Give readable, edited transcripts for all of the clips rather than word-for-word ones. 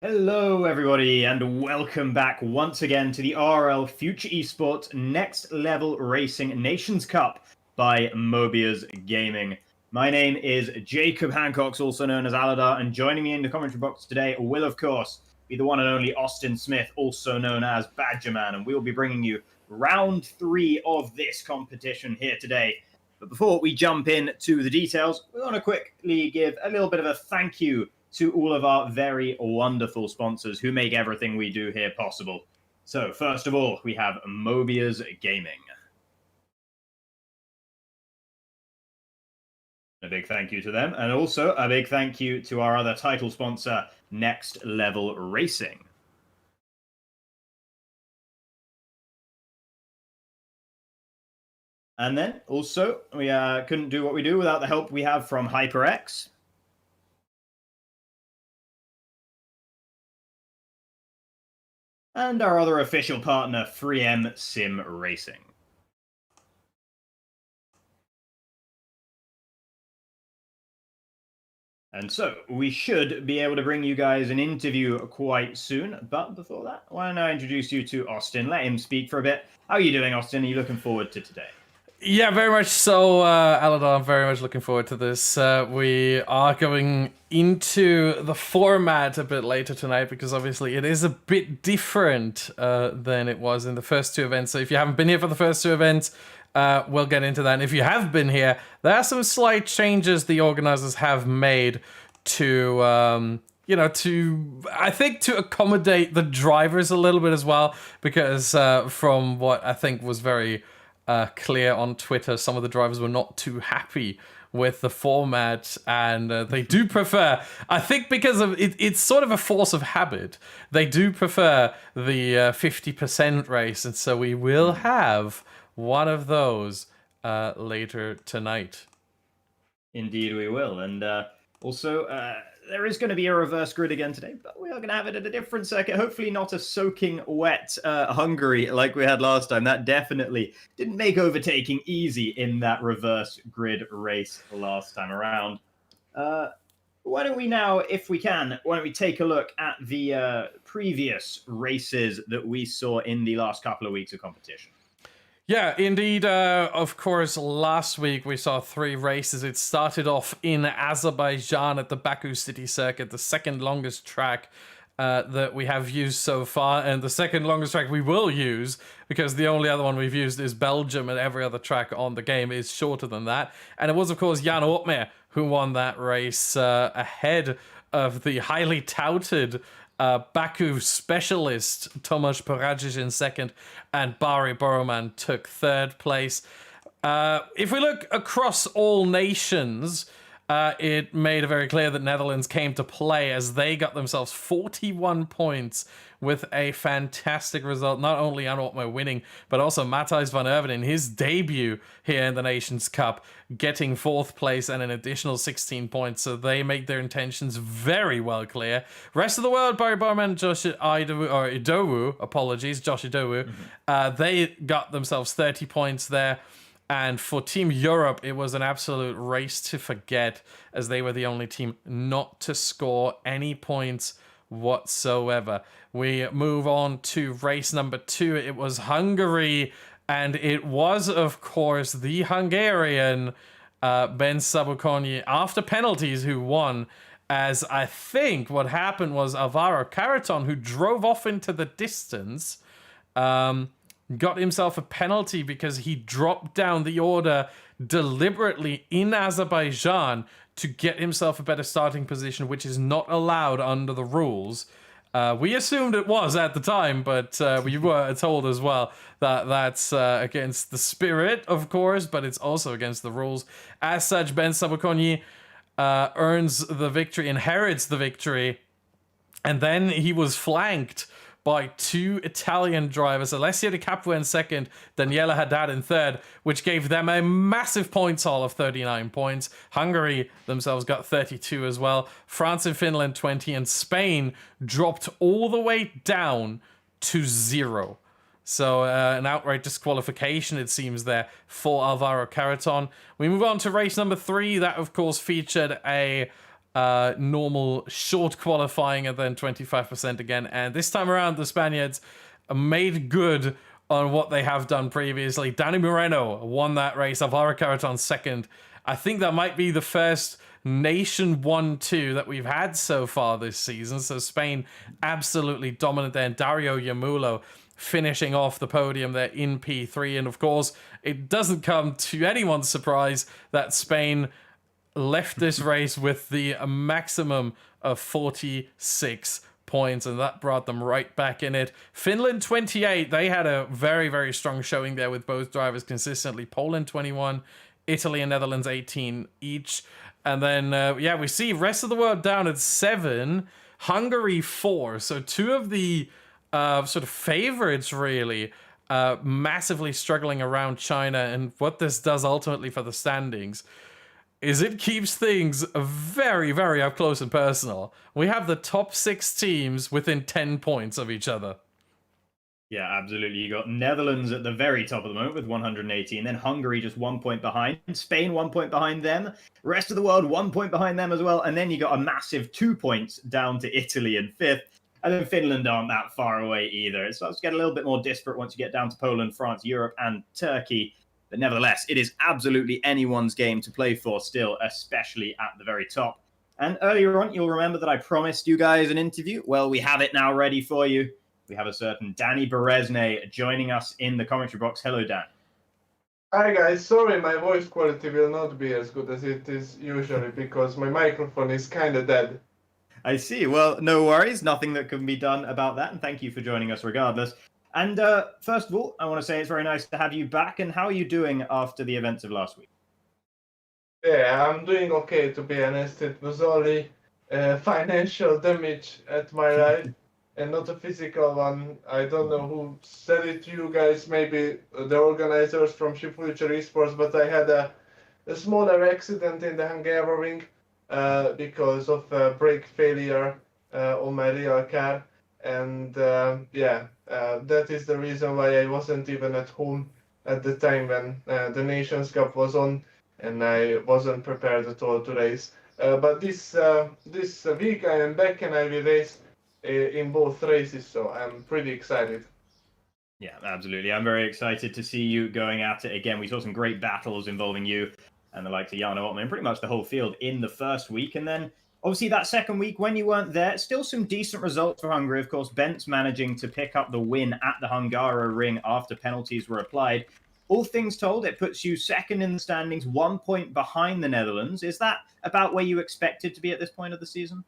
Hello, everybody, and welcome back once again to the ORL FuturEsports Next Level Racing Nations Cup by Mobiuz Gaming. My name is Jacob Hancock, also known as Aladar, and joining me in the commentary box today will, of course, be the one and only Austin Smith, also known as Badgerman, and we'll be bringing you round 3 of this competition here today. But before we jump into the details, we want to quickly give a little bit of a thank you to all of our very wonderful sponsors who make everything we do here possible. So, first of all, we have Mobiuz Gaming. A big thank you to them, and also a big thank you to our other title sponsor, Next Level Racing. And then, also, we couldn't do what we do without the help we have from HyperX. And our other official partner, 3M Sim Racing. And so, we should be able to bring you guys an interview quite soon. But before that, why don't I introduce you to Austin? Let him speak for a bit. How are you doing, Austin? Are you looking forward to today? Yeah, very much so, Aladar. I'm very much looking forward to this. We are going into the format a bit later tonight because obviously it is a bit different than it was in the first two events. So if you haven't been here for the first two events, we'll get into that. And if you have been here, there are some slight changes the organizers have made to... I think to accommodate the drivers a little bit as well, because from what I think was very clear on Twitter, some of the drivers were not too happy with the format, and they do prefer, I think because of it's sort of a force of habit, they do prefer the 50% race, and so we will have one of those later tonight. Indeed we will, and also there is going to be a reverse grid again today, but we are going to have it at a different circuit. Hopefully not a soaking wet Hungary like we had last time. That definitely didn't make overtaking easy in that reverse grid race last time around. Why don't we now, if we can, why don't we take a look at the previous races that we saw in the last couple of weeks of competition? Yeah, indeed. Of course, last week we saw 3 races. It started off in Azerbaijan at the Baku City Circuit, the second longest track that we have used so far, and the second longest track we will use, because the only other one we've used is Belgium, and every other track on the game is shorter than that. And it was, of course, Jan Ortmeier who won that race ahead of the highly touted Baku specialist Tomasz Poradzic in second, and Barry Boroman took third place. If we look across all nations, it made it very clear that Netherlands came to play as they got themselves 41 points with a fantastic result. Not only Jan Ortmeier winning, but also Matthijs van Erven in his debut here in the Nations Cup, getting 4th place and an additional 16 points. So they make their intentions very well clear. Rest of the world, Barry Bowman, Josh Idowu, apologies, Josh Idowu, they got themselves 30 points there. And for Team Europe, it was an absolute race to forget, as they were the only team not to score any points whatsoever. We move on to race number 2. It was Hungary, and it was, of course, the Hungarian Ben Sabukonyi, after penalties, who won, as I think what happened was Alvaro Caraton, who drove off into the distance, got himself a penalty because he dropped down the order deliberately in Azerbaijan to get himself a better starting position, which is not allowed under the rules. We assumed it was at the time, but we were told as well that that's against the spirit, of course, but it's also against the rules. As such, Ben Sabukonyi earns the victory, inherits the victory, and then he was flanked by 2 Italian drivers, Alessio Di Capua in second, Daniela Haddad in third, which gave them a massive points haul of 39 points. Hungary themselves got 32 as well. France and Finland 20, and Spain dropped all the way down to 0. So an outright disqualification, it seems, there for Alvaro Caraton. We move on to race number 3. That, of course, featured a normal short qualifying and then 25% again. And this time around, the Spaniards made good on what they have done previously. Danny Moreno won that race. Alvaro Caraton second. I think that might be the first Nation 1-2 that we've had so far this season. So Spain absolutely dominant there. And Dario Yamulo finishing off the podium there in P3. And of course, it doesn't come to anyone's surprise that Spain left this race with the maximum of 46 points, and that brought them right back in it. Finland 28, they had a very, very strong showing there with both drivers consistently. Poland 21, Italy and Netherlands 18 each. And then, we see rest of the world down at 7, Hungary 4. So two of the sort of favorites, really, massively struggling around China. And what this does ultimately for the standings is it keeps things very, very up close and personal. We have the top 6 teams within 10 points of each other. Yeah, absolutely. You got Netherlands at the very top of the moment with 118, then Hungary just 1 point behind, Spain 1 point behind them, rest of the world 1 point behind them as well, and then you got a massive 2 points down to Italy in 5th, and then Finland aren't that far away either. It starts to get a little bit more disparate once you get down to Poland, France, Europe, and Turkey. But nevertheless, it is absolutely anyone's game to play for still, especially at the very top. And earlier on, you'll remember that I promised you guys an interview. Well, we have it now ready for you. We have a certain Danny Berezne joining us in the commentary box. Hello, Dan. Hi, guys. Sorry, my voice quality will not be as good as it is usually because my microphone is kind of dead. I see. Well, no worries. Nothing that can be done about that. And thank you for joining us regardless. And first of all, I want to say it's very nice to have you back. And how are you doing after the events of last week? Yeah, I'm doing okay, to be honest. It was only financial damage at my ride and not a physical one. I don't know who said it to you guys, maybe the organizers from FuturEsports, but I had a smaller accident in the Hungaroring because of brake failure on my real car. And that is the reason why I wasn't even at home at the time when the Nations Cup was on, and I wasn't prepared at all to race. But this week I am back and I will race in both races, so I'm pretty excited. Yeah, absolutely. I'm very excited to see you going at it again. We saw some great battles involving you and the likes of Jana Ottman, pretty much the whole field in the first week. And then obviously that second week when you weren't there, still some decent results for Hungary. Of course, Bent's managing to pick up the win at the Hungaroring after penalties were applied. All things told, it puts you second in the standings, 1 point behind the Netherlands. Is that about where you expected to be at this point of the season?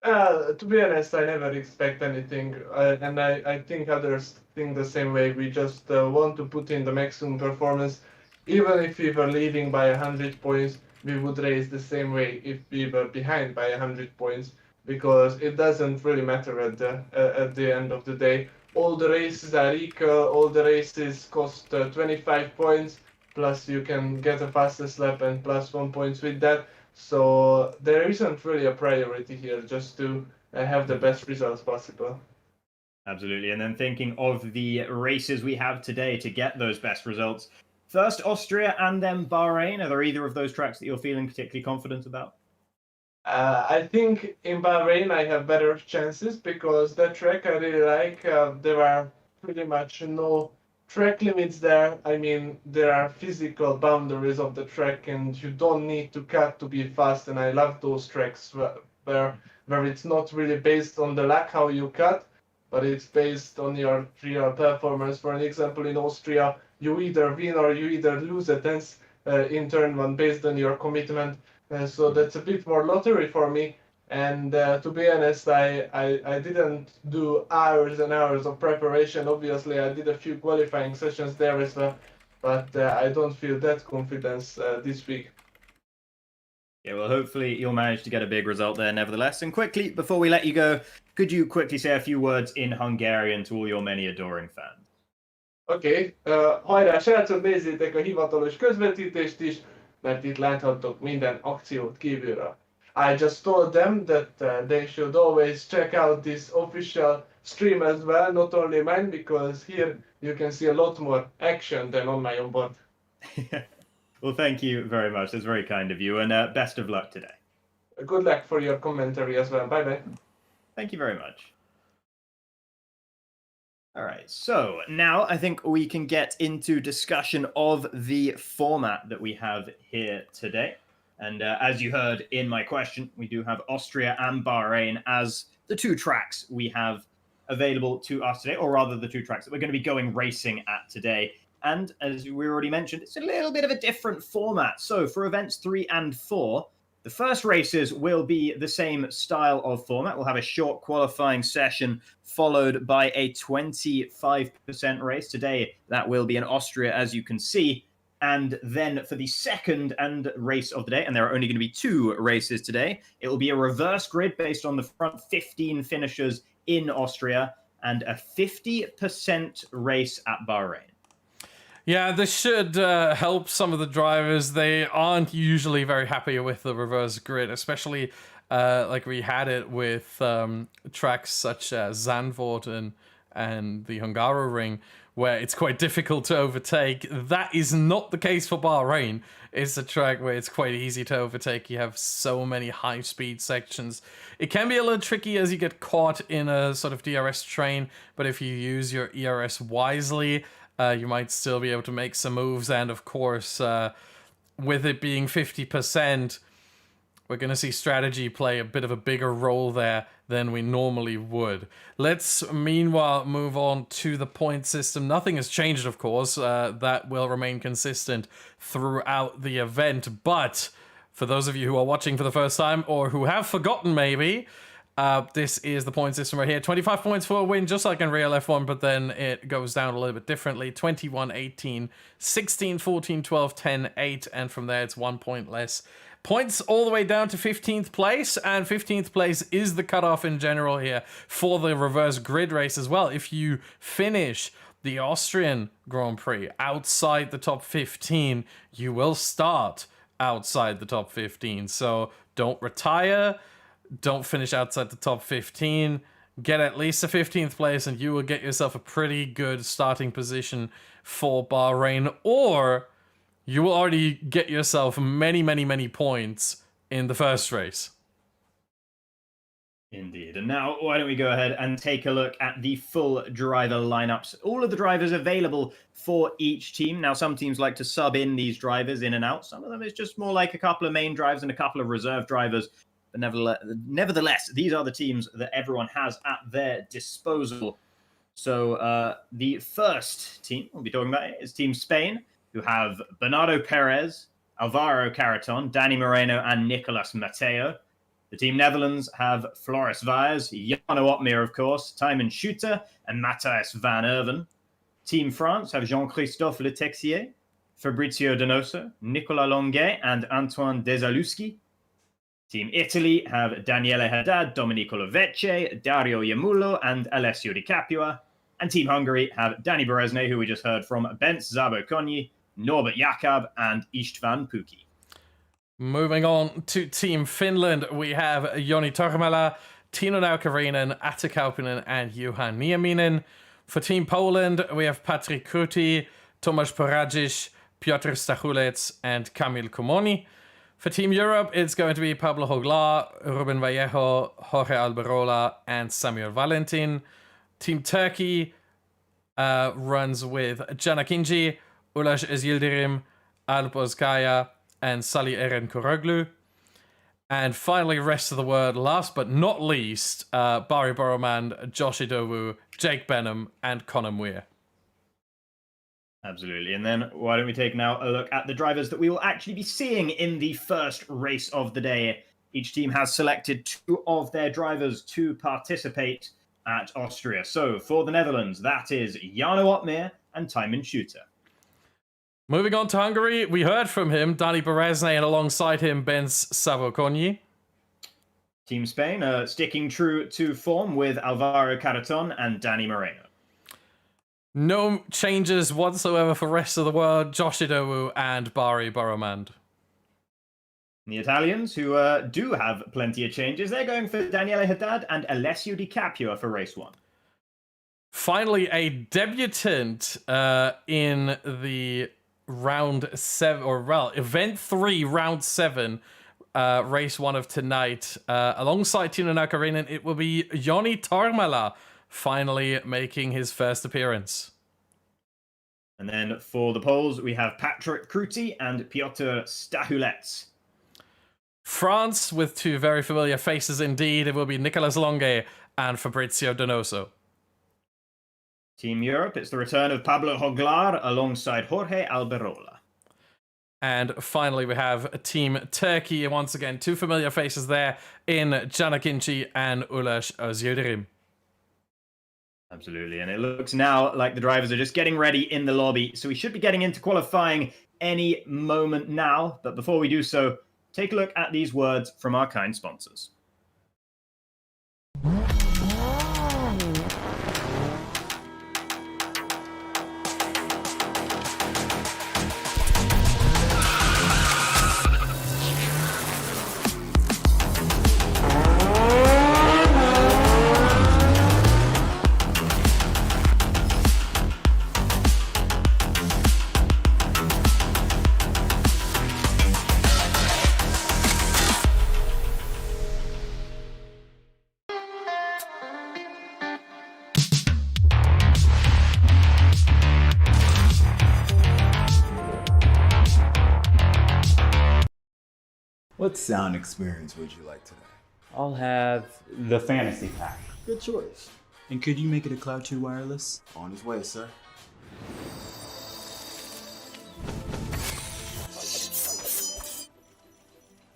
To be honest, I never expect anything, and I think others think the same way. We just want to put in the maximum performance. Even if we were leading by 100 points, we would race the same way if we were behind by 100 points, because it doesn't really matter at the end of the day. All the races are equal, all the races cost 25 points, plus you can get a fastest lap and plus 1 point with that. So there isn't really a priority here, just to have the best results possible. Absolutely. And then thinking of the races we have today to get those best results. First, Austria and then Bahrain. Are there either of those tracks that you're feeling particularly confident about? I think in Bahrain I have better chances because that track I really like. There are pretty much no track limits there. I mean, there are physical boundaries of the track and you don't need to cut to be fast, and I love those tracks where it's not really based on the luck how you cut, but it's based on your real performance. For an example, in Austria, you either win or you either lose a dance in turn one based on your commitment. So that's a bit more lottery for me. And to be honest, I didn't do hours and hours of preparation. Obviously, I did a few qualifying sessions there as well, but I don't feel that confidence this week. Yeah, well, hopefully you'll manage to get a big result there nevertheless. And quickly, before we let you go, could you quickly say a few words in Hungarian to all your many adoring fans? Oké, hajrá srácok, nézzétek a hivatalos közvetítést is, mert itt láthattok minden akciót kívülről. I just told them that they should always check out this official stream as well, not only mine, because here you can see a lot more action than on my own board. Well, thank you very much. That's very kind of you, and best of luck today. good luck for your commentary as well. Bye bye. Thank you very much. All right, so now I think we can get into discussion of the format that we have here today. And as you heard in my question, we do have Austria and Bahrain as the two tracks we have available to us today, or rather the two tracks that we're going to be going racing at today. And as we already mentioned, it's a little bit of a different format. So for events 3 and 4, the first races will be the same style of format. We'll have a short qualifying session followed by a 25% race. Today, that will be in Austria, as you can see. And then for the second and race of the day, and there are only going to be 2 races today, it will be a reverse grid based on the front 15 finishers in Austria and a 50% race at Bahrain. Yeah, this should help some of the drivers. They aren't usually very happy with the reverse grid, especially like we had it with tracks such as Zandvoort and the Hungaroring, where it's quite difficult to overtake. That is not the case for Bahrain. It's a track where it's quite easy to overtake. You have so many high-speed sections. It can be a little tricky as you get caught in a sort of DRS train, but if you use your ERS wisely, you might still be able to make some moves. And of course, with it being 50%, we're going to see strategy play a bit of a bigger role there than we normally would. Let's meanwhile move on to the point system. Nothing has changed, of course. That will remain consistent throughout the event. But for those of you who are watching for the first time or who have forgotten maybe, this is the point system right here. 25 points for a win, just like in real F1, but then it goes down a little bit differently. 21, 18, 16, 14, 12, 10, 8, and from there it's 1 point less. Points all the way down to 15th place, and 15th place is the cutoff in general here for the reverse grid race as well. If you finish the Austrian Grand Prix outside the top 15, you will start outside the top 15. So don't retire, don't finish outside the top 15, get at least a 15th place, and you will get yourself a pretty good starting position for Bahrain, or you will already get yourself many, many, many points in the first race. Indeed. And now, why don't we go ahead and take a look at the full driver lineups. All of the drivers available for each team. Now, some teams like to sub in these drivers in and out. Some of them is just more like a couple of main drivers and a couple of reserve drivers. But nevertheless, these are the teams that everyone has at their disposal. So the first team we'll be talking about is Team Spain, who have Bernardo Perez, Alvaro Carreton, Danny Moreno, and Nicolas Mateo. The Team Netherlands have Floris Vyers, Jarno Opmeer, of course, Tymon Schutter, and Matthijs van Erven. Team France have Jean-Christophe Le Texier, Fabrizio Donoso, Nicolas Longuet, and Antoine Desaluski. Team Italy have Daniele Haddad, Domenico Lovecce, Dario Iamullo, and Alessio Di Capua. And Team Hungary have Danny Beresne, who we just heard from, Bence Szabo Konyi, Norbert Jakob, and Istvan Puki. Moving on to Team Finland, we have Joni Tormala, Tino Naukarinen, Atte Kaupinen, and Juha Nieminen. For Team Poland, we have Patryk Kruti, Tomasz Poradzic, Piotr Stachulec, and Kamil Komoni. For Team Europe, it's going to be Pablo Joglar, Ruben Vallejo, Jorge Alberola, and Samuel Valentin. Team Turkey runs with Can Akinci, Ulaş Özildirim, Alp Ozkaya, and Salih Erenkuroglu. And finally, rest of the world, last but not least, Barry Boromand, Josh Idowu, Jake Benham, and Conor Muir. Absolutely. And then why don't we take now a look at the drivers that we will actually be seeing in the first race of the day. Each team has selected 2 of their drivers to participate at Austria. So for the Netherlands, that is Jarno Opmeer and Tymon Schutter. Moving on to Hungary, we heard from him, Dani Beresne, and alongside him, Bence Szabo Konyi. Team Spain sticking true to form with Alvaro Carreton and Danny Moreno. No changes whatsoever for rest of the world, Josh Idowu and Barry Boromand. The Italians, who do have plenty of changes, they're going for Daniele Haddad and Alessio Di Capua for race 1. Finally, a debutant in the round 7, or well, event 3, round 7, race 1 of tonight. Alongside Tino Nakarinen, it will be Joni Tormala finally making his first appearance. And then for the polls, we have Patrick Kruti and Piotr Stahulets. France, with 2 very familiar faces indeed. It will be Nicolas Longue and Fabrizio Donoso. Team Europe, it's the return of Pablo Joglar alongside Jorge Alberola. And finally, we have Team Turkey. Once again, 2 familiar faces there in Can Akinci and Ulaş Özgürüm. Absolutely, and it looks now like the drivers are just getting ready in the lobby, so we should be getting into qualifying any moment now. But before we do so, take a look at these words from our kind sponsors. What sound experience would you like today? I'll have the fantasy pack. Good choice. And could you make it a Cloud 2 wireless? On its way, sir.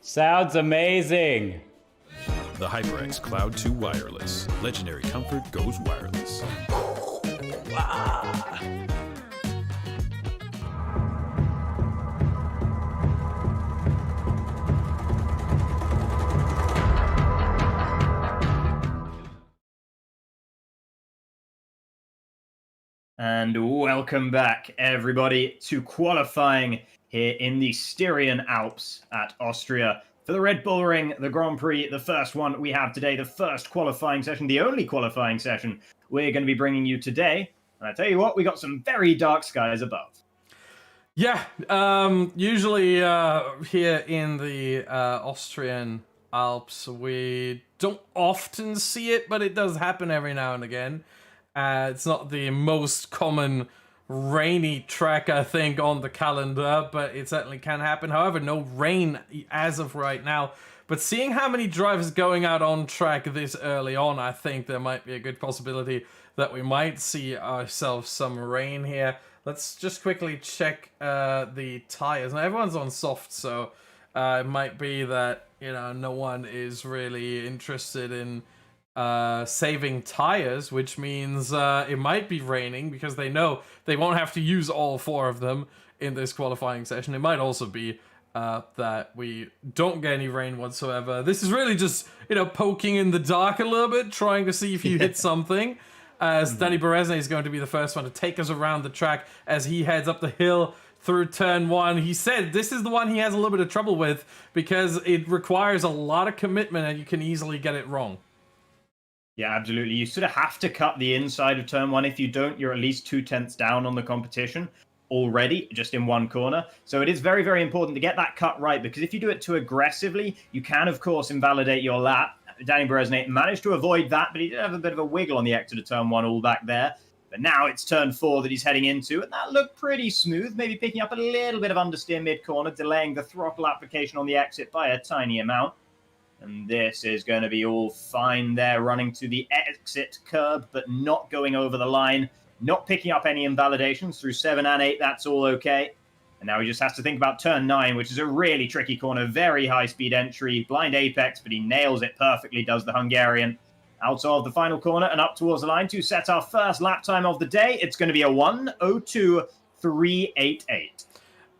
Sounds amazing! The HyperX Cloud 2 Wireless. Legendary comfort goes wireless. And welcome back, everybody, to qualifying here in the Styrian Alps at Austria for the Red Bull Ring, the Grand Prix, the first one we have today, the first qualifying session, the only qualifying session we're going to be bringing you today. And I tell you what, we got some very dark skies above. Yeah, usually here in the Austrian Alps, we don't often see it, but it does happen every now and again. It's not the most common rainy track, I think, on the calendar, but it certainly can happen. However, no rain as of right now. But seeing how many drivers going out on track this early on, I think there might be a good possibility that we might see ourselves some rain here. Let's just quickly check the tires. Now, everyone's on soft, so it might be that, you know, no one is really interested in saving tires, which means it might be raining because they know they won't have to use all 4 of them in this qualifying session. It might also be that we don't get any rain whatsoever. This is really just, you know, poking in the dark a little bit, trying to see if you hit something. As Danny Berezne is going to be the first one to take us around the track as he heads up the hill through turn 1. He said this is the one he has a little bit of trouble with because it requires a lot of commitment and you can easily get it wrong. Yeah, absolutely. You sort of have to cut the inside of turn 1. If you don't, you're at least 2/10 down on the competition already, just in one corner. So it is very, very important to get that cut right, because if you do it too aggressively, you can, of course, invalidate your lap. Danny Berezne managed to avoid that, but he did have a bit of a wiggle on the exit of turn 1 all back there. But now it's turn 4 that he's heading into, and that looked pretty smooth, maybe picking up a little bit of understeer mid-corner, delaying the throttle application on the exit by a tiny amount. And this is going to be all fine there, running to the exit curb, but not going over the line, not picking up any invalidations through 7 and 8. That's all okay. And now he just has to think about turn 9, which is a really tricky corner, very high-speed entry, blind apex, but he nails it perfectly, does the Hungarian. Out of the final corner and up towards the line to set our first lap time of the day. It's going to be a 1:02.388.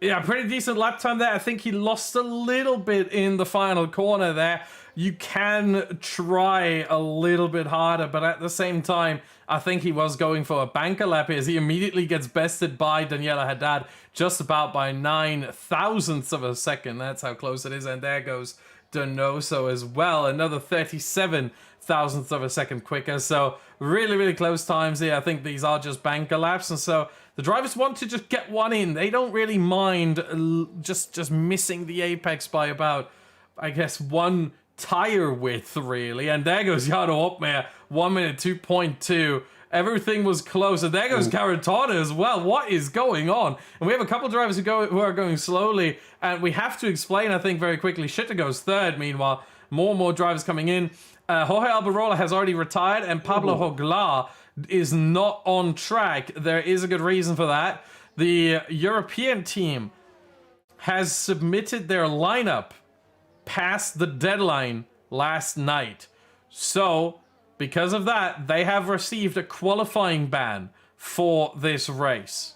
Yeah, pretty decent lap time there. I think he lost a little bit in the final corner there. You can try a little bit harder, but at the same time, I think he was going for a banker lap here as he immediately gets bested by Daniela Haddad just about by 9 thousandths of a second. That's how close it is. And there goes Donoso as well. Another 37 thousandths of a second quicker. So really, really close times here. I think these are just banker laps. And so the drivers want to just get one in. They don't really mind just missing the apex by about I guess, one tire width, really. And there goes Jarno Opmeer, 1 minute 2.2. Everything was close, and there goes Caratana as well. What is going on? And we have a couple drivers who are going slowly, and we have to explain, I think, very quickly. Shitter goes third, meanwhile. More and more drivers coming in. Jorge Alberola has already retired, and Pablo Joglar is not on track. There is a good reason for that. The European team has submitted their lineup past the deadline last night. So, because of that, they have received a qualifying ban for this race.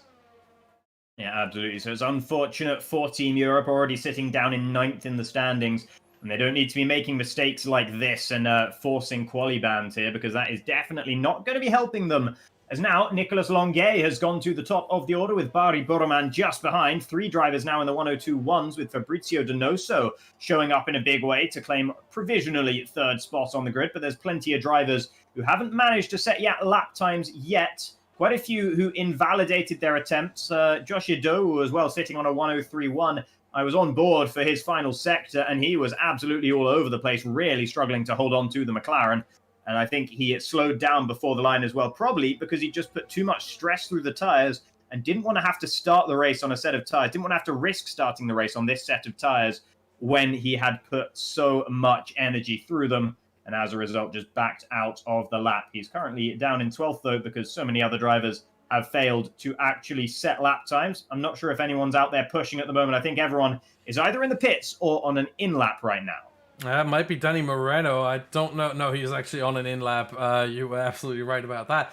Yeah, absolutely. So it's unfortunate for Team Europe, already sitting down in 9th in the standings. And they don't need to be making mistakes like this and forcing quali bans here, because that is definitely not going to be helping them. As now, Nicolas Longuet has gone to the top of the order with Bari Boroman just behind. 3 drivers now in the 102.1s with Fabrizio Donoso showing up in a big way to claim provisionally 3rd spot on the grid. But there's plenty of drivers who haven't managed to set lap times yet. Quite a few who invalidated their attempts. Josh Yadou as well, sitting on a 103.1. I was on board for his final sector, and he was absolutely all over the place, really struggling to hold on to the McLaren. And I think he slowed down before the line as well, probably because he just put too much stress through the tyres and didn't want to have to start the race on a set of tyres, didn't want to have to risk starting the race on this set of tyres when he had put so much energy through them. And as a result, just backed out of the lap. He's currently down in 12th, though, because so many other drivers have failed to actually set lap times. I'm not sure if anyone's out there pushing at the moment. I think everyone is either in the pits or on an in-lap right now. That might be Danny Moreno. I don't know. No, he's actually on an in-lap. You were absolutely right about that.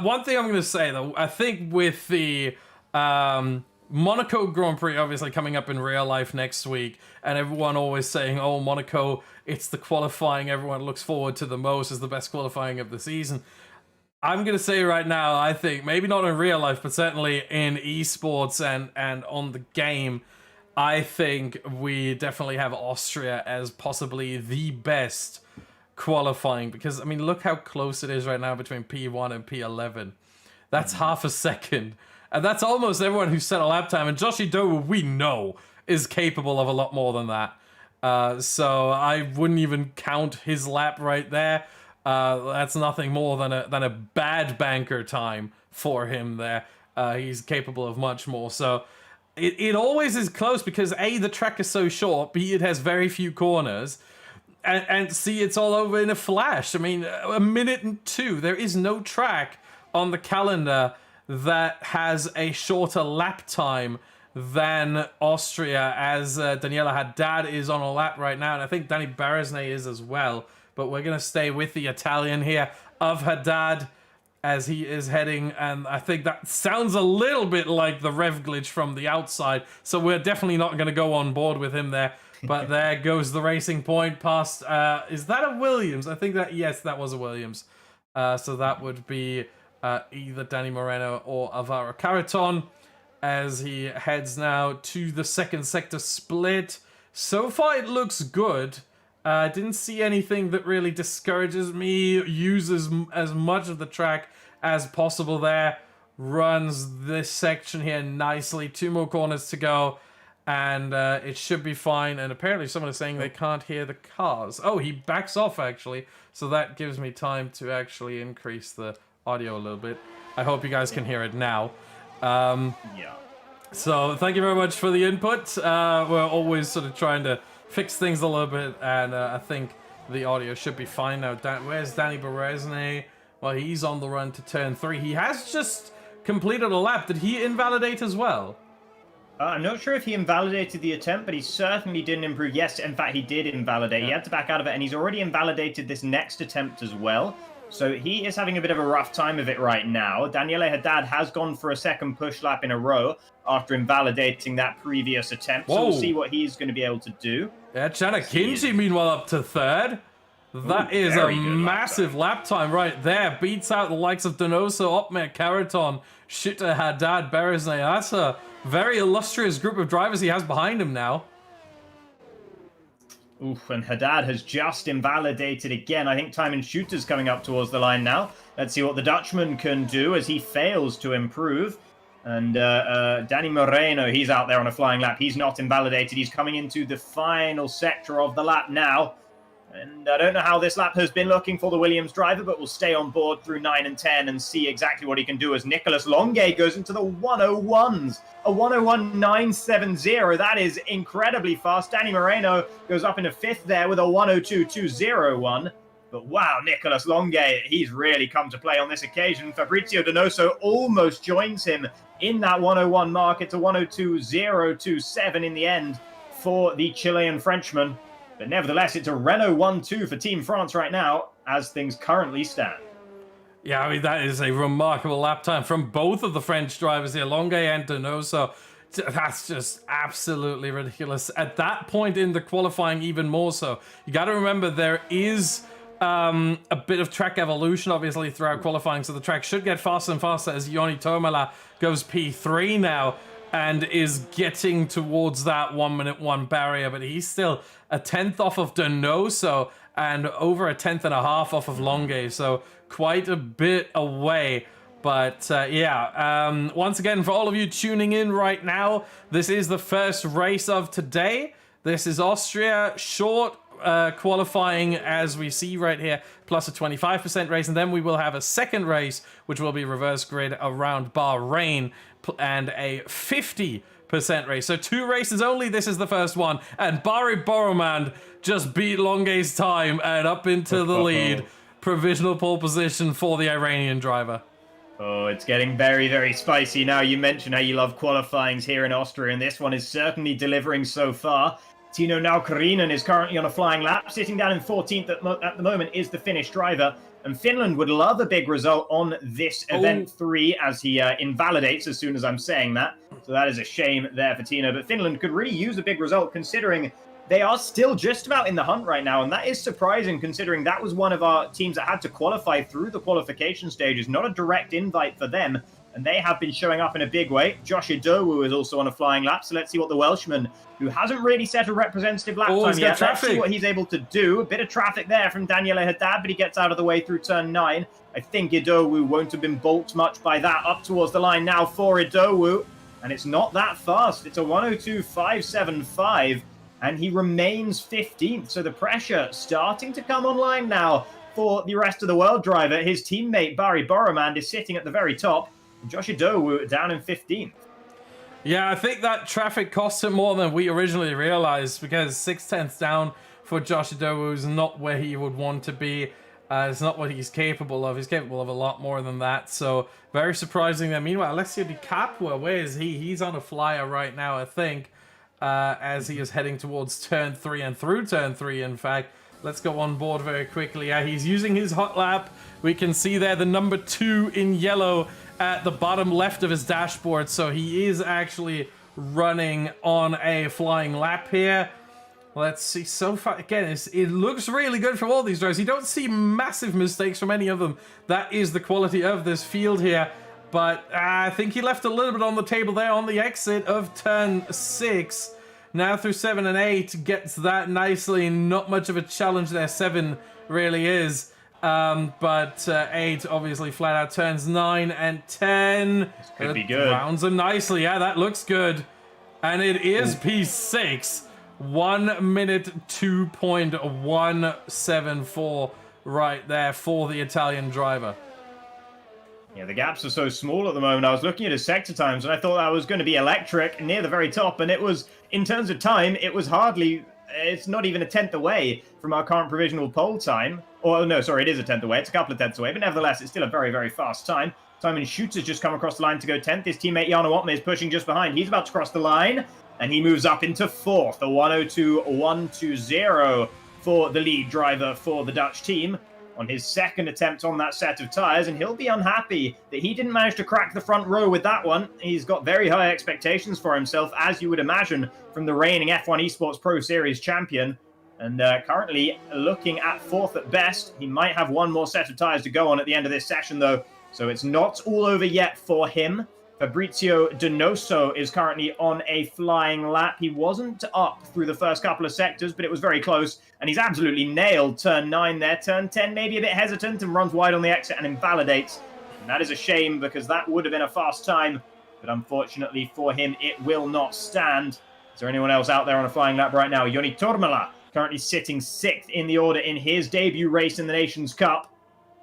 One thing I'm going to say, though, I think with the Monaco Grand Prix obviously coming up in real life next week, and everyone always saying, oh, Monaco, it's the qualifying everyone looks forward to the most, is the best qualifying of the season. I'm going to say right now, I think, maybe not in real life, but certainly in esports and on the game, I think we definitely have Austria as possibly the best qualifying, because, I mean, look how close it is right now between P1 and P11. That's half a second. And that's almost everyone who set a lap time. And Joshi Doe, we know, is capable of a lot more than that. So I wouldn't even count his lap right there. That's nothing more than a bad banker time for him there. He's capable of much more. So it always is close because A, the track is so short, B, it has very few corners, and C, it's all over in a flash. I mean, a minute and 2. There is no track on the calendar that has a shorter lap time than Austria, as Daniela Haddad is on a lap right now, and I think Danny Berezne is as well. But we're going to stay with the Italian here of Haddad as he is heading, and I think that sounds a little bit like the rev glitch from the outside, so we're definitely not going to go on board with him there. But there goes the Racing Point past, is that a Williams? I think that, yes, that was a Williams. So that would be either Danny Moreno or Alvaro Caraton as he heads now to the second sector split. So far it looks good. I didn't see anything that really discourages me. Uses as much of the track as possible there. Runs this section here nicely. 2 more corners to go. And it should be fine. And apparently someone is saying they can't hear the cars. Oh, he backs off, actually. So that gives me time to actually increase the audio a little bit. I hope you guys can hear it now. Yeah. So thank you very much for the input. We're always sort of trying to fix things a little bit, and I think the audio should be fine now. Where's Danny Berezne? Well, he's on the run to turn 3. He has just completed a lap. Did he invalidate as well? I'm not sure if he invalidated the attempt, but he certainly didn't improve. Yes, in fact, he did invalidate. He had to back out of it, and he's already invalidated this next attempt as well. So he is having a bit of a rough time of it right now. Daniele Haddad has gone for a second push lap in a row after invalidating that previous attempt. So we'll see what he's going to be able to do. Yeah, Chana Kinji, meanwhile, up to 3rd. That is a massive lap time right there. Beats out the likes of Donoso, Opmer, Caraton, Shitter, Haddad, Berezne. That's a very illustrious group of drivers he has behind him now. Oof, and Haddad has just invalidated again. I think Timon Shooter's coming up towards the line now. Let's see what the Dutchman can do as he fails to improve. And Danny Moreno, he's out there on a flying lap. He's not invalidated. He's coming into the final sector of the lap now. And I don't know how this lap has been looking for the Williams driver, but we'll stay on board through 9 and 10 and see exactly what he can do as Nicholas Longue goes into the 101s. A 101.970. That is incredibly fast. Danny Moreno goes up into 5th there with a 102.201. But wow, Nicholas Longue, he's really come to play on this occasion. Fabrizio Donoso almost joins him in that 101 mark. It's a 102.027 in the end for the Chilean Frenchman. But nevertheless, it's a Renault 1-2 for Team France right now, as things currently stand. Yeah, I mean, that is a remarkable lap time from both of the French drivers here, Longue and Donoso. That's just absolutely ridiculous. At that point in the qualifying, even more so. You got to remember, there is a bit of track evolution, obviously, throughout qualifying, so the track should get faster and faster as Joni Tomala goes P3 now and is getting towards that 1 minute 1 barrier, but he's still a 10th off of Donoso and over a 10th and a half off of Longue, so quite a bit away. But yeah, once again, for all of you tuning in right now, this is the first race of today. This is Austria, short qualifying, as we see right here, plus a 25% race, and then we will have a second race, which will be reverse grid around Bahrain, and a 50% race. So 2 races only. This is the first one, and Barry Boromand just beat Longue's time and up into the lead. Provisional pole position for the Iranian driver. Oh, it's getting very, very spicy now. You mentioned how you love qualifyings here in Austria, and this one is certainly delivering so far. Tino Naukarinen is currently on a flying lap. Sitting down in 14th at the moment is the Finnish driver. And Finland would love a big result on this event 3, as he invalidates as soon as I'm saying that. So that is a shame there for Tino. But Finland could really use a big result, considering they are still just about in the hunt right now. And that is surprising, considering that was one of our teams that had to qualify through the qualification stages. Not a direct invite for them. And they have been showing up in a big way. Josh Idowu is also on a flying lap. So let's see what the Welshman, who hasn't really set a representative lap time yet, let's see what he's able to do. A bit of traffic there from Daniele Haddad, but he gets out of the way through turn 9. I think Idowu won't have been balked much by that. Up towards the line now for Idowu. And it's not that fast. It's a 102.575. And he remains 15th. So the pressure starting to come online now for the rest of the world driver. His teammate Barry Boromand is sitting at the very top. Josh Idowu down in 15th. Yeah, I think that traffic cost him more than we originally realized, because 6/10 down for Josh Idowu is not where he would want to be. It's not what he's capable of. He's capable of a lot more than that. So very surprising there. Meanwhile, Alessio Di Capua, where is he? He's on a flyer right now, I think, as he is heading towards turn 3 and through turn 3, in fact. Let's go on board very quickly. Yeah, he's using his hot lap. We can see there the number 2 in yellow at the bottom left of his dashboard. So he is actually running on a flying lap here. Let's see. So far, again, it looks really good from all these drivers. You don't see massive mistakes from any of them. That is the quality of this field here. But I think he left a little bit on the table there on the exit of turn 6. Now through 7 and 8 gets that nicely. Not much of a challenge there. 7 really is. But 8 obviously flat out. Turns 9 and 10. This could be good. Rounds them nicely. Yeah, that looks good. And it is P6. 1 minute 2.174 right there for the Italian driver. Yeah, the gaps are so small at the moment. I was looking at his sector times and I thought that was going to be electric near the very top. And it was, in terms of time, it was hardly, it's not even a 10th away from our current provisional pole time. Or no, sorry, it is a 10th away. It's a couple of 10ths away. But nevertheless, it's still a very, very fast time. Simon Schutz has just come across the line to go 10th. His teammate Jarno Ottme is pushing just behind. He's about to cross the line. And he moves up into 4th. A 102.120 for the lead driver for the Dutch team on his second attempt on that set of tyres, and he'll be unhappy that he didn't manage to crack the front row with that one. He's got very high expectations for himself, as you would imagine, from the reigning F1 Esports Pro Series champion, and currently looking at 4th at best. He might have one more set of tyres to go on at the end of this session, though, so it's not all over yet for him. Fabrizio Donoso is currently on a flying lap. He wasn't up through the first couple of sectors, but it was very close. And he's absolutely nailed turn 9 there. Turn 10 maybe a bit hesitant and runs wide on the exit and invalidates. And that is a shame, because that would have been a fast time but unfortunately for him, it will not stand. Is there anyone else out there on a flying lap right now? Joni Tormala, currently sitting 6th in the order in his debut race in the Nations Cup.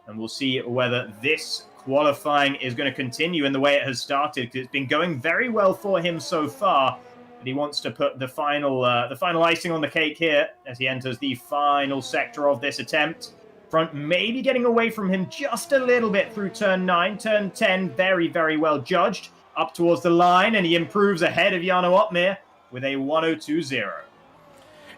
And we'll see whether this qualifying is going to continue in the way it has started, because it's been going very well for him so far. But he wants to put the final icing on the cake here as he enters the final sector of this attempt. Front maybe getting away from him just a little bit through turn 9. Turn 10, very, very well judged. Up towards the line, and he improves ahead of Jarno Opmeer with a 1:02.0.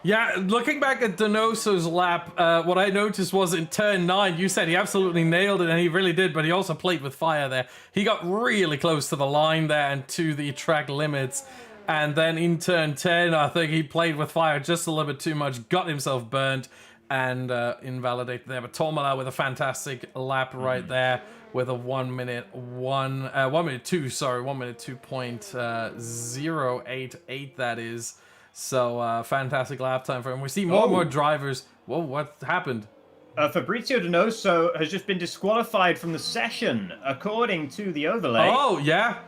Yeah, looking back at Donoso's lap, what I noticed was in turn 9, you said he absolutely nailed it, and he really did, but he also played with fire there. He got really close to the line there and to the track limits. And then in turn 10, I think he played with fire just a little bit too much, got himself burnt, and invalidated there. But Tormala with a fantastic lap right there with a 1:02.088 that is. So fantastic lap time for him. We see more and more drivers. Whoa, what happened? Fabrizio Donoso has just been disqualified from the session, according to the overlay. Oh, yeah.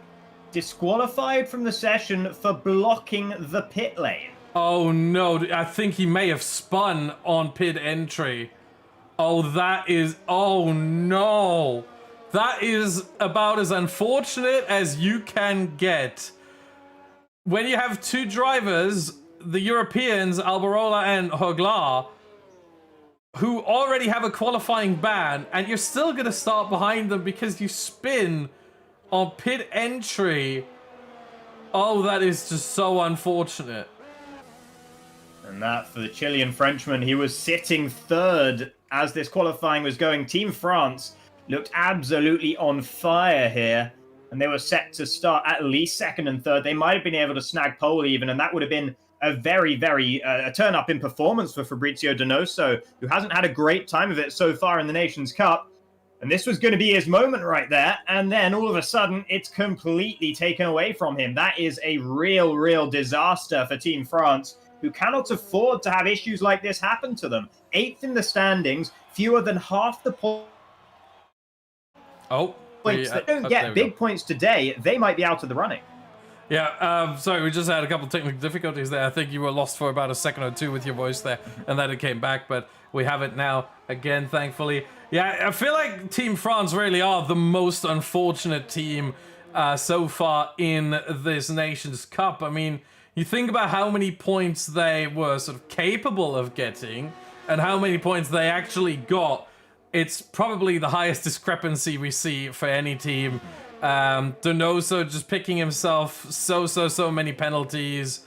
Disqualified from the session for blocking the pit lane. Oh, no. I think he may have spun on pit entry. Oh, that is... Oh, no. That is about as unfortunate as you can get. When you have two drivers, the Europeans, Alberola and Hoglar, who already have a qualifying ban, and you're still going to start behind them because you spin on pit entry. Oh, that is just so unfortunate. And that for the Chilean Frenchman, he was sitting 3rd as this qualifying was going. Team France looked absolutely on fire here, and they were set to start at least 2nd and 3rd. They might have been able to snag pole even, and that would have been a very, very a turn up in performance for Fabrizio Donoso, who hasn't had a great time of it so far in the Nations Cup. And this was going to be his moment right there, and then all of a sudden, it's completely taken away from him. That is a real, real disaster for Team France, who cannot afford to have issues like this happen to them. 8th in the standings, fewer than half the points that don't get big points today. They might be out of the running. Yeah, sorry, we just had a couple of technical difficulties there. I think you were lost for about a second or two with your voice there, and then it came back, but we have it now again, thankfully. Yeah, I feel like Team France really are the most unfortunate team so far in this Nations Cup. I mean, you think about how many points they were sort of capable of getting and how many points they actually got. It's probably the highest discrepancy we see for any team. Donoso just picking himself so many penalties,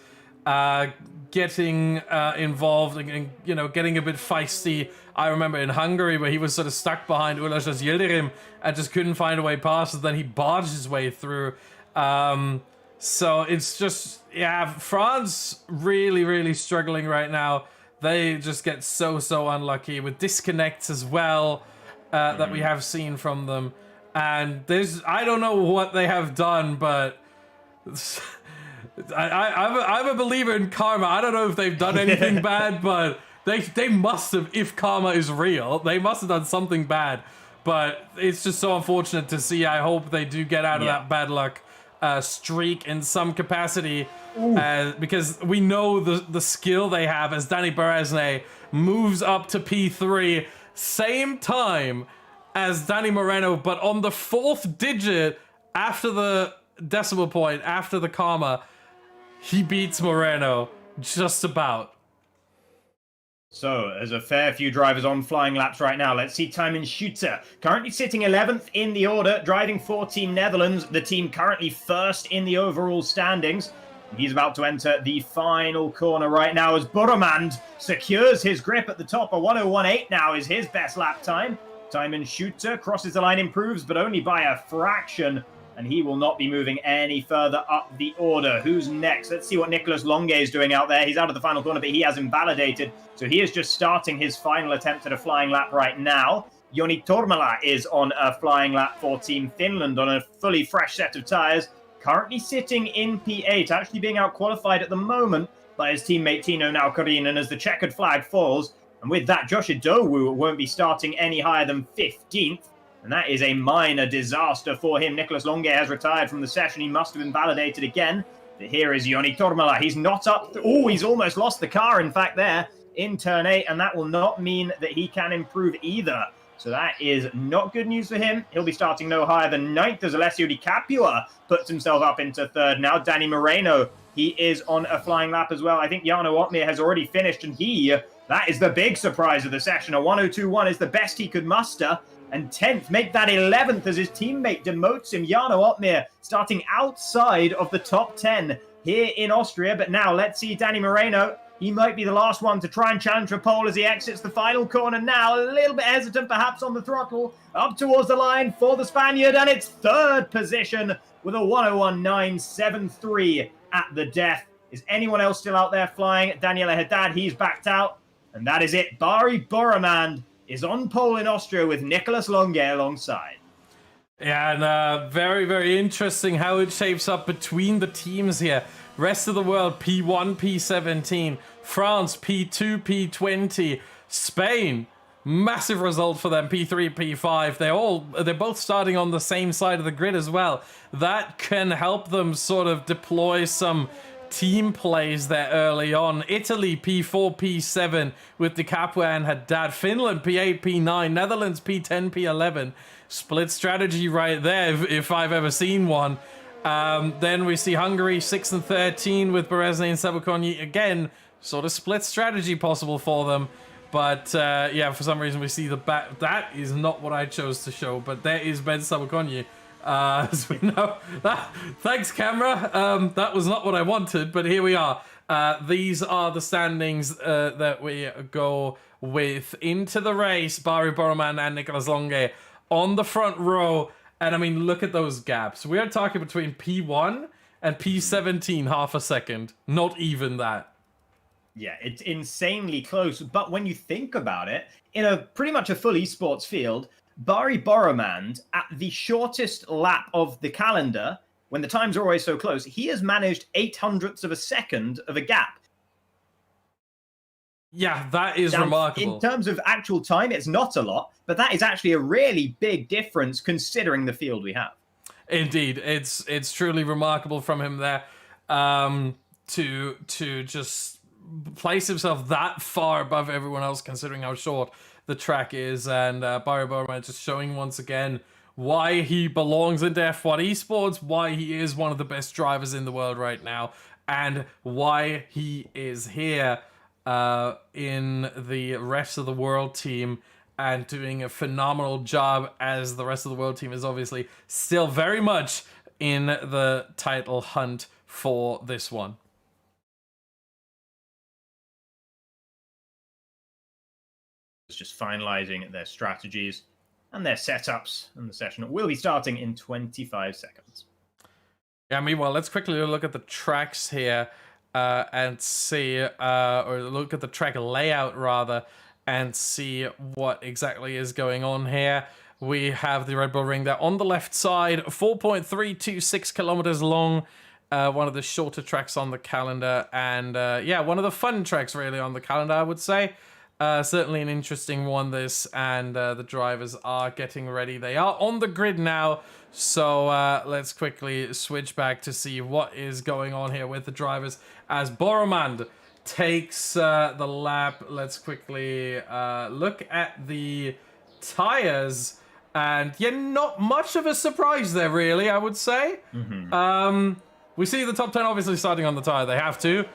getting involved and, you know, getting a bit feisty. I remember in Hungary where he was sort of stuck behind Ulaş's Yildirim and just couldn't find a way past it. Then he barged his way through. So it's just, yeah, France really struggling right now. They just get so unlucky with disconnects as well that we have seen from them. And I don't know what they have done, but I'm a believer in karma. I don't know if they've done anything bad, but they must have, if karma is real, they must have done something bad. But it's just so unfortunate to see. I hope they do get out of that bad luck streak in some capacity, because we know the skill they have as Danny Beresne moves up to P3, same time as Danny Moreno, but on the 4th digit after the decimal point, after the comma, he beats Moreno just about. So, there's a fair few drivers on flying laps right now. Let's see Tijmen Schutter, currently sitting 11th in the order, driving for Team Netherlands, the team currently 1st in the overall standings. He's about to enter the final corner right now as Boromand secures his grip at the top. A 1:01.8 now is his best lap time. Tijmen Schutter crosses the line, improves, but only by a fraction, and he will not be moving any further up the order. Who's next? Let's see what Nicolas Longuet is doing out there. He's out of the final corner, but he has invalidated, so he is just starting his final attempt at a flying lap right now. Joni Tormala is on a flying lap for Team Finland on a fully fresh set of tyres, currently sitting in P8, actually being out-qualified at the moment by his teammate Tino Naukarinen as the checkered flag falls. And with that, Josh Idowu won't be starting any higher than 15th. And that is a minor disaster for him. Nicholas Longe has retired from the session. He must have been validated again. But here is Joni Tormala. He's not up. Oh, he's almost lost the car, in fact, there in turn 8. And that will not mean that he can improve either. So that is not good news for him. He'll be starting no higher than 9th as Alessio Di Capua puts himself up into 3rd. Now Danny Moreno, he is on a flying lap as well. I think Jarno Otmir has already finished, and that is the big surprise of the session. A 1:02.1 is the best he could muster. And 10th, make that 11th as his teammate demotes him. Jarno Otmir starting outside of the top 10 here in Austria. But now let's see Danny Moreno. He might be the last one to try and challenge for pole as he exits the final corner now. A little bit hesitant perhaps on the throttle. Up towards the line for the Spaniard. And it's 3rd position with a 1:01.973 at the death. Is anyone else still out there flying? Daniela Haddad, he's backed out. And that is it. Bari Boromand is on pole in Austria with Nicholas Longe alongside. Yeah, and very, very interesting how it shapes up between the teams here. Rest of the world, P1, P17. France, P2, P20. Spain, massive result for them, P3, P5. They're both starting on the same side of the grid as well. That can help them sort of deploy some team plays there early on. Italy, P4, P7 with Di Capua and Haddad. Finland, P8, P9. Netherlands, P10, P11. Split strategy right there, if I've ever seen one. Then we see Hungary 6 and 13 with Berezny and Sabukonyi. Again, sort of split strategy possible for them. But yeah, for some reason we see the back. That is not what I chose to show, but there is Ben Sabukonyi. As we know. Thanks, camera. That was not what I wanted, but here we are. These are the standings that we go with into the race. Bari Boromand and Nicholas Longe on the front row. And I mean, look at those gaps. We are talking between P1 and P17 half a second. Not even that. Yeah, it's insanely close. But when you think about it, in a pretty much a full esports field, Bari Boromand, at the shortest lap of the calendar, when the times are always so close, he has managed 0.08 of a second of a gap. Yeah, that is remarkable. In terms of actual time, it's not a lot, but that is actually a really big difference considering the field we have. Indeed, it's truly remarkable from him there to just place himself that far above everyone else, considering how short the track is. And Bari Boromand just showing once again why he belongs into F1 esports, why he is one of the best drivers in the world right now, and why he is here in the rest of the world team and doing a phenomenal job, as the rest of the world team is obviously still very much in the title hunt for this one. It's just finalizing their strategies and their setups, and the session will be starting in 25 seconds. Yeah, meanwhile, let's quickly look at the tracks here and see, or look at the track layout rather, and see what exactly is going on here. We have the Red Bull Ring there on the left side, 4.326 kilometers long. One of the shorter tracks on the calendar, and yeah, one of the fun tracks really on the calendar, I would say. Certainly an interesting one, this, and the drivers are getting ready. They are on the grid now, so let's quickly switch back to see what is going on here with the drivers as Boromand takes the lap. Let's quickly look at the tires, and yeah, not much of a surprise there, really, I would say. We see the top 10 obviously starting on the tire. They have to.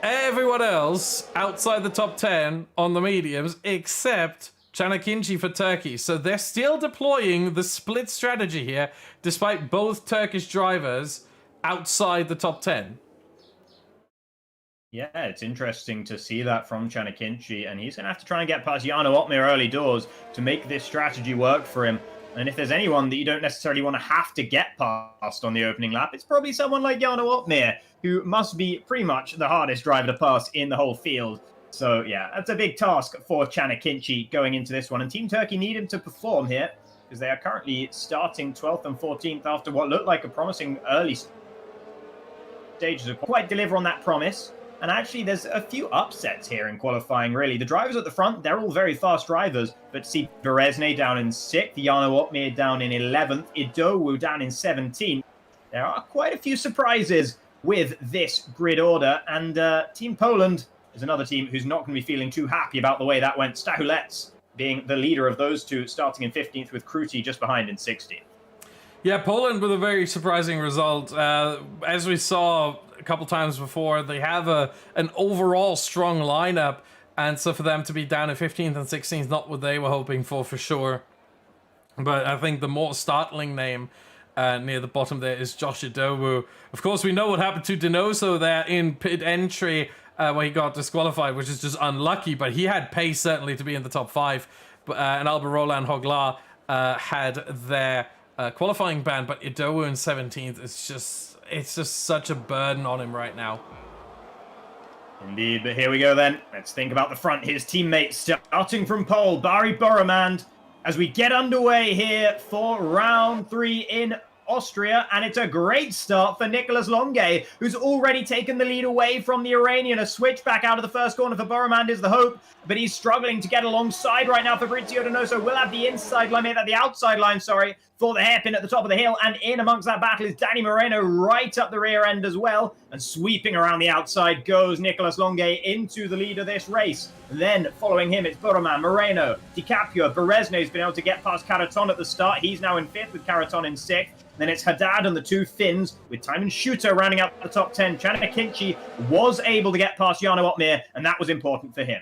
Everyone else outside the top 10 on the mediums, except Çanakkale for Turkey. So they're still deploying the split strategy here, despite both Turkish drivers outside the top 10. Yeah, it's interesting to see that from Çanakkale, and he's going to have to try and get past Jarno Otmir early doors to make this strategy work for him. And if there's anyone that you don't necessarily want to have to get past on the opening lap, it's probably someone like Jarno Otmir, who must be pretty much the hardest driver to pass in the whole field. So yeah, that's a big task for Çanakkale going into this one. And Team Turkey need him to perform here, because they are currently starting 12th and 14th after what looked like a promising early stages. Of quite deliver on that promise. And actually, there's a few upsets here in qualifying, really. The drivers at the front, they're all very fast drivers. But see Berezne down in 6th, Jarno Opmeer down in 11th, Idowu down in 17th. There are quite a few surprises with this grid order. And Team Poland is another team who's not going to be feeling too happy about the way that went. Stahulets being the leader of those two, starting in 15th with Kruti just behind in 16th. Yeah, Poland with a very surprising result. As we saw a couple times before, they have an overall strong lineup, and so for them to be down at 15th and 16th, not what they were hoping for sure. But I think the more startling name near the bottom there is Josh Idowu. Of course, we know what happened to Denoso there in pit entry, where he got disqualified, which is just unlucky, but he had pace certainly to be in the top 5. But, and Alberola and Hogla had their qualifying ban, but Idowu in 17th, it's just such a burden on him right now. Indeed, but here we go then. Let's think about the front. His teammates starting from pole, Barry Boromand, as we get underway here for round 3 in Austria, and it's a great start for Nicolas Longue, who's already taken the lead away from the Iranian. A switch back out of the first corner for Boromand is the hope, but he's struggling to get alongside right now. Fabrizio Donoso will have the inside line, the outside line, sorry, for the hairpin at the top of the hill, and in amongst that battle is Danny Moreno right up the rear end as well, and sweeping around the outside goes Nicolas Longue into the lead of this race. Then following him, it's Boromand, Moreno, DiCaprio, Berezne's been able to get past Caraton at the start. He's now in 5th with Caraton in 6th. Then it's Haddad and the 2 Finns, with Timon Shooter rounding out the top 10. Chanakinchi was able to get past Jarno Opmeer, and that was important for him.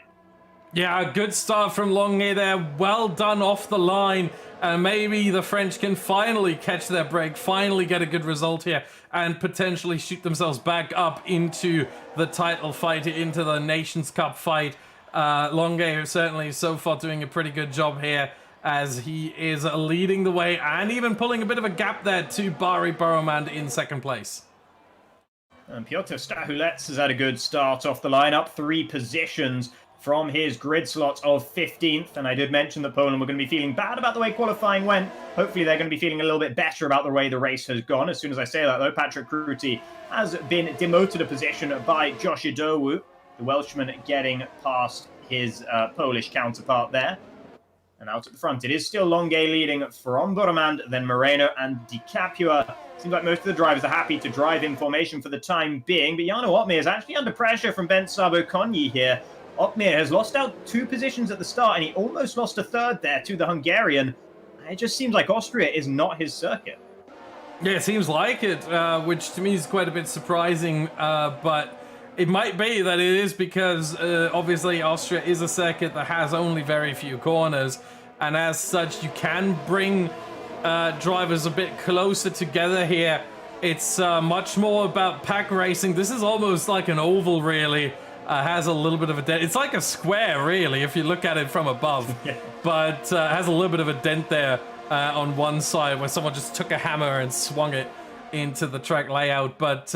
Yeah, a good start from Longue there. Well done off the line. And maybe the French can finally catch their break, finally get a good result here, and potentially shoot themselves back up into the title fight, into the Nations Cup fight. Longue certainly so far doing a pretty good job here, as he is leading the way and even pulling a bit of a gap there to Barry Boromand in 2nd place. And Piotr Stahulets has had a good start off the lineup, 3 positions from his grid slot of 15th. And I did mention that Poland were going to be feeling bad about the way qualifying went. Hopefully they're going to be feeling a little bit better about the way the race has gone. As soon as I say that, though, Patrick Kruti has been demoted a position by Josh Idowu, the Welshman getting past his Polish counterpart there. And out at the front, it is still Longue leading from Boromand, then Moreno and DiCapua. Seems like most of the drivers are happy to drive in formation for the time being, but Jarno Opmeer is actually under pressure from Ben Sabo Konyi here. Opmeer has lost out 2 positions at the start, and he almost lost a 3rd there to the Hungarian. It just seems like Austria is not his circuit. Yeah, it seems like it, which to me is quite a bit surprising, but it might be that it is because obviously Austria is a circuit that has only very few corners, and as such you can bring drivers a bit closer together here. It's much more about pack racing. This is almost like an oval, really. Has a little bit of a dent. It's like a square, really, if you look at it from above. But has a little bit of a dent there on one side where someone just took a hammer and swung it into the track layout. But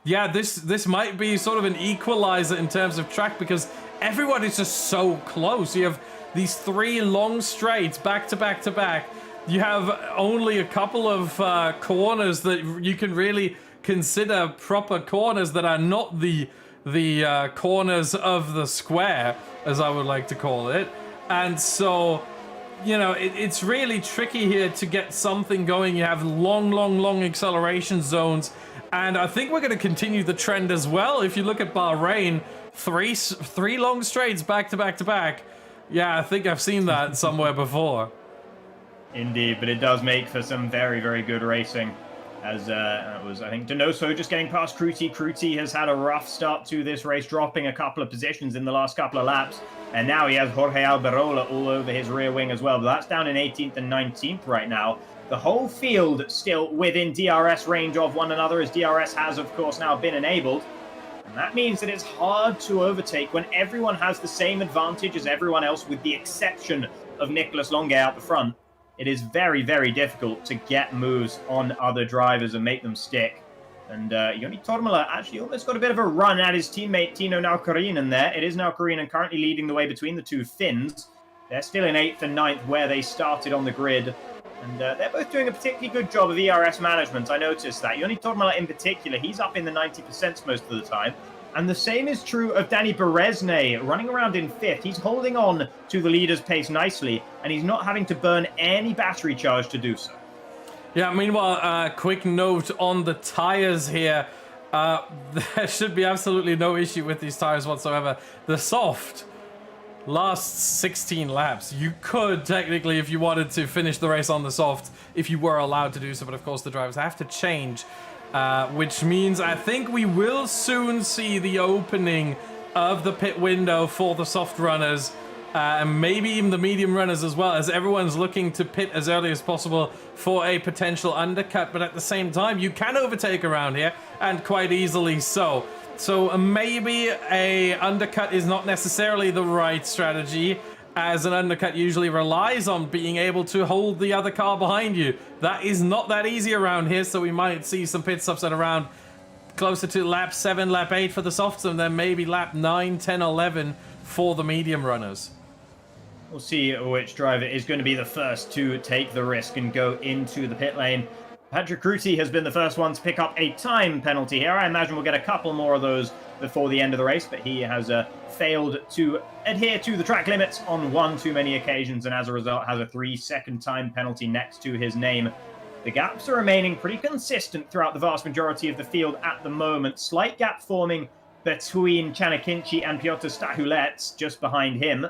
yeah, this might be sort of an equalizer in terms of track, because everyone is just so close. You have these 3 long straights back to back to back. You have only a couple of corners that you can really consider proper corners that are not the corners of the square, as I would like to call it. And so, you know, it's really tricky here to get something going. You have long acceleration zones, and I think we're going to continue the trend as well. If you look at Bahrain, three long straights back to back to back. Yeah, I think I've seen that somewhere before. Indeed, but it does make for some very good racing. As it was, I think, Donoso just getting past Kruti. Kruti has had a rough start to this race, dropping a couple of positions in the last couple of laps. And now he has Jorge Alberola all over his rear wing as well. But that's down in 18th and 19th right now. The whole field still within DRS range of one another, as DRS has, of course, now been enabled. And that means that it's hard to overtake when everyone has the same advantage as everyone else, with the exception of Nicolas Longue out the front. It is very difficult to get moves on other drivers and make them stick. And Joni Tormala actually almost got a bit of a run at his teammate Tino Naukarinen there. It is Naukarinen currently leading the way between the 2 Finns. They're still in 8th and 9th where they started on the grid. And they're both doing a particularly good job of ERS management. I noticed that. Joni Tormala in particular, he's up in the 90% most of the time. And the same is true of Danny Berezne, running around in 5th. He's holding on to the leader's pace nicely, and he's not having to burn any battery charge to do so. Yeah, meanwhile, quick note on the tires here. There should be absolutely no issue with these tires whatsoever. The soft lasts 16 laps. You could technically, if you wanted to, finish the race on the soft if you were allowed to do so, but of course the drivers have to change. Which means I think we will soon see the opening of the pit window for the soft runners, and maybe even the medium runners as well, as everyone's looking to pit as early as possible for a potential undercut. But at the same time, you can overtake around here, and quite easily so. So maybe a undercut is not necessarily the right strategy, as an undercut usually relies on being able to hold the other car behind you. That is not that easy around here, so we might see some pit stops at around closer to lap 7, lap 8 for the softs, and then maybe lap 9, 10, 11 for the medium runners. We'll see which driver is going to be the first to take the risk and go into the pit lane. Patrick Cruti has been the first one to pick up a time penalty here. I imagine we'll get a couple more of those before the end of the race, but he has failed to adhere to the track limits on one too many occasions, and as a result has a 3-second time penalty next to his name. The gaps are remaining pretty consistent throughout the vast majority of the field at the moment. Slight gap forming between Chanakinci and Piotr Stachulec just behind him,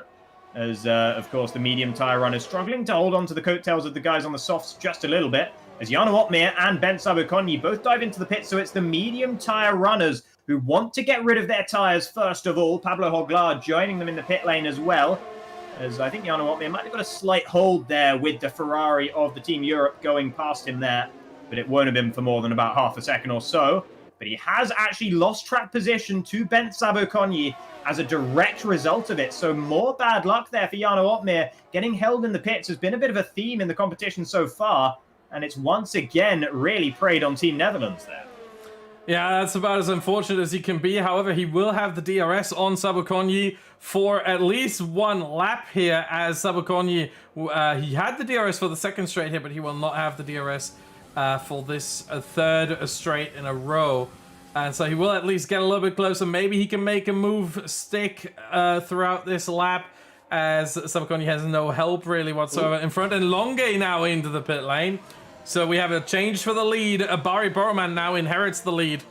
as of course the medium tyre runners struggling to hold on to the coattails of the guys on the softs just a little bit, as Jarno Opmeer and Ben Sabukonyi both dive into the pit. So it's the medium tyre runners who want to get rid of their tyres first of all. Pablo Hoglar joining them in the pit lane as well, as I think Jarno Opmeer might have got a slight hold there with the Ferrari of the Team Europe going past him there, but it won't have been for more than about half a second or so. But he has actually lost track position to Ben Sabukonyi as a direct result of it. So more bad luck there for Jarno Opmeer. Getting held in the pits has been a bit of a theme in the competition so far, and it's once again really preyed on Team Netherlands there. Yeah, that's about as unfortunate as he can be. However, he will have the DRS on Sabukonyi for at least one lap here, as Sabukonyi, he had the DRS for the second straight here, but he will not have the DRS for this third straight in a row. And so he will at least get a little bit closer. Maybe he can make a move stick throughout this lap, as Sabukonyi has no help really whatsoever in front. And Longe now into the pit lane. So we have a change for the lead. Barry Boroman now inherits the lead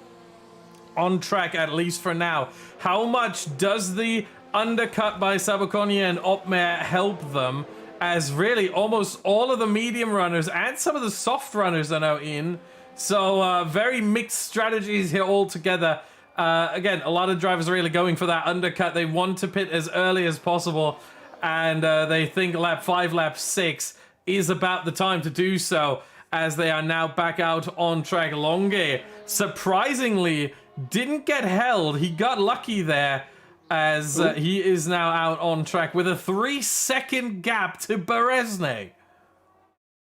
on track, at least for now. How much does the undercut by Sabukonyi and Opmeer help them, as really almost all of the medium runners and some of the soft runners are now in? So very mixed strategies here altogether. Again, a lot of drivers are really going for that undercut. They want to pit as early as possible, and they think lap 5, lap 6 is about the time to do so, as they are now back out on track. Longe, surprisingly, didn't get held. He got lucky there, as he is now out on track with a 3-second gap to Berezne.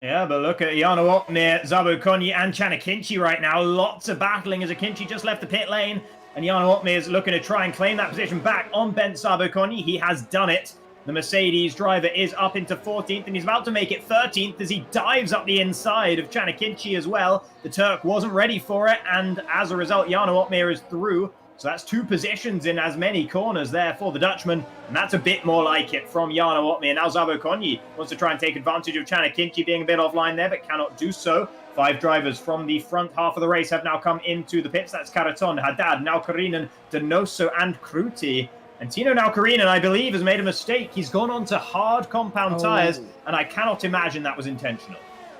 Yeah, but look at Jarno Opmeer, Sabukonyi and Chanakinci right now. Lots of battling as Akinci just left the pit lane, and Jarno Opmeer is looking to try and claim that position back on Ben Sabukonyi. He has done it. The Mercedes driver is up into 14th, and he's about to make it 13th as he dives up the inside of Chanakinci as well. The Turk wasn't ready for it, and as a result, Jarno Opmeer is through. So that's 2 positions in as many corners there for the Dutchman, and that's a bit more like it from Jarno Opmeer. Now Sabukonyi wants to try and take advantage of Chanakinci being a bit offline there, but cannot do so. 5 drivers from the front half of the race have now come into the pits. That's Karaton, Haddad, Naukarinen, Donoso, and Cruti. And Tino Naukarinen, I believe, has made a mistake. He's gone on to hard compound tyres, and I cannot imagine that was intentional.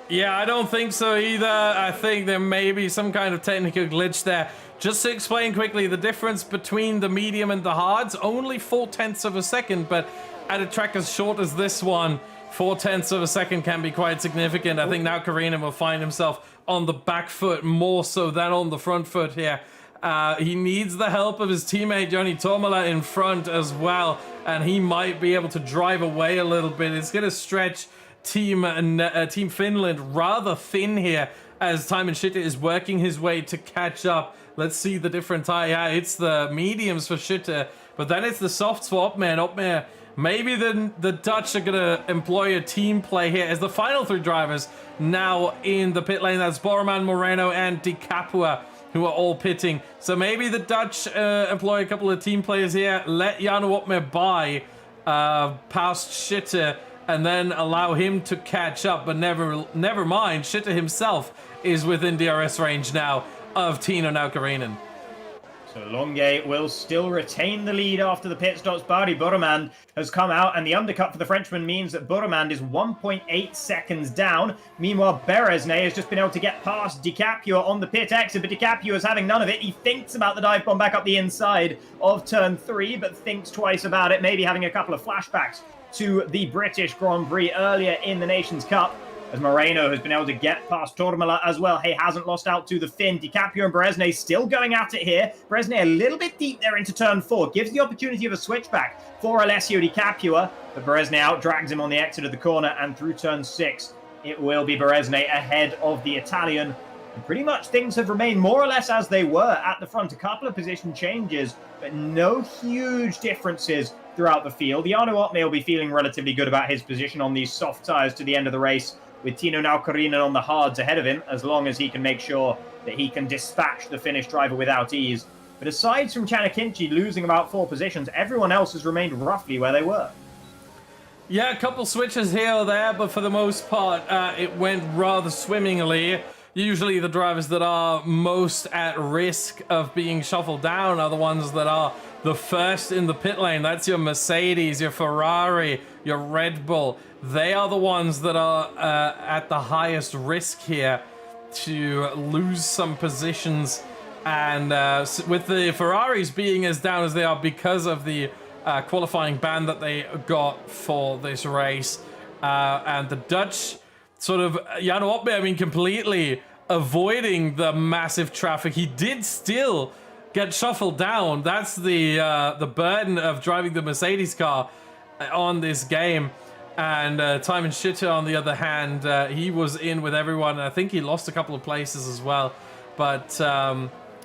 Yeah, I don't think so either. I think there may be some kind of technical glitch there. Just to explain quickly, the difference between the medium and the hards, only 0.4 of a second, but at a track as short as this one, 0.4 of a second can be quite significant. I think now Karinen will find himself on the back foot more so than on the front foot here. He needs the help of his teammate Joni Tomala in front as well, and he might be able to drive away a little bit. It's going to stretch Team Finland rather thin here, as Timon Schitte is working his way to catch up. Let's see the different tire. Yeah, it's the mediums for Schitte, but then it's the softs for Opmeer. Opmeer, maybe the Dutch are going to employ a team play here, as the final 3 drivers now in the pit lane. That's Borman, Moreno, and Di Capua who are all pitting. So maybe the Dutch employ a couple of team players here, let Jano Opmer by past Schitter, and then allow him to catch up. But never mind, Schitter himself is within DRS range now of Tino Naukarinen. So Longuet will still retain the lead after the pit stops. Barry Boromand has come out, and the undercut for the Frenchman means that Boromand is 1.8 seconds down. Meanwhile, Beresnay has just been able to get past DiCaprio on the pit exit, but DiCaprio is having none of it. He thinks about the dive bomb back up the inside of turn 3, but thinks twice about it, maybe having a couple of flashbacks to the British Grand Prix earlier in the Nations Cup, as Moreno has been able to get past Tormala as well. He hasn't lost out to the Finn. DiCaprio and Beresnay still going at it here. Beresnay a little bit deep there into turn 4. Gives the opportunity of a switchback for Alessio Di but Beresnay out drags him on the exit of the corner, and through turn 6, it will be Beresnay ahead of the Italian. And pretty much things have remained more or less as they were at the front. A couple of position changes, but no huge differences throughout the field. Jano Opmer will be feeling relatively good about his position on these soft tyres to the end of the race, with Tino Naukarinen on the hards ahead of him, as long as he can make sure that he can dispatch the Finnish driver without ease. But aside from Chanakinchi losing about 4 positions, everyone else has remained roughly where they were. Yeah, a couple switches here or there, but for the most part, it went rather swimmingly. Usually the drivers that are most at risk of being shuffled down are the ones that are the first in the pit lane. That's your Mercedes, your Ferrari, your Red Bull. They are the ones that are at the highest risk here to lose some positions. And with the Ferraris being as down as they are because of the qualifying ban that they got for this race, and the Dutch sort of, Jano Opmer, I mean, completely avoiding the massive traffic. He did still get shuffled down. That's the burden of driving the Mercedes car on this game. And Timon Schitter, on the other hand, he was in with everyone. And I think he lost a couple of places as well. But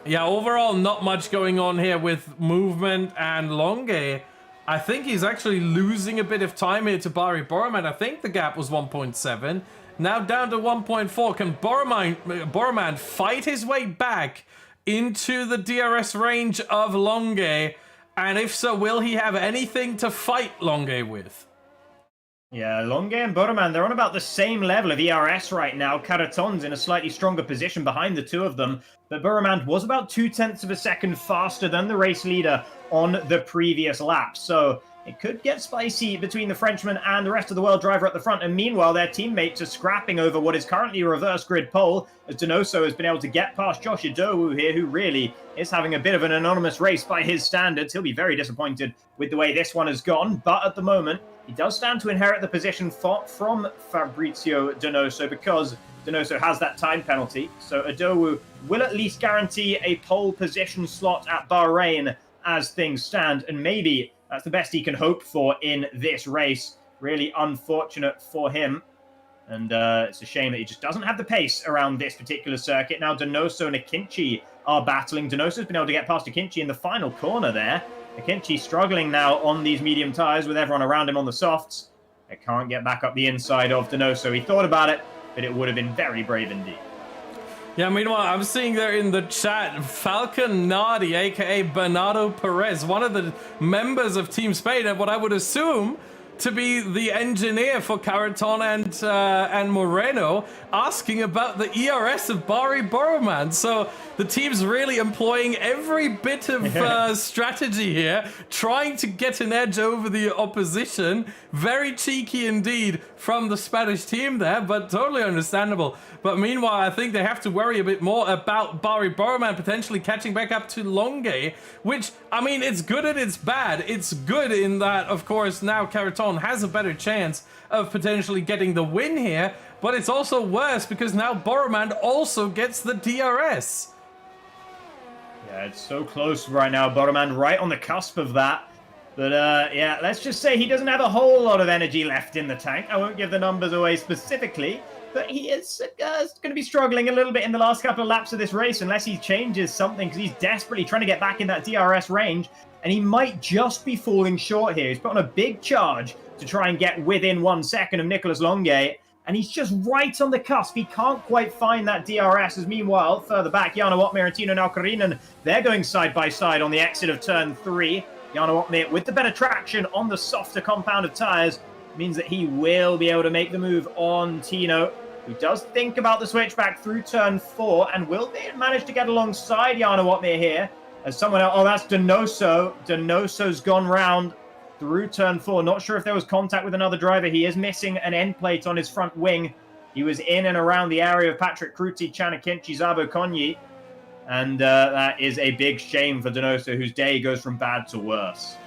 yeah, overall, not much going on here with movement. And Longuet, I think he's actually losing a bit of time here to Barry Boromand. I think the gap was 1.7. Now down to 1.4. Can Boromand fight his way back into the DRS range of Longuet? And if so, will he have anything to fight Longuet with? Yeah, Longuet and Boromand, they're on about the same level of ERS right now. Caraton's in a slightly stronger position behind the two of them, but Boromand was about 0.2 of a second faster than the race leader on the previous lap. So it could get spicy between the Frenchman and the rest of the world driver at the front. And meanwhile, their teammates are scrapping over what is currently a reverse grid pole, as Donoso has been able to get past Josh Idowu here, who really is having a bit of an anonymous race by his standards. He'll be very disappointed with the way this one has gone, but at the moment, he does stand to inherit the position from Fabrizio Donoso, because Donoso has that time penalty. So Idowu will at least guarantee a pole position slot at Bahrain as things stand, and maybe that's the best he can hope for in this race. Really unfortunate for him. And it's a shame that he just doesn't have the pace around this particular circuit. Now Donoso and Akinci are battling. Donoso's been able to get past Akinci in the final corner there. Akinci struggling now on these medium tyres with everyone around him on the softs. They can't get back up the inside of Donoso. He thought about it, but it would have been very brave indeed. Yeah, meanwhile, I'm seeing there in the chat, Falcon Nardi, aka Bernardo Perez, one of the members of Team Spain, and what I would assume to be the engineer for Caraton and Moreno, asking about the ERS of Barry Boromand. So the team's really employing every bit of strategy here, trying to get an edge over the opposition. Very cheeky indeed from the Spanish team there, but totally understandable. But meanwhile, I think they have to worry a bit more about Barry Boromand potentially catching back up to Longuet, which, I mean, it's good and it's bad. It's good in that, of course, now Caraton has a better chance of potentially getting the win here, but it's also worse because now Boromand also gets the DRS. Yeah, it's so close right now. Boromand right on the cusp of that. But yeah, let's just say he doesn't have a whole lot of energy left in the tank. I won't give the numbers away specifically, but he is going to be struggling a little bit in the last couple of laps of this race unless he changes something, because he's desperately trying to get back in that DRS range, and he might just be falling short here. He's put on a big charge to try and get within 1 second of Nicolas Longuet, and he's just right on the cusp. He can't quite find that DRS, as meanwhile, further back, Jarno Opmeer and Tino Naukarinen, they're going side by side on the exit of turn 3. Jarno Opmeer with the better traction on the softer compound of tyres means that he will be able to make the move on Tino, who does think about the switchback through turn 4 and will manage to get alongside Jarno Opmeer here. As someone else, oh, that's Donoso. Donoso's gone round through turn 4. Not sure if there was contact with another driver. He is missing an end plate on his front wing. He was in and around the area of Patrick Kruti, Chanakinchi, Zabo Konyi. And that is a big shame for Donoso, whose day goes from bad to worse.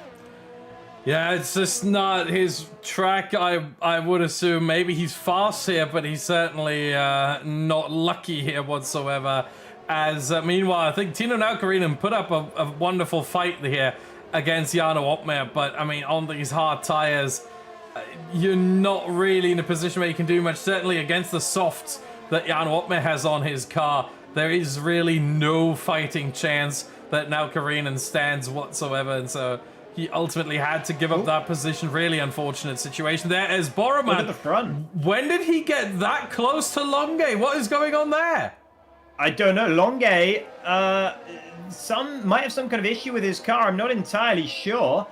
Yeah, it's just not his track. I would assume maybe he's fast here, but he's certainly not lucky here whatsoever. As meanwhile, I think Tino Naukarinen put up a wonderful fight here against Jarno Opmeer, but I mean, on these hard tires, you're not really in a position where you can do much. Certainly against the softs that Jarno Opmeer has on his car, there is really no fighting chance that Naukarinen stands whatsoever, and so he ultimately had to give up that position. Really unfortunate situation there as Boroman. Look at the front. When did he get that close to Longue? What is going on there? I don't know. Longue might have some kind of issue with his car. I'm not entirely sure.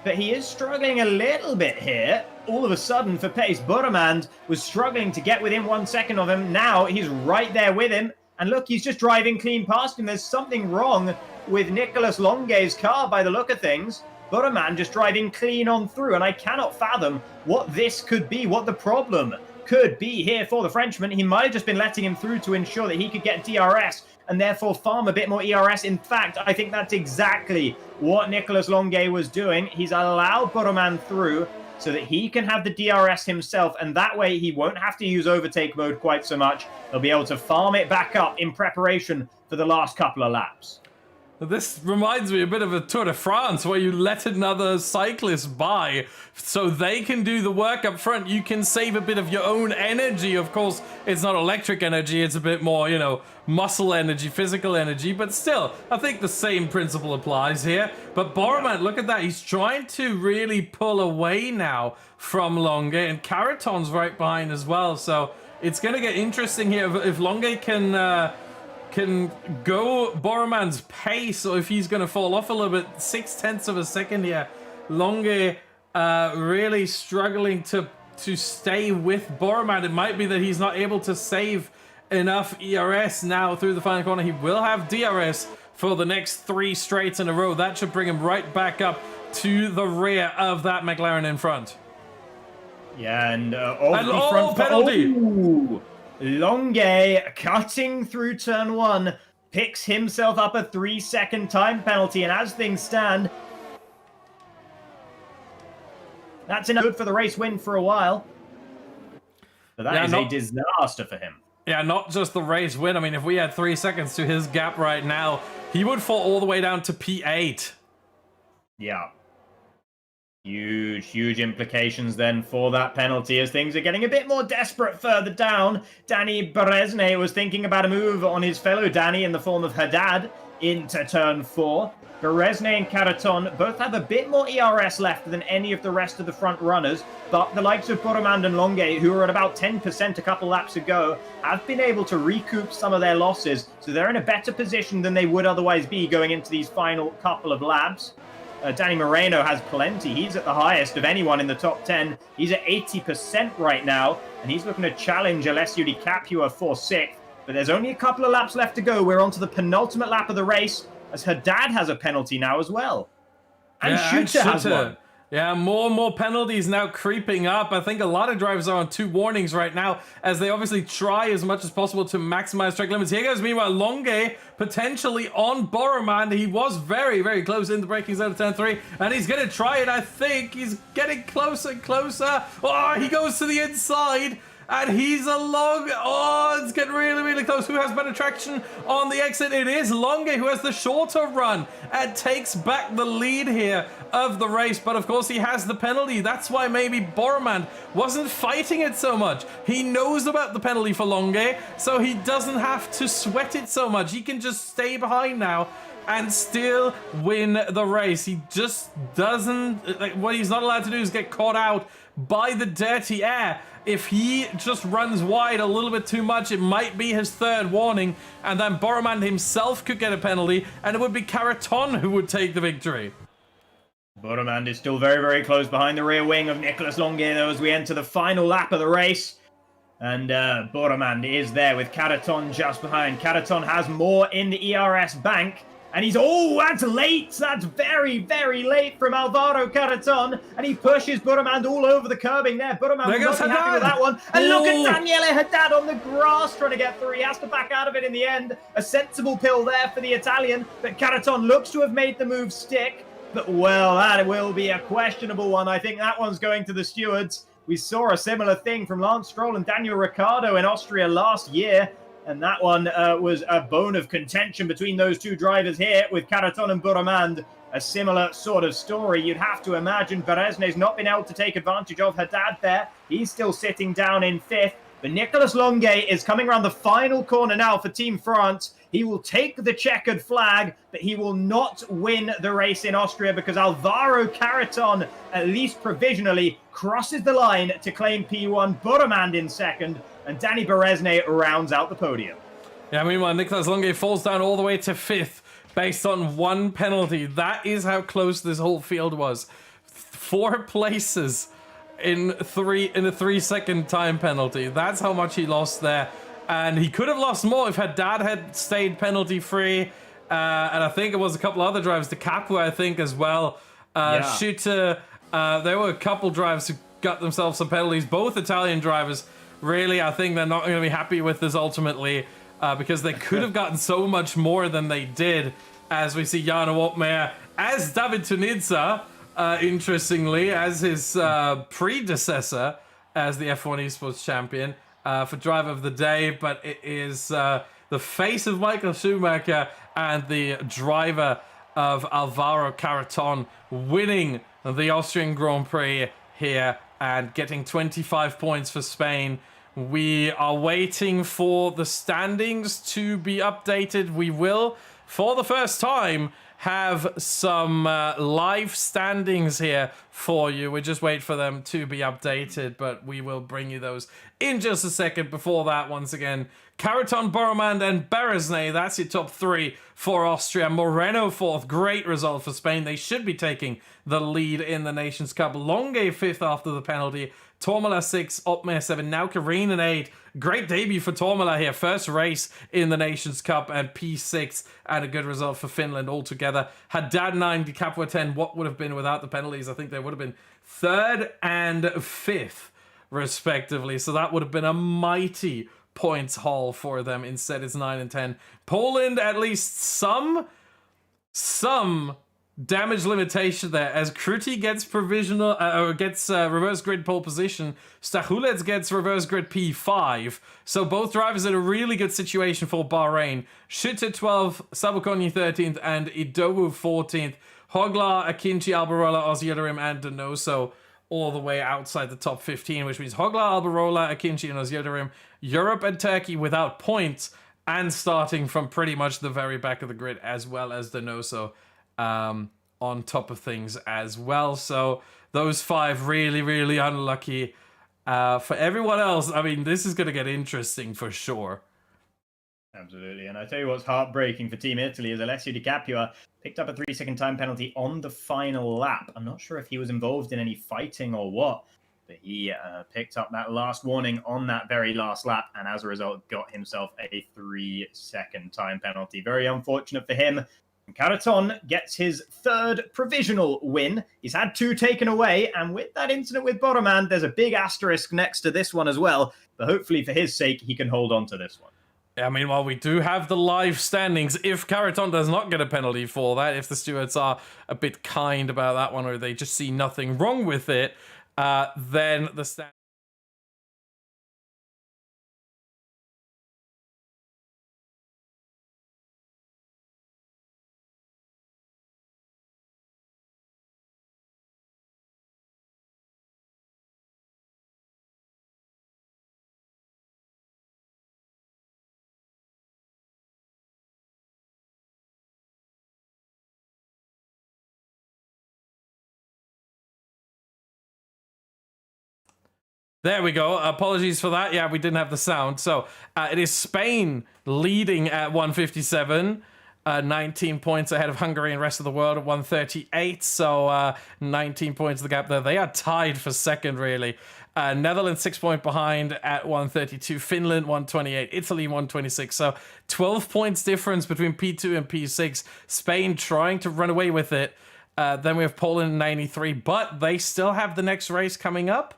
But he is struggling a little bit here. All of a sudden, for pace, Boromand was struggling to get within 1 second of him. Now he's right there with him. And look, he's just driving clean past him. There's something wrong with Nicolas Longue's car by the look of things. Boromand just driving clean on through. And I cannot fathom what this could be, what the problem could be here for the Frenchman. He might have just been letting him through to ensure that he could get DRS and therefore farm a bit more ERS. In fact, I think that's exactly what Nicolas Longue was doing. He's allowed Boroman through so that he can have the DRS himself, and that way he won't have to use overtake mode quite so much. He'll be able to farm it back up in preparation for the last couple of laps. This reminds me a bit of a Tour de France where you let another cyclist by so they can do the work up front. You can save a bit of your own energy. Of course, it's not electric energy. It's a bit more, you know, muscle energy, physical energy. But still, I think the same principle applies here. But Boroman, look at that. He's trying to really pull away now from Longue. And Caraton's right behind as well. So it's going to get interesting here if Longue can go Boroman's pace, or if he's going to fall off a little bit. 0.6 of a second here. Longue really struggling to stay with Boroman. It might be that he's not able to save enough ERS now through the final corner. He will have DRS for the next 3 straights in a row. That should bring him right back up to the rear of that McLaren in front. Yeah, and penalty. Oh! Longue cutting through turn 1, picks himself up a 3-second time penalty, and as things stand, that's enough for the race win for a while. But that is a disaster for him. Yeah, not just the race win. I mean, if we had 3 seconds to his gap right now, he would fall all the way down to P8. Yeah. Huge implications then for that penalty as things are getting a bit more desperate further down. Danny Berezne was thinking about a move on his fellow Danny in the form of Haddad into turn 4. Berezne and Caraton both have a bit more ERS left than any of the rest of the front runners, but the likes of Boromand and Longue, who were at about 10% a couple laps ago, have been able to recoup some of their losses, so they're in a better position than they would otherwise be going into these final couple of laps. Danny Moreno has plenty. He's at the highest of anyone in the top 10. He's at 80% right now, and he's looking to challenge Alessio Di Capua for 6th. But there's only a couple of laps left to go. We're on to the penultimate lap of the race, as Haddad has a penalty now as well. And Shooter has one. Yeah, more and more penalties now creeping up. I think a lot of drivers are on 2 warnings right now as they obviously try as much as possible to maximize track limits. Here goes, meanwhile, Longue potentially on Boroman. He was very, very close in the braking zone of turn 3, and he's going to try it, I think. He's getting closer and closer. Oh, he goes to the inside. And he's along. Oh, it's getting really, really close. Who has better traction on the exit? It is Longue who has the shorter run and takes back the lead here of the race. But of course, he has the penalty. That's why maybe Boroman wasn't fighting it so much. He knows about the penalty for Longue, so he doesn't have to sweat it so much. He can just stay behind now and still win the race. He just doesn't, like, what he's not allowed to do is get caught out by the dirty air. If he just runs wide a little bit too much, it might be his third warning, and then Boromand himself could get a penalty, and it would be Karaton who would take the victory. Boromand is still very, very close behind the rear wing of Nicholas Longuet, though, as we enter the final lap of the race. And Boromand is there with Karaton just behind. Karaton has more in the ERS bank. And he's, oh, that's late. That's very, very late from Alvaro Karaton. And he pushes Boromand all over the curbing there. Boromand will not be happy with that one. And look at Daniele Haddad on the grass trying to get through. He has to back out of it in the end. A sensible pill there for the Italian. But Karaton looks to have made the move stick. But, well, that will be a questionable one. I think that one's going to the stewards. We saw a similar thing from Lance Stroll and Daniel Ricciardo in Austria last year. And that one was a bone of contention between those two drivers here with Karaton and Boromand. A similar sort of story. You'd have to imagine Beresne's not been able to take advantage of Haddad there. He's still sitting down in fifth. But Nicholas Longuet is coming around the final corner now for Team France. He will take the checkered flag, but he will not win the race in Austria because Alvaro Karaton, at least provisionally, crosses the line to claim P1. Boromand in second, and Danny Beresne rounds out the podium. Yeah, meanwhile, Nicholas Longuet falls down all the way to fifth based on one penalty. That is how close this whole field was. 4 places in a 3-second time penalty. That's how much he lost there. And he could have lost more if Haddad had stayed penalty free. And I think it was a couple other drivers, the Capua, I think, as well. Shooter, there were a couple drivers who got themselves some penalties. Both Italian drivers, really, I think they're not going to be happy with this ultimately because they could have gotten so much more than they did, as we see Jan Woltmeier, as David Tunidza, interestingly, as his predecessor as the F1 Esports champion for driver of the day, but it is the face of Michael Schumacher and the driver of Alvaro Karaton winning the Austrian Grand Prix here and getting 25 points for Spain. We are waiting for the standings to be updated. We will, for the first time, have some live standings here for you. We just wait for them to be updated, but we will bring you those in just a second. Before that, once again, Karaton, Boromand, and Beresne, that's your top 3 for Austria. Moreno 4th, great result for Spain. They should be taking the lead in the Nations Cup. Longuet 5th after the penalty. Tormala 6, Opmer 7, now Karinen 8. Great debut for Tormala here. First race in the Nations Cup and P6, and a good result for Finland altogether. Haddad 9, Di Capua 10. What would have been without the penalties? I think they would have been 3rd and 5th, respectively. So that would have been a mighty points haul for them. Instead, it's 9 and 10. Poland, at least some damage limitation there, as Kruti gets provisional or gets reverse grid pole position. Stachulec gets reverse grid P5. So both drivers in a really good situation for Bahrain. Schütte 12th, Sabukonyi 13th, and Idowu 14th. Hoglar, Akinci, Alberola, Ozyedarim, and Donoso all the way outside the top 15, which means Hoglar, Alberola, Akinci, and Ozyedarim, Europe and Turkey without points, and starting from pretty much the very back of the grid, as well as Donoso on top of things as well. So those 5 really, really unlucky. For everyone else, I mean, this is going to get interesting for sure. Absolutely. And I tell you what's heartbreaking for Team Italy is Alessio Di Capua picked up a 3-second time penalty on the final lap. I'm not sure if he was involved in any fighting or what, but he picked up that last warning on that very last lap, and as a result got himself a 3-second time penalty. Very unfortunate for him. And Karaton gets his 3rd provisional win. He's had 2 taken away, and with that incident with Boromand, there's a big asterisk next to this one as well. But hopefully for his sake, he can hold on to this one. I mean, while we do have the live standings, if Karaton does not get a penalty for that, if the stewards are a bit kind about that one, or they just see nothing wrong with it, then the There we go. Apologies for that. Yeah, we didn't have the sound. So it is Spain leading at 157. 19 points ahead of Hungary and rest of the world at 138. So 19 points the gap there. They are tied for second, really. Netherlands 6 point behind at 132. Finland 128. Italy 126. So 12 points difference between P2 and P6. Spain trying to run away with it. Then we have Poland 93. But they still have the next race coming up.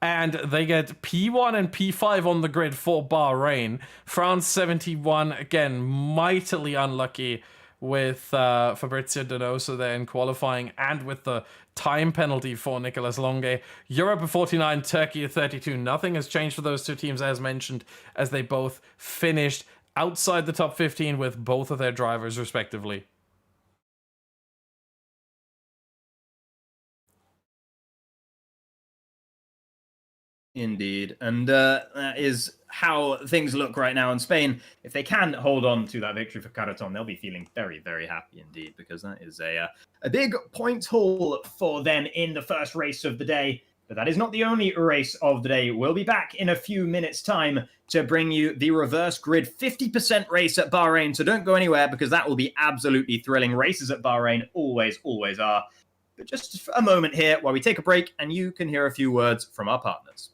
And they get P1 and P5 on the grid for Bahrain. France 71, again, mightily unlucky with Fabrizio Donoso there in qualifying and with the time penalty for Nicolas Longue. Europe at 49, Turkey at 32. Nothing has changed for those two teams, as mentioned, as they both finished outside the top 15 with both of their drivers, respectively. Indeed. And that is how things look right now in Spain. If they can hold on to that victory for Carreton, they'll be feeling very, very happy indeed, because that is a big point haul for them in the first race of the day. But that is not the only race of the day. We'll be back in a few minutes' time to bring you the reverse grid 50% race at Bahrain. So don't go anywhere, because that will be absolutely thrilling. Races at Bahrain always, always are. But just a moment here while we take a break and you can hear a few words from our partners.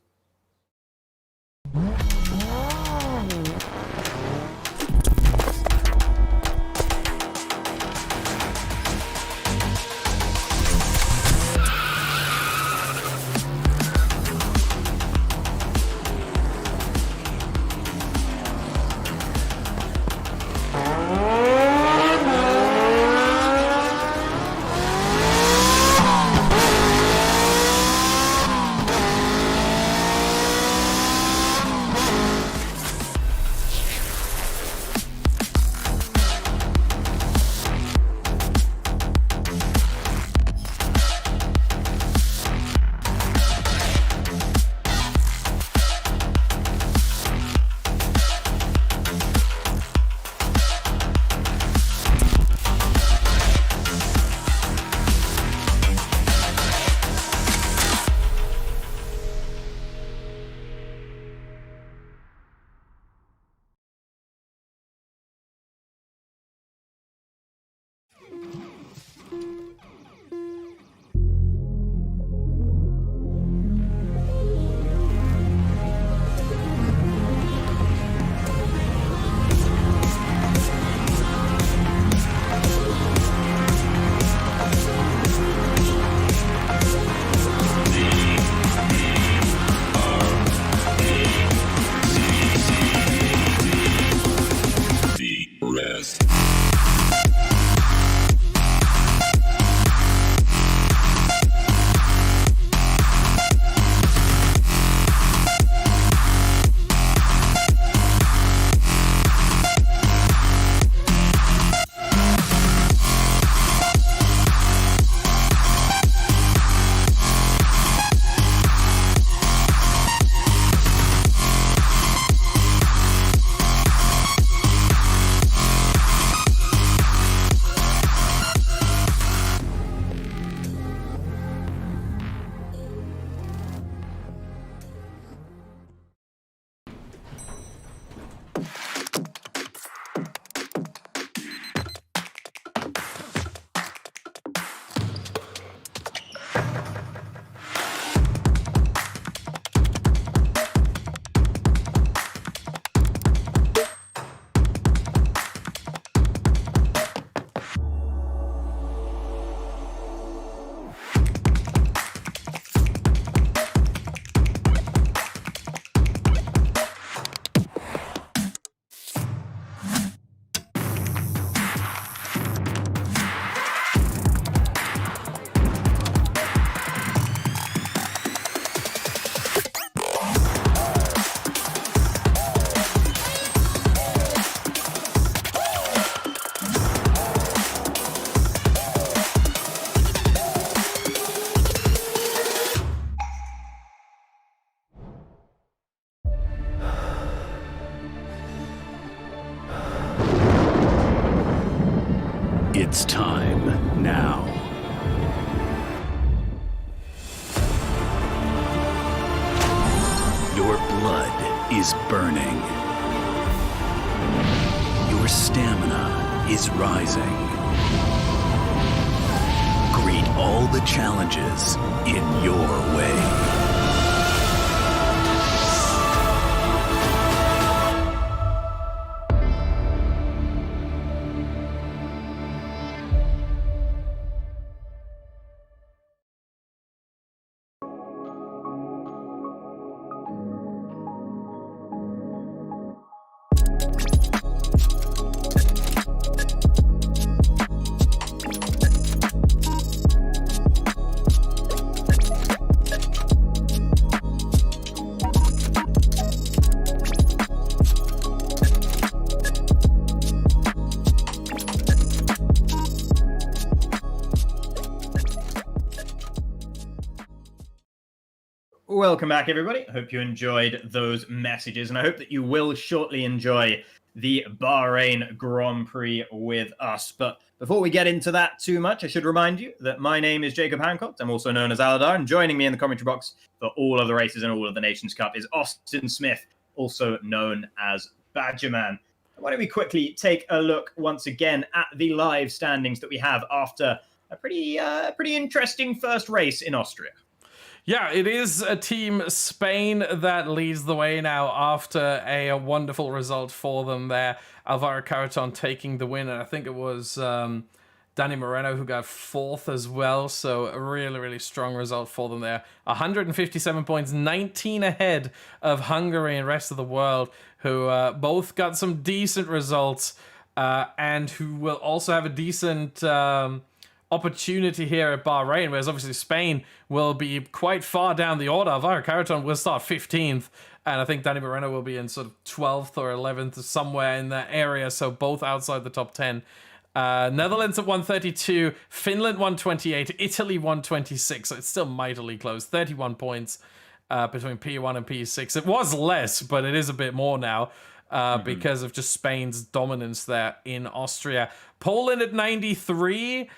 It's time now. is burning. Your stamina is rising. Greet all the challenges in your way. Welcome back, everybody. I hope you enjoyed those messages, and I hope that you will shortly enjoy the Bahrain Grand Prix with us. But before we get into that too much, I should remind you that my name is Jacob Hancock. I'm also known as Aladar, and joining me in the commentary box for all of the races and all of the Nations Cup is Austin Smith, also known as Badgerman. Why don't we quickly take a look once again at the live standings that we have after a pretty interesting first race in Austria. Yeah, it is a team Spain that leads the way now after a wonderful result for them there. Alvaro Carreton taking the win, and I think it was Danny Moreno who got fourth as well. So a really, really strong result for them there. 157 points, 19 ahead of Hungary and rest of the world, who both got some decent results and who will also have a decent opportunity here at Bahrain, whereas obviously Spain will be quite far down the order. Alvaro Carreton will start 15th, and I think Danny Moreno will be in sort of 12th or 11th, somewhere in that area, so both outside the top 10. Netherlands at 132, Finland 128, Italy 126, so it's still mightily close. 31 points between P1 and P6. It was less, but it is a bit more now because of just Spain's dominance there in Austria. Poland at 93.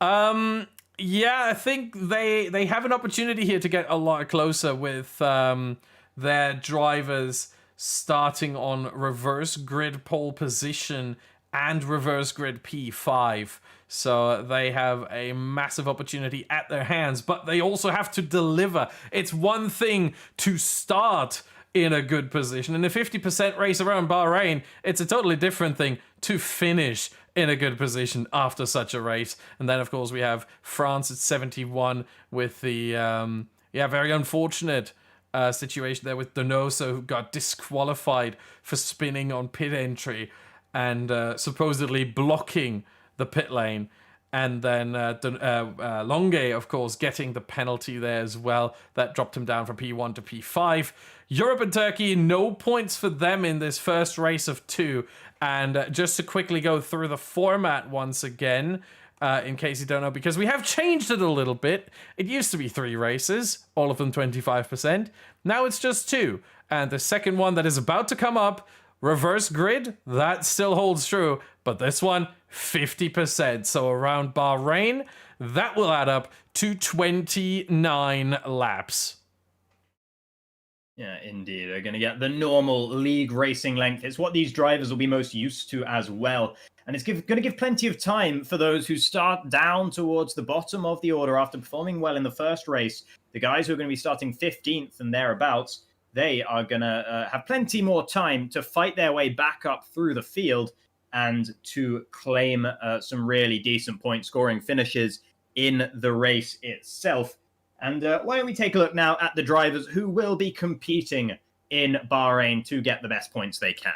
Yeah, I think they have an opportunity here to get a lot closer with their drivers starting on reverse grid pole position and reverse grid P5. So they have a massive opportunity at their hands, but they also have to deliver. It's one thing to start in a good position. In a 50% race around Bahrain, it's a totally different thing to finish in a good position after such a race. And then, of course, we have France at 71 with the, very unfortunate situation there with Donoso, who got disqualified for spinning on pit entry and supposedly blocking the pit lane. And then Longue, of course, getting the penalty there as well. That dropped him down from P1 to P5. Europe and Turkey, no points for them in this first race of two. And just to quickly go through the format once again, in case you don't know, because we have changed it a little bit. It used to be 3 races, all of them 25%. Now it's just 2. And the second one that is about to come up, reverse grid, that still holds true. But this one, 50%. So around Bahrain, that will add up to 29 laps. Yeah, indeed. They're going to get the normal league racing length. It's what these drivers will be most used to as well. And it's going to give plenty of time for those who start down towards the bottom of the order after performing well in the first race. The guys who are going to be starting 15th and thereabouts, they are going to have plenty more time to fight their way back up through the field and to claim some really decent point scoring finishes in the race itself. And why don't we take a look now at the drivers who will be competing in Bahrain to get the best points they can.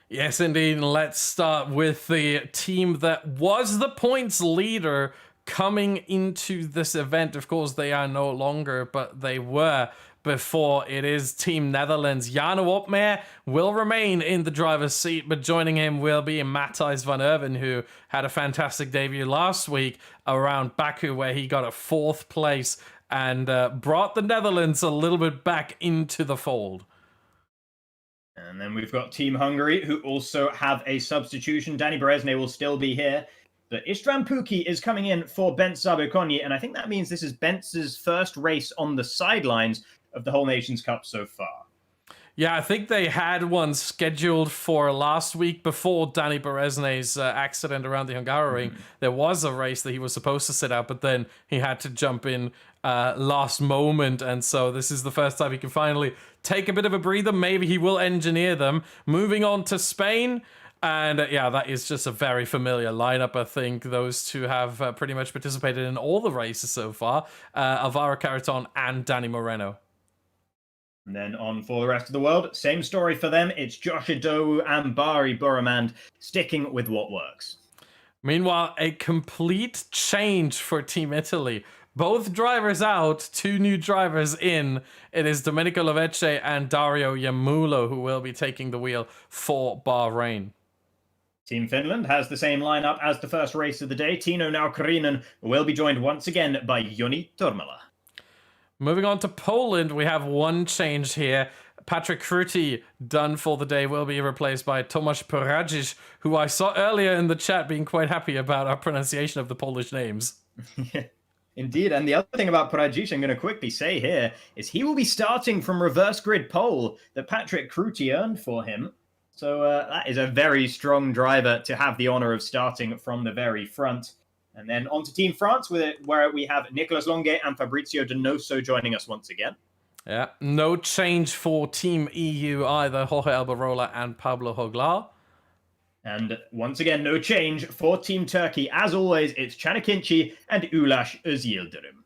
Yes, indeed. Let's start with the team that was the points leader coming into this event. Of course, they are no longer, but they were before. It is Team Netherlands. Jarno Opmeer will remain in the driver's seat, but joining him will be Matthijs van Erven, who had a fantastic debut last week around Baku, where he got a 4th place and brought the Netherlands a little bit back into the fold. And then we've got Team Hungary, who also have a substitution. Danny Berezne will still be here, but Istvan Puki is coming in for Bence Zabekonyi, and I think that means this is Bence's first race on the sidelines of the whole Nations Cup so far. Yeah, I think they had one scheduled for last week before Danny Berezne's accident around the Hungaroring. There was a race that he was supposed to sit out, but then he had to jump in last moment, and so this is the first time he can finally take a bit of a breather. Maybe he will engineer them. Moving on to Spain, and yeah, that is just a very familiar lineup. I think those two have pretty much participated in all the races so far. Alvaro Carreton and Danny Moreno. And then on for the rest of the world, same story for them. It's Josh Adowu and Bari Buramand sticking with what works. Meanwhile, a complete change for Team Italy. Both drivers out, 2 new drivers in. It is Domenico Lovece and Dario Yamulo who will be taking the wheel for Bahrain. Team Finland has the same lineup as the first race of the day. Tino Naukrinen will be joined once again by Joni Turmala. Moving on to Poland, we have one change here. Patrick Kruti, done for the day, will be replaced by Tomasz Poradzic, who I saw earlier in the chat being quite happy about our pronunciation of the Polish names. Indeed, and the other thing about Poradzic I'm going to quickly say here is he will be starting from reverse grid pole that Patrick Kruti earned for him. So that is a very strong driver to have the honor of starting from the very front. And then on to Team France, where we have Nicolas Longuet and Fabrizio Donoso joining us once again. Yeah, no change for Team EU either. Jorge Alberola and Pablo Joglar. And once again, no change for Team Turkey. As always, it's Çanakkale and Ulaş Özyıldırım.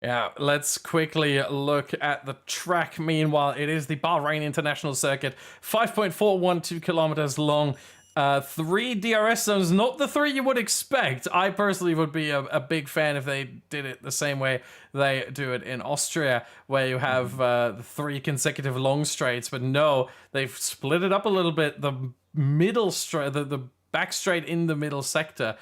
Yeah, let's quickly look at the track. Meanwhile, it is the Bahrain International Circuit, 5.412 kilometers long. 3 DRS zones, not the 3 you would expect. I personally would be a big fan if they did it the same way they do it in Austria, where you have the 3 consecutive long straights. But no, they've split it up a little bit. The middle straight, the back straight in the middle sector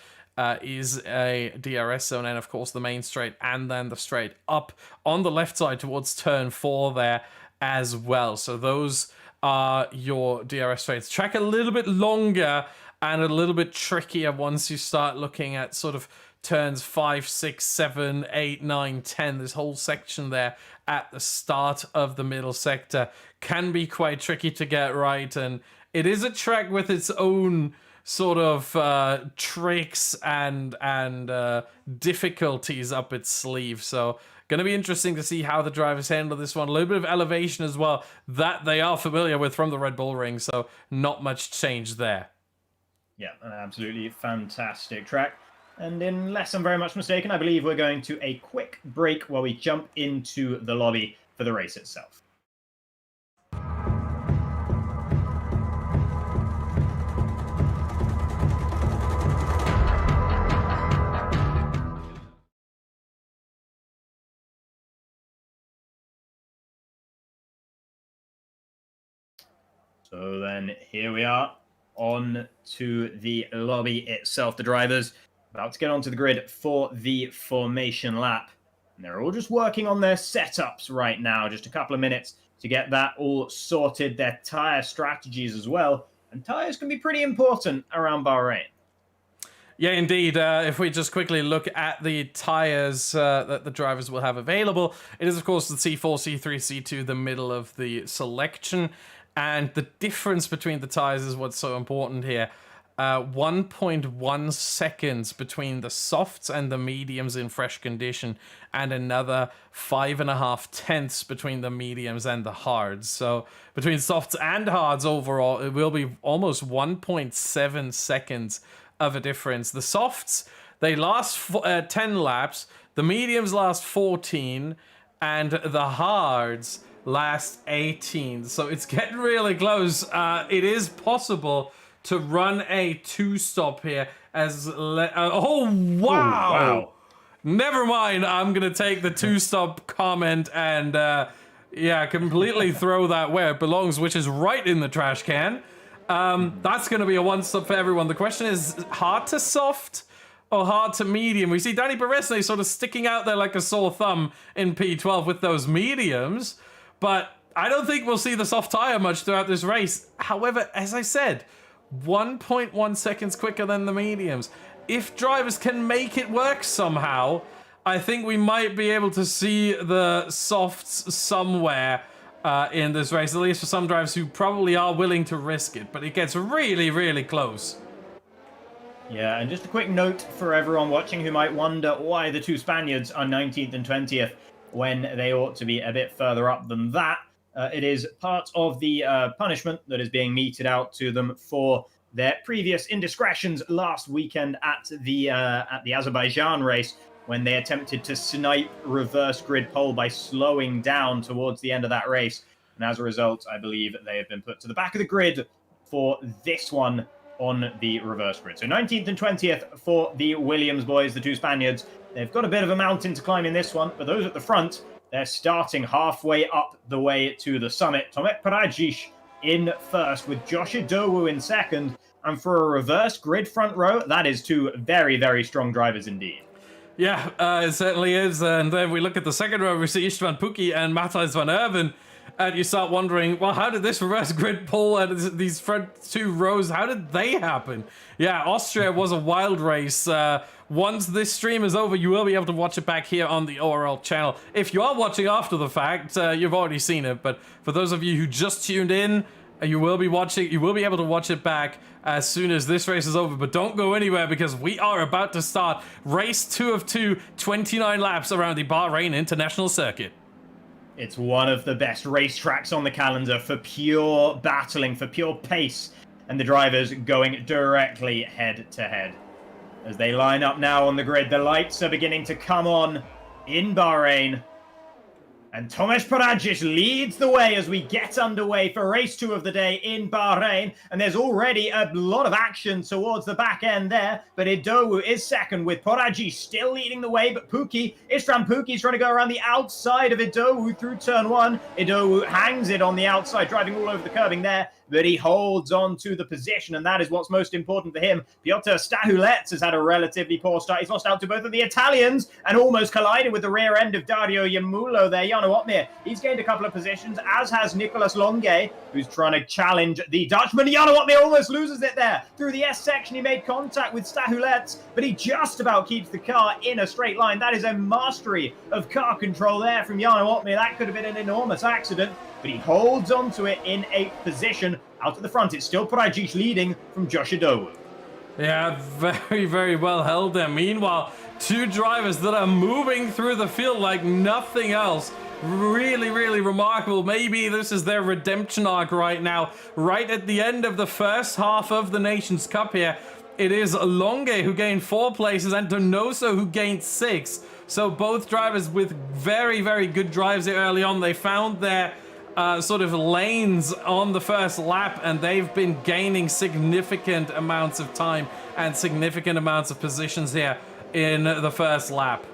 is a DRS zone, and of course the main straight, and then the straight up on the left side towards turn 4 there as well. So those are your DRS straights. Track a little bit longer and a little bit trickier once you start looking at sort of turns 5, 6, 7, 8, 9, 10. This whole section there at the start of the middle sector can be quite tricky to get right, and it is a track with its own sort of tricks and difficulties up its sleeve. So going to be interesting to see how the drivers handle this one. A little bit of elevation as well that they are familiar with from the Red Bull Ring, so not much change there. Yeah, an absolutely fantastic track. And unless I'm very much mistaken, I believe we're going to a quick break while we jump into the lobby for the race itself. So then here we are on to the lobby itself. The drivers about to get onto the grid for the formation lap. And they're all just working on their setups right now. Just a couple of minutes to get that all sorted. Their tire strategies as well. And tires can be pretty important around Bahrain. Yeah, indeed. If we just quickly look at the tires that the drivers will have available, it is, of course, the C4, C3, C2, the middle of the selection. And the difference between the tires is what's so important here. 1.1 seconds between the softs and the mediums in fresh condition, and another 5.5 tenths between the mediums and the hards. So between softs and hards overall, it will be almost 1.7 seconds of a difference. The softs, they last 10 laps, the mediums last 14, and the hards last 18. So it's getting really close. It is possible to run a 2-stop here as oh wow. Never mind, I'm gonna take the 2-stop comment and yeah, completely throw that where it belongs, which is right in the trash can. That's gonna be a 1-stop for everyone. The question is, hard to soft or hard to medium? We see Danny Berezne sort of sticking out there like a sore thumb in P12 with those mediums, but I don't think we'll see the soft tire much throughout this race. However, as I said, 1.1 seconds quicker than the mediums. If drivers can make it work somehow, I think we might be able to see the softs somewhere in this race, at least for some drivers who probably are willing to risk it, but it gets really, really close. Yeah, and just a quick note for everyone watching who might wonder why the two Spaniards are 19th and 20th when they ought to be a bit further up than that. It is part of the punishment that is being meted out to them for their previous indiscretions last weekend at the Azerbaijan race, when they attempted to snipe reverse grid pole by slowing down towards the end of that race. And as a result, I believe they have been put to the back of the grid for this one on the reverse grid. So 19th and 20th for the Williams boys, the two Spaniards. They've got a bit of a mountain to climb in this one, but those at the front, they're starting halfway up the way to the summit. Tomek Paradzic in first with Josh Idowu in second. And for a reverse grid front row, that is two very, very strong drivers indeed. Yeah, it certainly is. And then we look at the second row, we see Istvan Pukki and Matthijs van Erven. And you start wondering, well, how did this reverse grid pull and these front two rows, how did they happen? Yeah, Austria was a wild race. Once this stream is over, you will be able to watch it back here on the ORL channel. If you are watching after the fact, you've already seen it. But for those of you who just tuned in, you will be able to watch it back as soon as this race is over. But don't go anywhere, because we are about to start race 2 of 2, 29 laps around the Bahrain International Circuit. It's one of the best racetracks on the calendar for pure battling, for pure pace, and the drivers going directly head-to-head. As they line up now on the grid, the lights are beginning to come on in Bahrain. And Tomasz Paradzic leads the way as we get underway for race 2 of the day in Bahrain. And there's already a lot of action towards the back end there. But Idowu is second, with Paradzic still leading the way. But Istvan Pukki is trying to go around the outside of Idowu through turn 1. Idowu hangs it on the outside, driving all over the curbing there. But he holds on to the position, and that is what's most important for him. Piotr Stahulets has had a relatively poor start. He's lost out to both of the Italians and almost collided with the rear end of Dario Yamulo there. Jarno Otmir, he's gained a couple of positions, as has Nicolas Longe, who's trying to challenge the Dutchman. Jarno Otmir almost loses it there. Through the S section, he made contact with Stahulets, but he just about keeps the car in a straight line. That is a mastery of car control there from Jarno Otmir. That could have been an enormous accident, but he holds on to it in 8th position. Out at the front, it's still Paradzic leading from Josh Idowu. Yeah, very, very well held there. Meanwhile, two drivers that are moving through the field like nothing else. Really, really remarkable. Maybe this is their redemption arc right now. Right at the end of the first half of the Nations Cup here, it is Longe who gained 4 places and Donoso who gained 6. So both drivers with very, very good drives here early on. They found their sort of lanes on the first lap, and they've been gaining significant amounts of time and significant amounts of positions here in the first lap.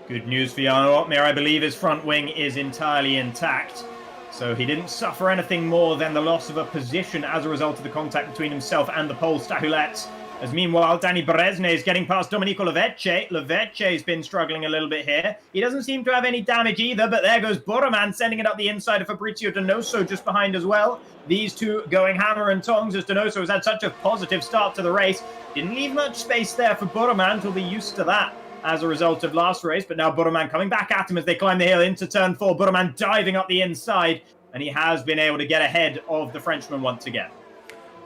Good news for Jarno Otmir. I believe his front wing is entirely intact, so he didn't suffer anything more than the loss of a position as a result of the contact between himself and the Pole Stahulets. As meanwhile, Danny Brezne is getting past Domenico Lovece. Lovece's been struggling a little bit here. He doesn't seem to have any damage either, but there goes Borroman sending it up the inside of Fabrizio Donoso just behind as well. These two going hammer and tongs as Donoso has had such a positive start to the race. Didn't leave much space there for Borroman. He'll be used to that as a result of last race, but now Borroman coming back at him as they climb the hill into turn 4. Borroman diving up the inside, and he has been able to get ahead of the Frenchman once again.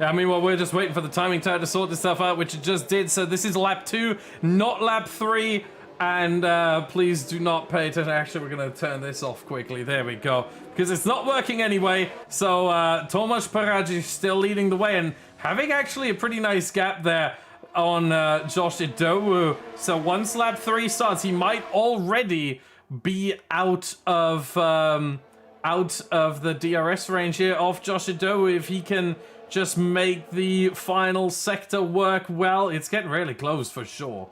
Yeah, I mean, well, we're just waiting for the timing tower to sort this stuff out, which it just did. So this is lap 2, not lap 3. And please do not pay attention. Actually, we're going to turn this off quickly. There we go. Because it's not working anyway. So Tomasz Paradzic still leading the way and having actually a pretty nice gap there on Josh Idowu. So once lap 3 starts, he might already be out of the DRS range here of Josh Idowu if he can just make the final sector work well. It's getting really close for sure.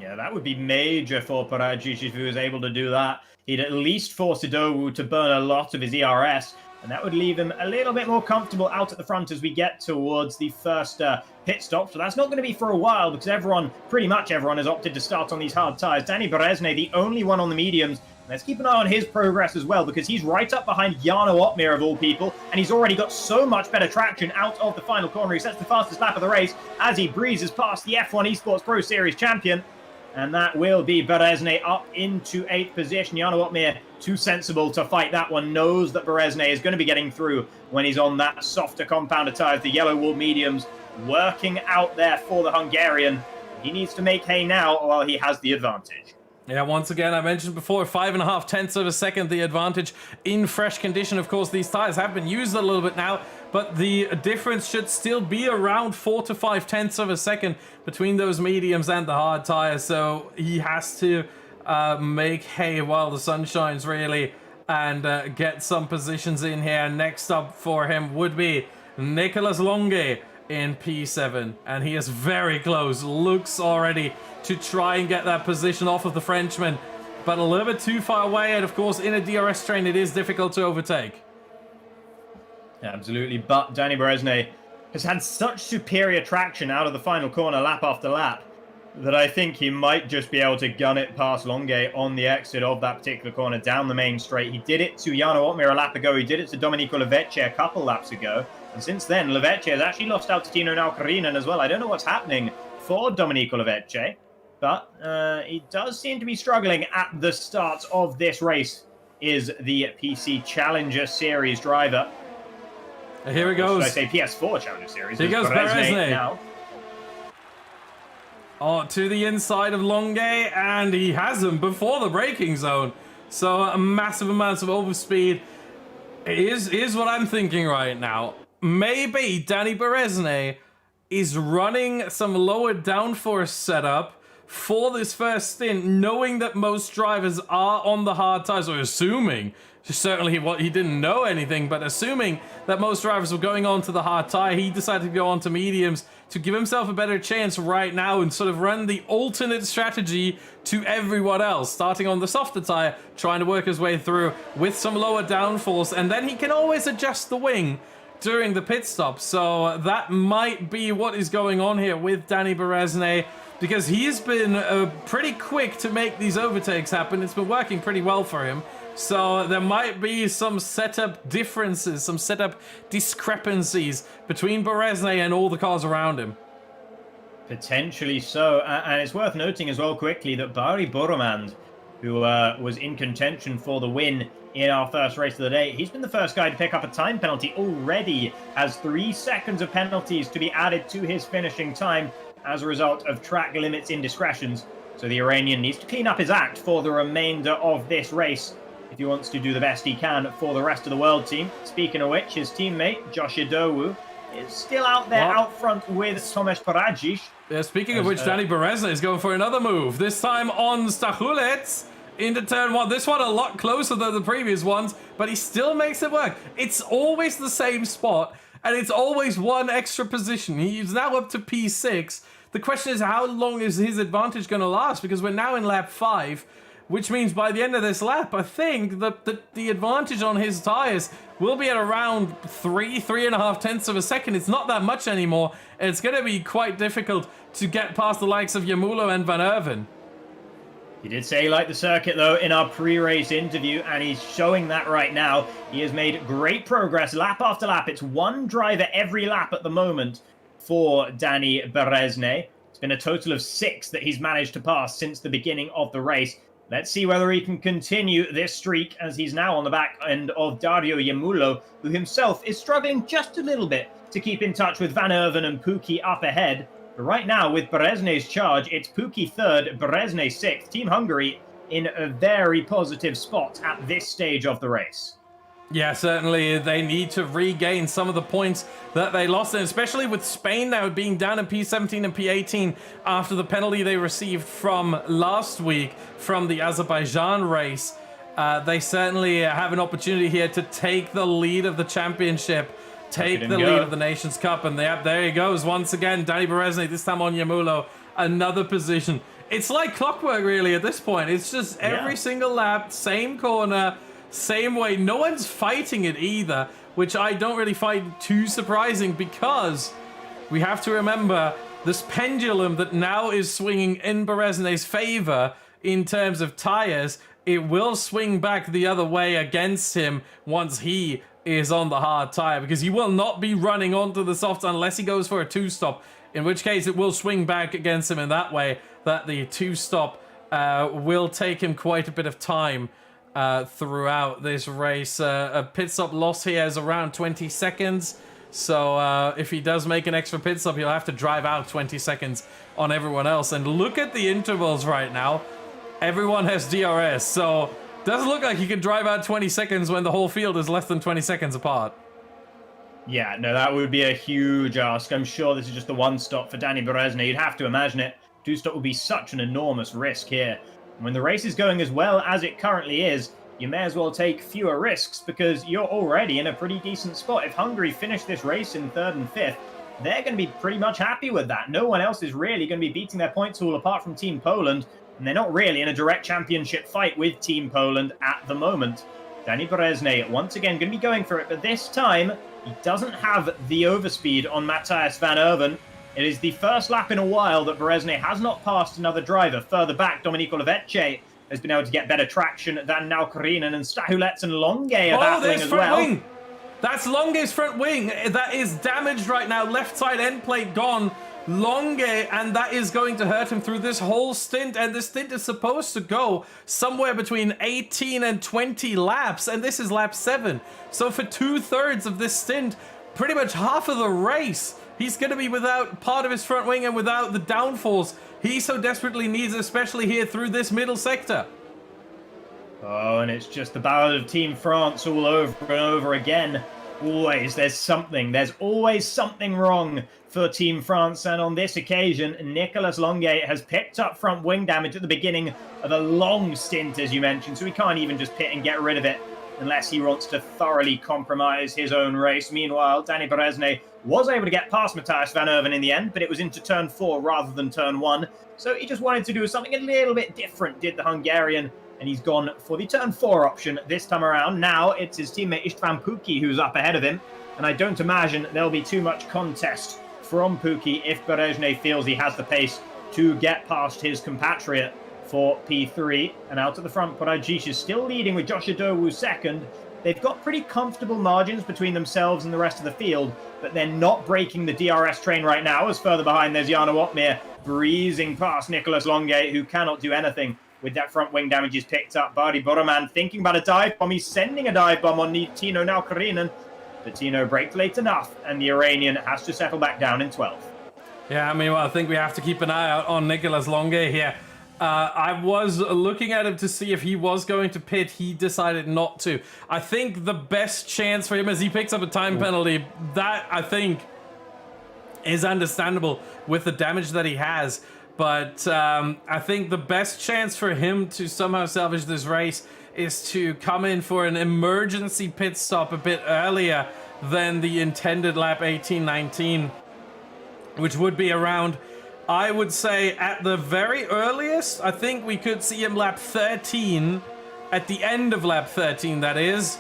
Yeah, that would be major for Paradzic if he was able to do that. He'd at least force Idowu to burn a lot of his ERS, and that would leave him a little bit more comfortable out at the front as we get towards the first pit stop. So that's not going to be for a while because pretty much everyone has opted to start on these hard tyres. Danny Brezne, the only one on the mediums. Let's keep an eye on his progress as well, because he's right up behind Jarno Otmir of all people, and he's already got so much better traction out of the final corner. He sets the fastest lap of the race as he breezes past the F1 Esports Pro Series champion. And that will be Berezne up into 8th position. Janowotmir, too sensible to fight that one, knows that Berezne is going to be getting through when he's on that softer compounder tires. The yellow wool mediums working out there for the Hungarian. He needs to make hay now while he has the advantage. Yeah, once again, I mentioned before, 5.5 tenths of a second, the advantage in fresh condition. Of course, these tires have been used a little bit now, but the difference should still be around 4 to 5 tenths of a second between those mediums and the hard tires. So he has to make hay while the sun shines, really, and get some positions in here. Next up for him would be Nicolas Longue in P7, and he is very close, looks already to try and get that position off of the Frenchman, but a little bit too far away, and of course in a DRS train it is difficult to overtake. Absolutely, but Danny Berezne has had such superior traction out of the final corner lap after lap that I think he might just be able to gun it past Longue on the exit of that particular corner down the main straight. He did it to Janowotmir a lap ago, he did it to Domenico Levecce a couple laps ago, and since then Levecce has actually lost out to Tino Naukarinen as well. I don't know what's happening for Domenico Levecce, but he does seem to be struggling at the start of this race, is the PC Challenger Series driver. Here he goes. Should I say PS4 Challenger Series? Here goes Berezne now. Oh, to the inside of Longue, and he has him before the braking zone. So a massive amounts of overspeed is what I'm thinking right now. Maybe Danny Berezne is running some lower downforce setup for this first stint, knowing that most drivers are on the hard tires, or assuming, certainly he didn't know anything, but assuming that most drivers were going on to the hard tire, he decided to go on to mediums to give himself a better chance right now and sort of run the alternate strategy to everyone else, starting on the softer tire, trying to work his way through with some lower downforce, and then he can always adjust the wing during the pit stop. So that might be what is going on here with Danny Berezne, because he's been pretty quick to make these overtakes happen. It's been working pretty well for him. So there might be some setup differences, some setup discrepancies between Berezne and all the cars around him. Potentially so. And it's worth noting as well quickly that Bari Boromand, who was in contention for the win in our first race of the day, he's been the first guy to pick up a time penalty already, has 3 seconds of penalties to be added to his finishing time as a result of track limits indiscretions. So the Iranian needs to clean up his act for the remainder of this race if he wants to do the best he can for the rest of the world team. Speaking of which, his teammate, Josh Idowu, is still out there out front with Tomasz Paradzic. Yeah, speaking of which, Danny Berezne is going for another move, this time on Stachulec into turn 1. This one a lot closer than the previous ones, but he still makes it work. It's always the same spot, and it's always one extra position. He's now up to P6. The question is, how long is his advantage going to last? Because we're now in lap 5, which means by the end of this lap, I think that the advantage on his tires will be at around 3.5 tenths of a second. It's not that much anymore. It's going to be quite difficult to get past the likes of Yamulo and Van Erven. He did say he liked the circuit, though, in our pre-race interview, and he's showing that right now. He has made great progress lap after lap. It's one driver every lap at the moment for Danny Berezne. It's been a total of 6 that he's managed to pass since the beginning of the race. Let's see whether he can continue this streak, as he's now on the back end of Dario Yamulo, who himself is struggling just a little bit to keep in touch with Van Erven and Pookie up ahead. But right now, with Berezne's charge, it's Pookie 3rd, Berezne 6th. Team Hungary in a very positive spot at this stage of the race. Yeah, certainly they need to regain some of the points that they lost, and especially with Spain now being down in P17 and P18 after the penalty they received from last week from the Azerbaijan race. They certainly have an opportunity here to take the lead of the championship, take the lead of the Nations Cup, and there he goes once again, Danny Berezne, this time on Yamulo, another position. It's like clockwork really at this point. It's just every single lap, same corner, same way. No one's fighting it either, which I don't really find too surprising, because we have to remember this pendulum that now is swinging in Berezne's favor in terms of tires. It will swing back the other way against him once he is on the hard tire, because he will not be running onto the soft unless he goes for a 2-stop, in which case it will swing back against him in that way. that the two-stop will take him quite a bit of time throughout this race. A pit stop loss here is around 20 seconds. So if he does make an extra pit stop, he'll have to drive out 20 seconds on everyone else. And look at the intervals right now. Everyone has DRS, so doesn't look like he can drive out 20 seconds when the whole field is less than 20 seconds apart. Yeah, no, that would be a huge ask. I'm sure this is just the one stop for Danny Berezny. You'd have to imagine it. Two stop would be such an enormous risk here. And when the race is going as well as it currently is, you may as well take fewer risks because you're already in a pretty decent spot. If Hungary finish this race in 3rd and 5th, they're going to be pretty much happy with that. No one else is really going to be beating their points all apart from Team Poland, and they're not really in a direct championship fight with Team Poland at the moment. Danny Berezny once again going to be going for it, but this time he doesn't have the overspeed on Matthias van Erven. It is the first lap in a while that Berezny has not passed another driver. Further back, Domenico Levecce has been able to get better traction than now Karinen, and Stahulets and Longe are battling as well. Wing. That's Longe's front wing. That is damaged right now. Left side end plate gone. Longe, and that is going to hurt him through this whole stint. And this stint is supposed to go somewhere between 18 and 20 laps, and this is lap 7. So for 2/3 of this stint, pretty much half of the race, he's going to be without part of his front wing and without the downforce he so desperately needs, especially here through this middle sector. Oh, and it's just the ballad of Team France all over and over again. Always, there's always something wrong for Team France, and on this occasion, Nicolas Longe has picked up front wing damage at the beginning of a long stint, as you mentioned, so he can't even just pit and get rid of it unless he wants to thoroughly compromise his own race. Meanwhile, Danny Berezny was able to get past Matthias van Erven in the end, but it was into turn 4 rather than turn 1, so he just wanted to do something a little bit different, did the Hungarian, and he's gone for the turn 4 option this time around. Now it's his teammate Istvan Puki who's up ahead of him, and I don't imagine there'll be too much contest from Puki if Berezny feels he has the pace to get past his compatriot for P3. And out at the front, Parajic is still leading with Josh Adowu second. They've got pretty comfortable margins between themselves and the rest of the field, but they're not breaking the DRS train right now, as further behind there's Jarno Opmeer breezing past Nicolas Longe, who cannot do anything with that front wing damage he's picked up. Bardi Boroman thinking about a dive bomb. He's sending a dive bomb on Tino now Karinen, but Tino braked late enough, and the Iranian has to settle back down in 12th. Yeah, I mean, well, I think we have to keep an eye out on Nicolas Longe here. I was looking at him to see if he was going to pit. He decided not to. I think the best chance for him is he picks up a time penalty. That, I think, is understandable with the damage that he has. But I think the best chance for him to somehow salvage this race is to come in for an emergency pit stop a bit earlier than the intended lap 18-19, which would be around, I would say, at the very earliest, I think we could see him lap 13, at the end of lap 13, that is,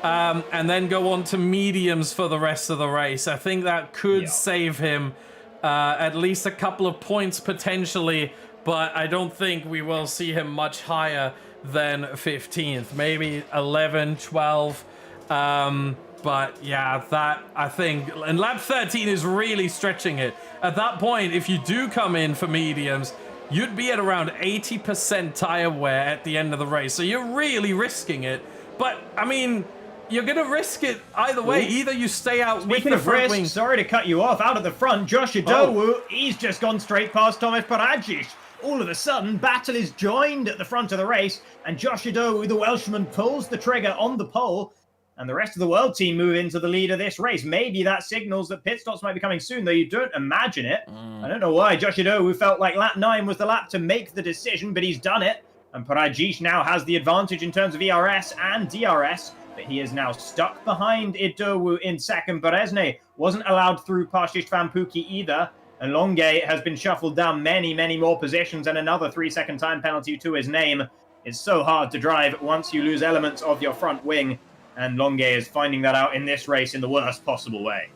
and then go on to mediums for the rest of the race. I think that could save him at least a couple of points potentially, but I don't think we will see him much higher than 15th, maybe 11, 12. But yeah, that, I think, and lap 13 is really stretching it. At that point, if you do come in for mediums, you'd be at around 80% tire wear at the end of the race. So you're really risking it. But, I mean, you're going to risk it either way. Either you stay out with the front wing. Sorry to cut you off. Out of the front, Josh Adowu, he's just gone straight past Tomasz Paradzic. All of a sudden, battle is joined at the front of the race, and Josh Adowu, the Welshman, pulls the trigger on the pole, and the rest of the world team move into the lead of this race. Maybe that signals that pit stops might be coming soon, though you don't imagine it. I don't know why Josh Adowu felt like lap 9 was the lap to make the decision, but he's done it, and Paradzic now has the advantage in terms of ERS and DRS, but he is now stuck behind Adowu in second. Berezny wasn't allowed through past Istvan Puki either, and Longe has been shuffled down many, many more positions, and another 3-second time penalty to his name. It's so hard to drive once you lose elements of your front wing, and Longe is finding that out in this race in the worst possible way.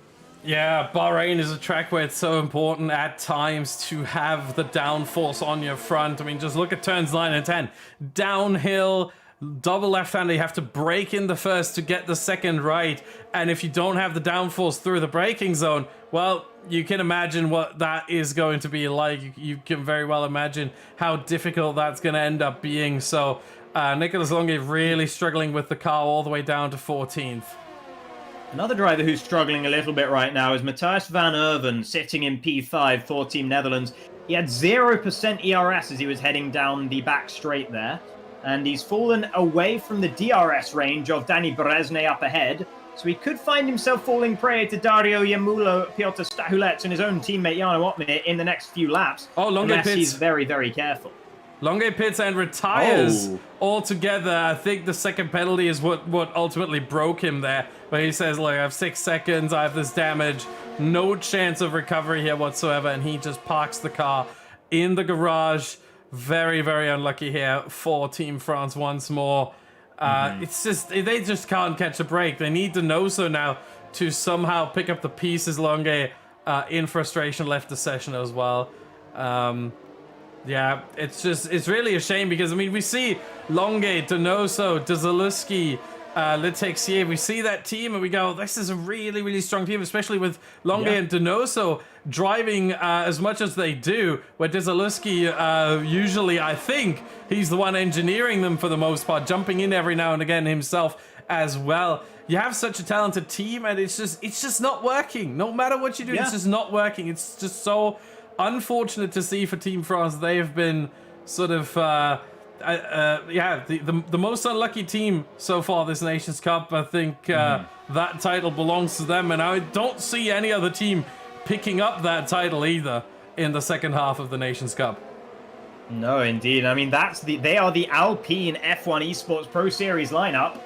Yeah, Bahrain is a track where it's so important at times to have the downforce on your front. I mean, just look at turns 9 and 10. Downhill, double left-hander, you have to brake in the first to get the second right, and if you don't have the downforce through the braking zone, Well, you can imagine what that is going to be like. You can very well imagine how difficult that's going to end up being. So Nicolas Longue really struggling with the car all the way down to 14th. Another driver who's struggling a little bit right now is Matthijs van Erven, sitting in P5 for Team Netherlands. He had 0% ERS as he was heading down the back straight there. And he's fallen away from the DRS range of Danny Brezne up ahead. So he could find himself falling prey to Dario Yamulo, Piotr Stahulec, and his own teammate Jarno Opmeer in the next few laps. Oh, Longue unless pits. he's very, very careful. Longue pits and retires altogether. I think the second penalty is what ultimately broke him there. Where he says, look, I have 6 seconds, I have this damage, no chance of recovery here whatsoever, and he just parks the car in the garage. Very, very unlucky here for Team France once more. It's just, they just can't catch a break. They need Donoso now to somehow pick up the pieces. Longue in frustration left the session as well. Yeah, it's really a shame because, I mean, we see Longue, Donoso, Dezaluski, Letexier, we see that team and we go, this is a really, really strong team, especially with Longue and Donoso driving as much as they do, where Dezaluski usually, I think, he's the one engineering them for the most part, jumping in every now and again himself as well. You have such a talented team and it's just not working. No matter what you do, it's just not working. It's just so unfortunate to see for Team France. They've been sort of the most unlucky team so far this Nations Cup. I think that title belongs to them, and I don't see any other team picking up that title either in the second half of the Nations Cup. No, indeed. I mean, they are the Alpine F1 Esports Pro Series lineup.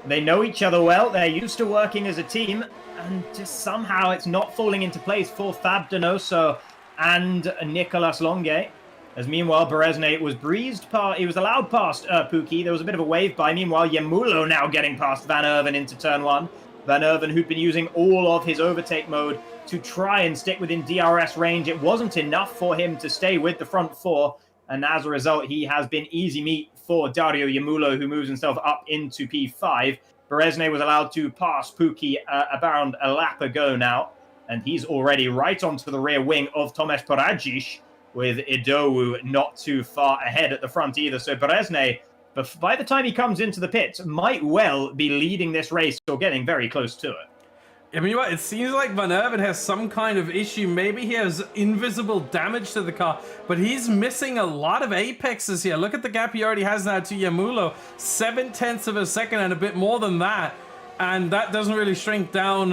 They know each other well. They're used to working as a team, and just somehow it's not falling into place for Fab Donoso and Nicolas Longue. As meanwhile, Brezne was breezed past, he was allowed past Pookie. There was a bit of a wave by. Meanwhile, Yamulo now getting past Van Erven into turn 1. Van Erven, who'd been using all of his overtake mode to try and stick within DRS range. It wasn't enough for him to stay with the front 4. And as a result, he has been easy meat for Dario Yamulo, who moves himself up into P5. Brezne was allowed to pass Pookie around a lap ago now. And he's already right onto the rear wing of Tomasz Poradzic, with Idowu not too far ahead at the front either. So Brezne, by the time he comes into the pits, might well be leading this race or getting very close to it. I mean, it seems like Van Erven has some kind of issue. Maybe he has invisible damage to the car, but he's missing a lot of apexes here. Look at the gap he already has now to Yamulo. 0.7 of a second and a bit more than that. And that doesn't really shrink down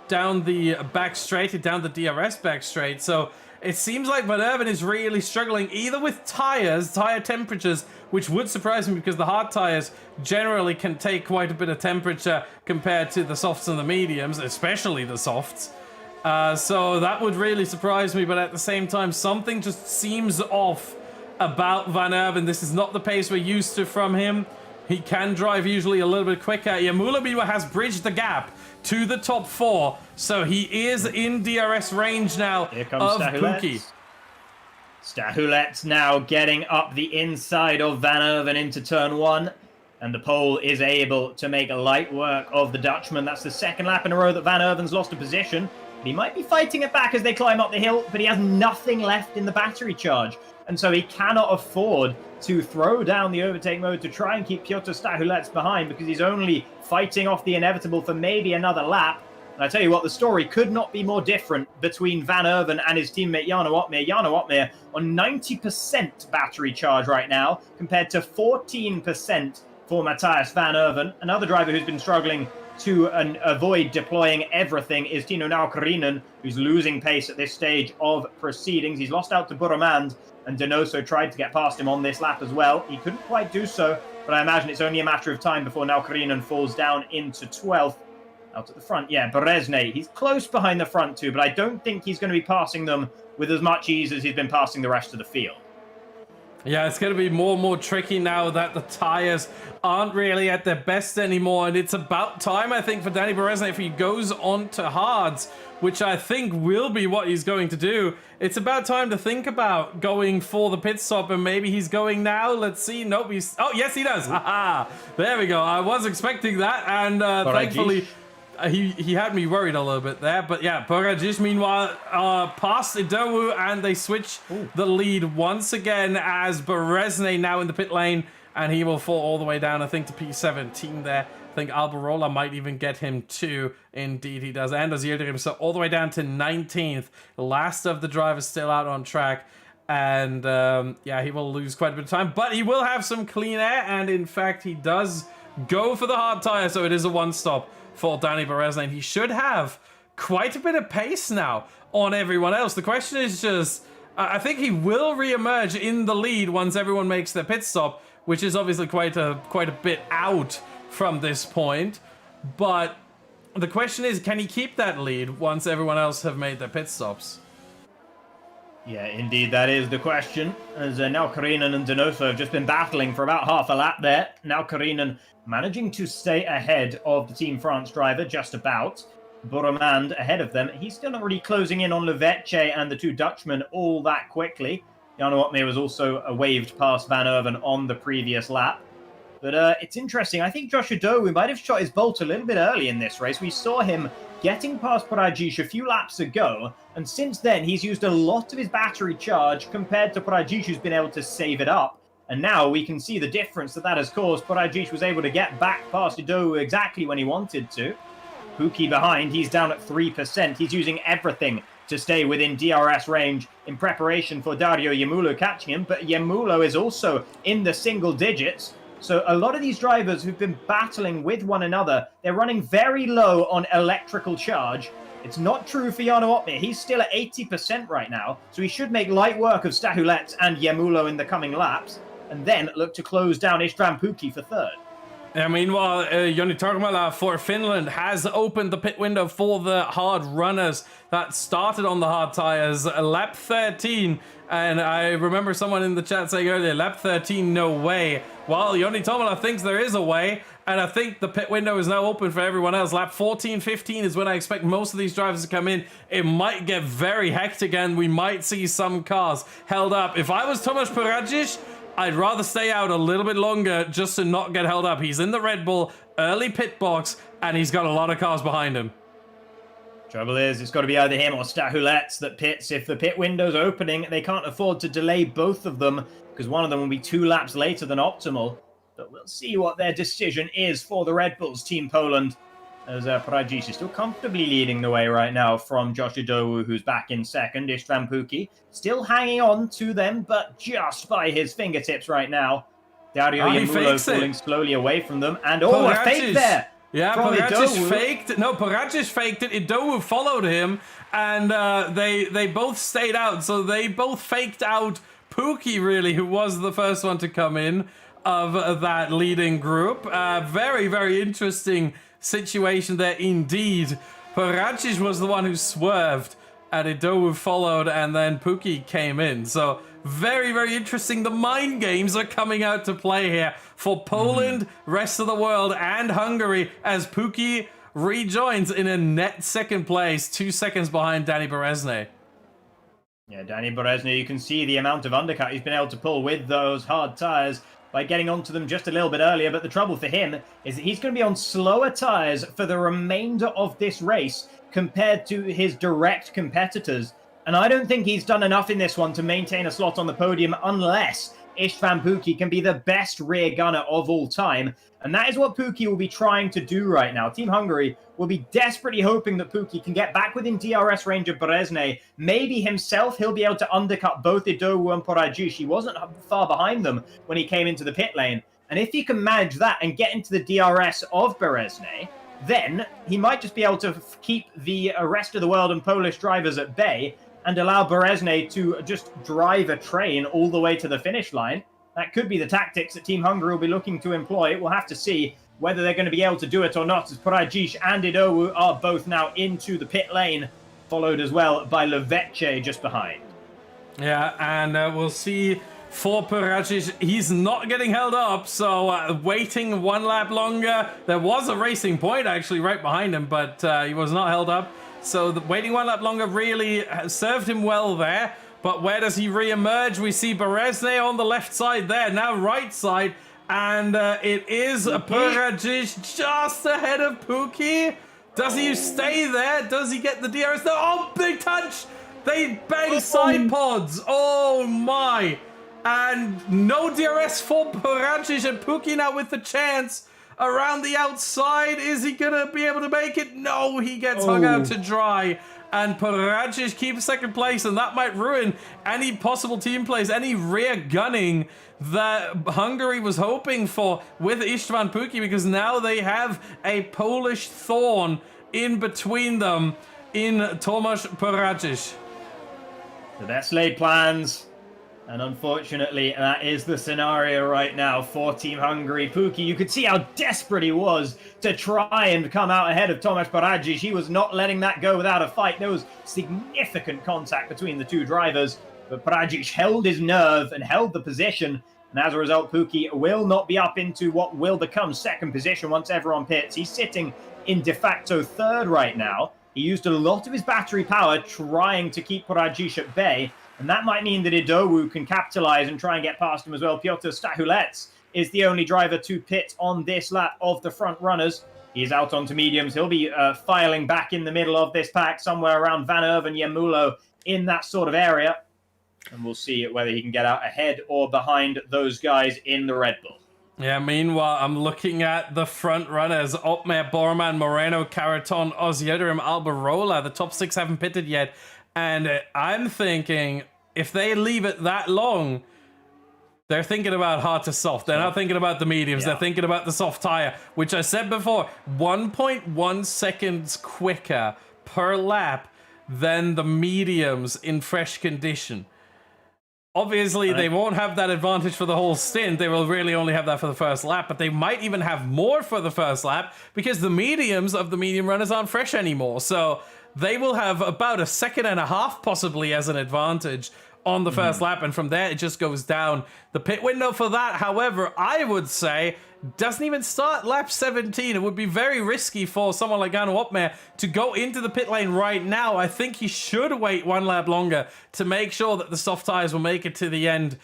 the back straight, down the DRS back straight. So it seems like Van Erven is really struggling either with tire temperatures, which would surprise me because the hard tires generally can take quite a bit of temperature compared to the softs and the mediums, especially the softs. So that would really surprise me, but at the same time, something just seems off about Van Erven. This is not the pace we're used to from him. He can drive usually a little bit quicker. Yamulo, meanwhile, has bridged the gap to the top 4, so he is in DRS range now of Pookie. Stahulec now getting up the inside of Van Erven into turn 1, and the pole is able to make light work of the Dutchman. That's the second lap in a row that Van Erven's lost a position. He might be fighting it back as they climb up the hill, but he has nothing left in the battery charge, and so he cannot afford to throw down the overtake mode to try and keep Piotr Stahulec behind, because he's only fighting off the inevitable for maybe another lap. And I tell you what, the story could not be more different between Van Erven and his teammate Jarno Opmeer. Jarno Opmeer on 90% battery charge right now, compared to 14% for Matthijs van Erven. Another driver who's been struggling to avoid deploying everything is Tino Naukrinen, who's losing pace at this stage of proceedings. He's lost out to Burromand, and Donoso tried to get past him on this lap as well. He couldn't quite do so, but I imagine it's only a matter of time before Naukrinen falls down into 12th. Out at the front, yeah, Brezne, he's close behind the front two, but I don't think he's going to be passing them with as much ease as he's been passing the rest of the field. Yeah, it's going to be more and more tricky now that the tires aren't really at their best anymore, and it's about time, I think, for Danny Brezne, if he goes on to hards, which I think will be what he's going to do. It's about time to think about going for the pit stop, and maybe he's going now. Let's see. Nope, he's... Oh, yes, he does. Haha. There we go. I was expecting that, and he had me worried a little bit there. But yeah, Pogačić meanwhile past Idowu, and they switch the lead once again as Berezne now in the pit lane, and he will fall all the way down, I think, to P17 there. I think Alberola might even get him too. Indeed, he does. And does Yildirim, so all the way down to 19th. Last of the drivers still out on track. And yeah, he will lose quite a bit of time, but he will have some clean air. And in fact, he does go for the hard tire. So it is a one stop for Danny Berezne. He should have quite a bit of pace now on everyone else. The question is just, I think he will re-emerge in the lead once everyone makes their pit stop, which is obviously quite a bit out from this point. But the question is, can he keep that lead once everyone else have made their pit stops? Yeah, indeed, that is the question. As now Karinen and Donoso have just been battling for about half a lap there. Now Karinen managing to stay ahead of the Team France driver, just about. Boromand ahead of them. He's still not really closing in on Levece and the two Dutchmen all that quickly. Jarno Opmeer was also waved past Van Erven on the previous lap. But it's interesting. I think Josh Idowu might have shot his bolt a little bit early in this race. We saw him getting past Pogačić a few laps ago, and since then he's used a lot of his battery charge compared to Pogačić, who's been able to save it up. And now we can see the difference that has caused. Pogačić was able to get back past Idowu exactly when he wanted to. Pookie behind, he's down at 3%. He's using everything to stay within DRS range in preparation for Dario Yemulo catching him, but Yemulo is also in the single digits. So a lot of these drivers who've been battling with one another, they're running very low on electrical charge. It's not true for Jarno Opmeer. He's still at 80% right now, so he should make light work of Stahulets and Yemulo in the coming laps, and then look to close down Istvan Pukki for third. Yeah, meanwhile, Joni Torgmala for Finland has opened the pit window for the hard runners that started on the hard tires. Lap 13, and I remember someone in the chat saying earlier, lap 13, no way. Well, Joni Torgmala thinks there is a way, and I think the pit window is now open for everyone else. Lap 14, 15 is when I expect most of these drivers to come in. It might get very hectic, and we might see some cars held up. If I was Tomasz Pogačić, I'd rather stay out a little bit longer just to not get held up. He's in the Red Bull early pit box, and he's got a lot of cars behind him. Trouble is, it's got to be either him or Stahulets that pits. If the pit window's opening, they can't afford to delay both of them, because one of them will be 2 laps later than optimal. But we'll see what their decision is for the Red Bulls, Team Poland, as Pogačić is still comfortably leading the way right now from Josh Idowu, who's back in second. Istvan Pukki still hanging on to them, but just by his fingertips right now. Dario Yemulo falling slowly away from them, and a fake there! Yeah, Pogačić faked. No, Pogačić faked it. Idowu followed him, and they both stayed out. So they both faked out Pukki, really, who was the first one to come in of that leading group. Very, very interesting situation there indeed. Pogačić was the one who swerved, and Idowu followed, and then Pukki came in. So very, very interesting. The mind games are coming out to play here for Poland, rest of the world, and Hungary, as Pukki rejoins in a net second place, 2 seconds behind Danny Berezne. Yeah, Danny Berezne, you can see the amount of undercut he's been able to pull with those hard tires by getting onto them just a little bit earlier. But the trouble for him is that he's going to be on slower tires for the remainder of this race compared to his direct competitors. And I don't think he's done enough in this one to maintain a slot on the podium unless Istvan Pukki can be the best rear gunner of all time. And that is what Pukki will be trying to do right now. Team Hungary will be desperately hoping that Pukki can get back within DRS range of Berezne. Maybe himself, he'll be able to undercut both Idowu and Pogačić. He wasn't far behind them when he came into the pit lane. And if he can manage that and get into the DRS of Berezne, then he might just be able to keep the rest of the world and Polish drivers at bay and allow Berezne to just drive a train all the way to the finish line. That could be the tactics that Team Hungary will be looking to employ. We'll have to see whether they're going to be able to do it or not, as Pogačić and Idowu are both now into the pit lane, followed as well by Levece just behind. Yeah, and we'll see for Pogačić. He's not getting held up, so waiting 1 lap longer. There was a racing point actually right behind him, but he was not held up. So waiting 1 lap longer really served him well there. But where does he re-emerge? We see Berezne on the left side there, now right side. And it is Pogačić just ahead of Pukki. Does he stay there? Does he get the DRS? No, oh, big touch! They bang side pods. Oh my! And no DRS for Paradzic, and Puki now with the chance around the outside. Is he gonna be able to make it? No, he gets hung out to dry. And Paradzic keeps second place, and that might ruin any possible team plays, any rear gunning that Hungary was hoping for with Istvan Puki, because now they have a Polish thorn in between them in Tomasz Paradzic. The best laid plans, and unfortunately that is the scenario right now for Team Hungary. Puki, you could see how desperate he was to try and come out ahead of Tomasz Paradzic. He was not letting that go without a fight. There was significant contact between the two drivers, but Paradzic held his nerve and held the position, and as a result Puki will not be up into what will become second position once everyone pits. He's sitting in de facto third right now. He used a lot of his battery power trying to keep Paradzic at bay, and that might mean that Idowu can capitalize and try and get past him as well. Piotr Stachulec is the only driver to pit on this lap of the front runners. He's out onto mediums. He'll be filing back in the middle of this pack, somewhere around Van Erven, Yemulo, in that sort of area. And we'll see whether he can get out ahead or behind those guys in the Red Bull. Yeah, meanwhile, I'm looking at the front runners. Otmar, Borman, Moreno, Caraton, Ozyedarim, Alberola. The top six haven't pitted yet. And I'm thinking, if they leave it that long, they're thinking about hard to soft. They're not thinking about the mediums. Yeah. They're thinking about the soft tire, which I said before, 1.1 seconds quicker per lap than the mediums in fresh condition. Obviously, they won't have that advantage for the whole stint. They will really only have that for the first lap, but they might even have more for the first lap because the mediums of the medium runners aren't fresh anymore. So they will have about a second and a half possibly as an advantage on the first lap, and from there it just goes down. The pit window for that, however, I would say doesn't even start lap 17. It would be very risky for someone like Jan Otmar to go into the pit lane right now. I think he should wait one lap longer to make sure that the soft tires will make it to the end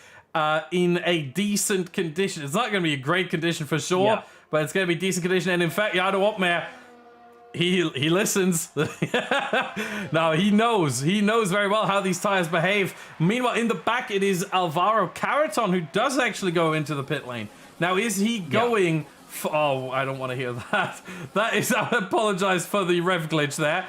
in a decent condition. It's not going to be a great condition for sure, but it's going to be decent condition. And in fact, Jan Otmar, he listens. Now he knows very well how these tires behave. Meanwhile, in the back it is Alvaro Caraton who does actually go into the pit lane. Now is he going oh, I don't want to hear that. That is, I apologize for the rev glitch there.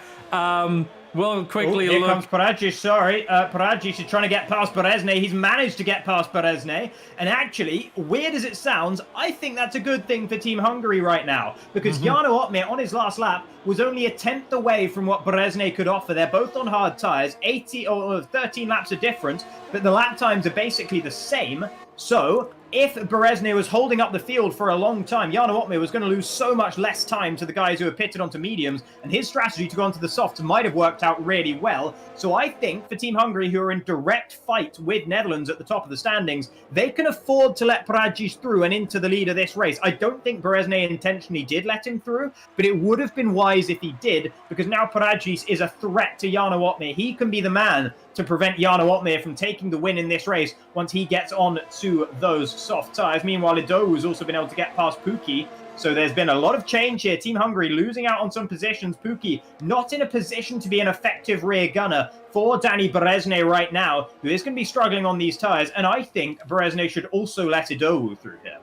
We'll quickly look. Here comes Paradzic, sorry. Paradzic is trying to get past Berezne. He's managed to get past Berezne. And actually, weird as it sounds, I think that's a good thing for Team Hungary right now. Because Jarno Otmar, on his last lap, was only a tenth away from what Berezne could offer. They're both on hard tyres. 13 laps of difference, but the lap times are basically the same. So if Berezne was holding up the field for a long time, Jarno Otmar was going to lose so much less time to the guys who have pitted onto mediums, and his strategy to go onto the softs might have worked out really well. So I think for Team Hungary, who are in direct fight with Netherlands at the top of the standings, they can afford to let Paradzic through and into the lead of this race. I don't think Berezne intentionally did let him through, but it would have been wise if he did, because now Paradzic is a threat to Jarno Otmar. He can be the man to prevent Jarno Otmar from taking the win in this race once he gets on to those soft tyres. Meanwhile, Idowu has also been able to get past Puki. So there's been a lot of change here. Team Hungary losing out on some positions. Puki not in a position to be an effective rear gunner for Danny Berezne right now, who is going to be struggling on these tyres. And I think Berezne should also let Idowu through here.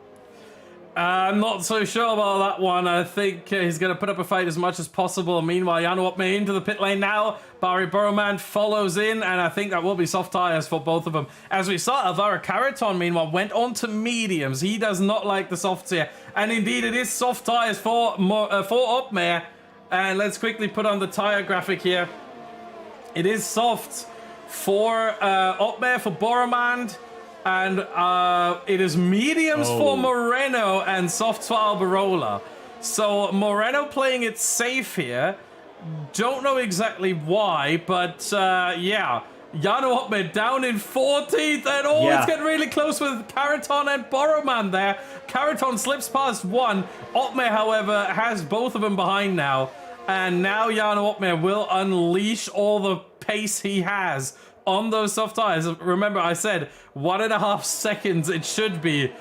I'm not so sure about that one. I think he's going to put up a fight as much as possible. Meanwhile, Jarno Otmar into the pit lane now. Barry Burrowman follows in, and I think that will be soft tires for both of them. As we saw, Alvaro Caraton, meanwhile, went on to mediums. He does not like the softs here. And indeed, it is soft tires for Otmar. And let's quickly put on the tire graphic here. It is soft for Otmar, for Boromand. And it is mediums for Moreno and softs for Alberola. So Moreno playing it safe here. Don't know exactly why, but yeah. Jarno Otmar down in 14th, and it's getting really close with Caraton and Borrowman there. Caraton slips past one. Otmar, however, has both of them behind now. And now Jarno Otmar will unleash all the pace he has on those soft tires. Remember, I said 1.5 seconds it should be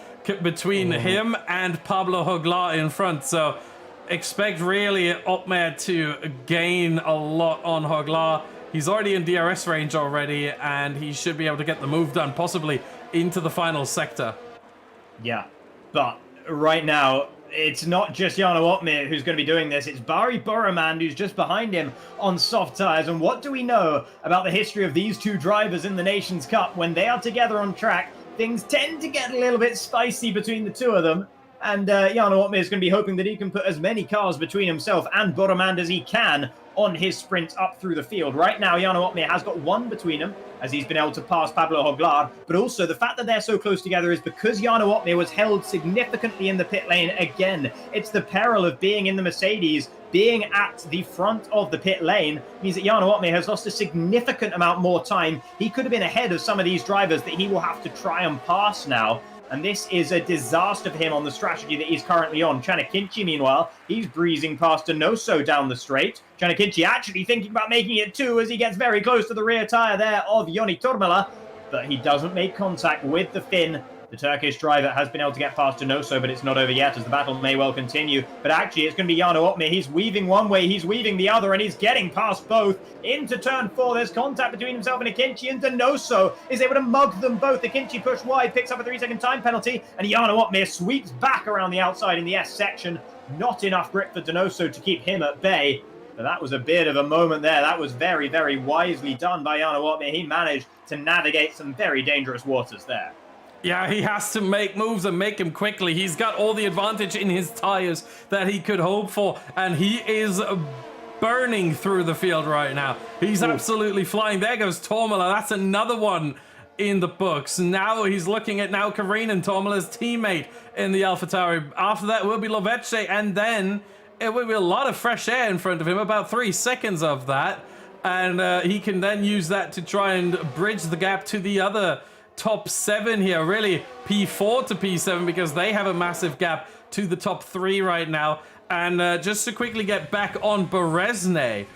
between him and Pablo Joglar in front. So expect really Opmer to gain a lot on Hoglar. He's already in DRS range already, and he should be able to get the move done, possibly into the final sector. Yeah, but right now, it's not just Jarno Opmer who's going to be doing this. It's Barry Boromand who's just behind him on soft tyres. And what do we know about the history of these two drivers in the Nations Cup? When they are together on track, things tend to get a little bit spicy between the two of them. And Jarno Opmer is going to be hoping that he can put as many cars between himself and Boromand as he can on his sprint up through the field. Right now, Jarno Opmer has got one between him, as he's been able to pass Pablo Hoglar. But also, the fact that they're so close together is because Jarno Opmer was held significantly in the pit lane again. It's the peril of being in the Mercedes. Being at the front of the pit lane means that Jarno Opmer has lost a significant amount more time. He could have been ahead of some of these drivers that he will have to try and pass now. And this is a disaster for him on the strategy that he's currently on. Chanakinchi, meanwhile, he's breezing past Donoso down the straight. Chanakinchi actually thinking about making it too as he gets very close to the rear tyre there of Joni Tormela. But he doesn't make contact with the Finn. The Turkish driver has been able to get past Donoso, but it's not over yet as the battle may well continue. But actually, it's going to be Jarno Opmer. He's weaving one way, he's weaving the other, and he's getting past both. Into turn 4, there's contact between himself and Akinci, and Donoso is able to mug them both. Akinci pushed wide, picks up a 3-second time penalty, and Jarno Opmer sweeps back around the outside in the S section. Not enough grip for Donoso to keep him at bay. But that was a bit of a moment there. That was very, very wisely done by Jarno Opmer. He managed to navigate some very dangerous waters there. Yeah, he has to make moves and make them quickly. He's got all the advantage in his tires that he could hope for, and he is burning through the field right now. He's absolutely flying. There goes Tormela. That's another one in the books. Now he's looking at Karinen, Tormela's teammate in the AlphaTauri. After that will be Lovece, and then it will be a lot of fresh air in front of him, about 3 seconds of that, and he can then use that to try and bridge the gap to the other top 7 here, really P4 to P7, because they have a massive gap to the top 3 right now. And just to quickly get back on Berezne,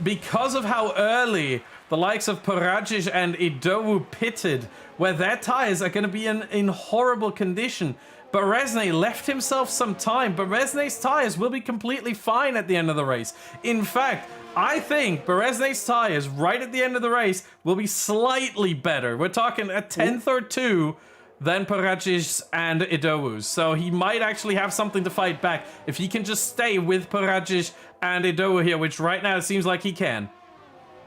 because of how early the likes of Parajic and Idowu pitted, where their tires are going to be in horrible condition, Berezne left himself some time. Berezne's tires will be completely fine at the end of the race. In fact, I think Berezne's tires right at the end of the race will be slightly better. We're talking a 10th or 2 than Parajic and Idowu's. So he might actually have something to fight back if he can just stay with Parajic and Idowu here, which right now it seems like he can.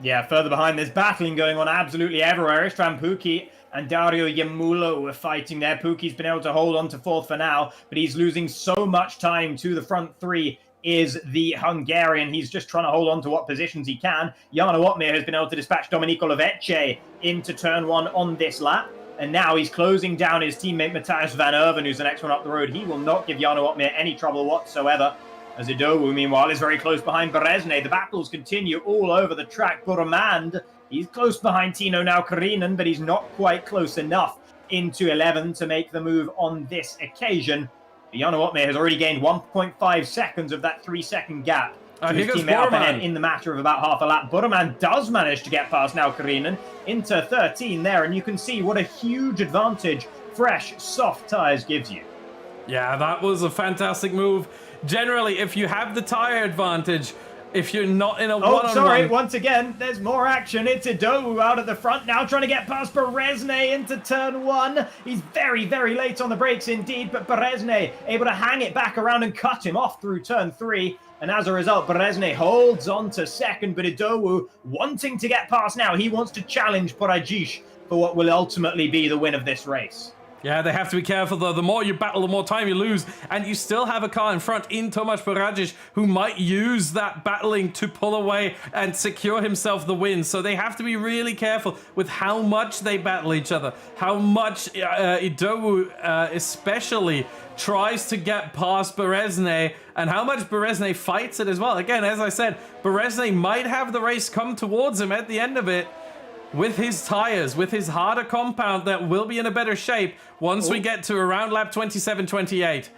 Yeah, further behind, there's battling going on absolutely everywhere. Istvan Pukki and Dario Yamulo were fighting there. Pukki's been able to hold on to 4th for now, but he's losing so much time to the front 3. Is the Hungarian. He's just trying to hold on to what positions he can. Jarno Opmer has been able to dispatch Domenico Lovece into turn 1 on this lap. And now he's closing down his teammate Matthias Van Erven, who's the next one up the road. He will not give Jarno Opmer any trouble whatsoever. As Idowu, meanwhile, is very close behind Berezne. The battles continue all over the track. Boromand, he's close behind Tino now Karinen, but he's not quite close enough into 11 to make the move on this occasion. Jarno Opmer has already gained 1.5 seconds of that 3-second gap to his teammate up ahead in the matter of about half a lap. Boromand does manage to get past now Karinen into 13 there, and you can see what a huge advantage fresh, soft tyres gives you. Yeah, that was a fantastic move. Generally, if you have the tyre advantage, if you're not in a one-on-one... Oh, sorry, once again, there's more action. It's Idowu out at the front now, trying to get past Berezne into turn 1. He's very, very late on the brakes indeed, but Berezne able to hang it back around and cut him off through turn 3. And as a result, Berezne holds on to second, but Idowu wanting to get past now. He wants to challenge Parajic for what will ultimately be the win of this race. Yeah, they have to be careful, though. The more you battle, the more time you lose. And you still have a car in front in Tomasz Parajic who might use that battling to pull away and secure himself the win. So they have to be really careful with how much they battle each other. How much Idowu especially tries to get past Berezne, and how much Berezne fights it as well. Again, as I said, Berezne might have the race come towards him at the end of it. With his tires, with his harder compound that will be in a better shape once we get to around lap 27-28.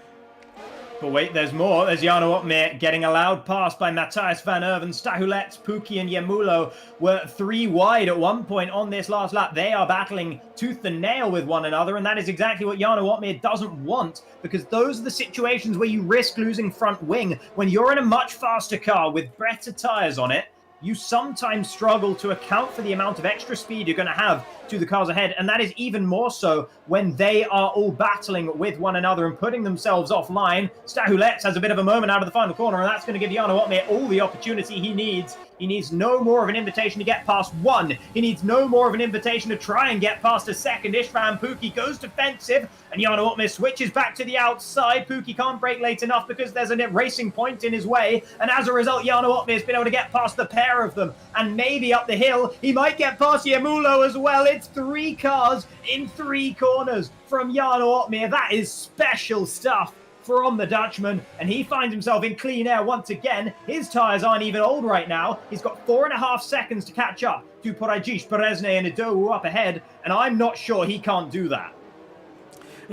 But wait, there's more. There's Jarno Opmeer getting a loud pass by Matthijs van Erven. Stahulets, Pukki and Yemulo were 3 wide at one point on this last lap. They are battling tooth and nail with one another, and that is exactly what Jarno Opmeer doesn't want, because those are the situations where you risk losing front wing. When you're in a much faster car with better tyres on it, you sometimes struggle to account for the amount of extra speed you're going to have to the cars ahead, and that is even more so when they are all battling with one another and putting themselves offline. Stahulets has a bit of a moment out of the final corner, and that's going to give Jarno Opmeer all the opportunity he needs. He needs no more of an invitation to get past one. He needs no more of an invitation to try and get past a second. Istvan Pukki goes defensive, and Jarno Opmeer switches back to the outside. Pukki can't brake late enough because there's a racing point in his way, and as a result, Jarno Opmeer's been able to get past the pair of them, and maybe up the hill, he might get past Yemulo as well. It's 3 cars in 3 corners from Jarno Opmeer. That is special stuff from the Dutchman, and he finds himself in clean air once again. His tyres aren't even old right now. He's got 4.5 seconds to catch up to Porajic, Berezne and Idowu up ahead, and I'm not sure he can't do that.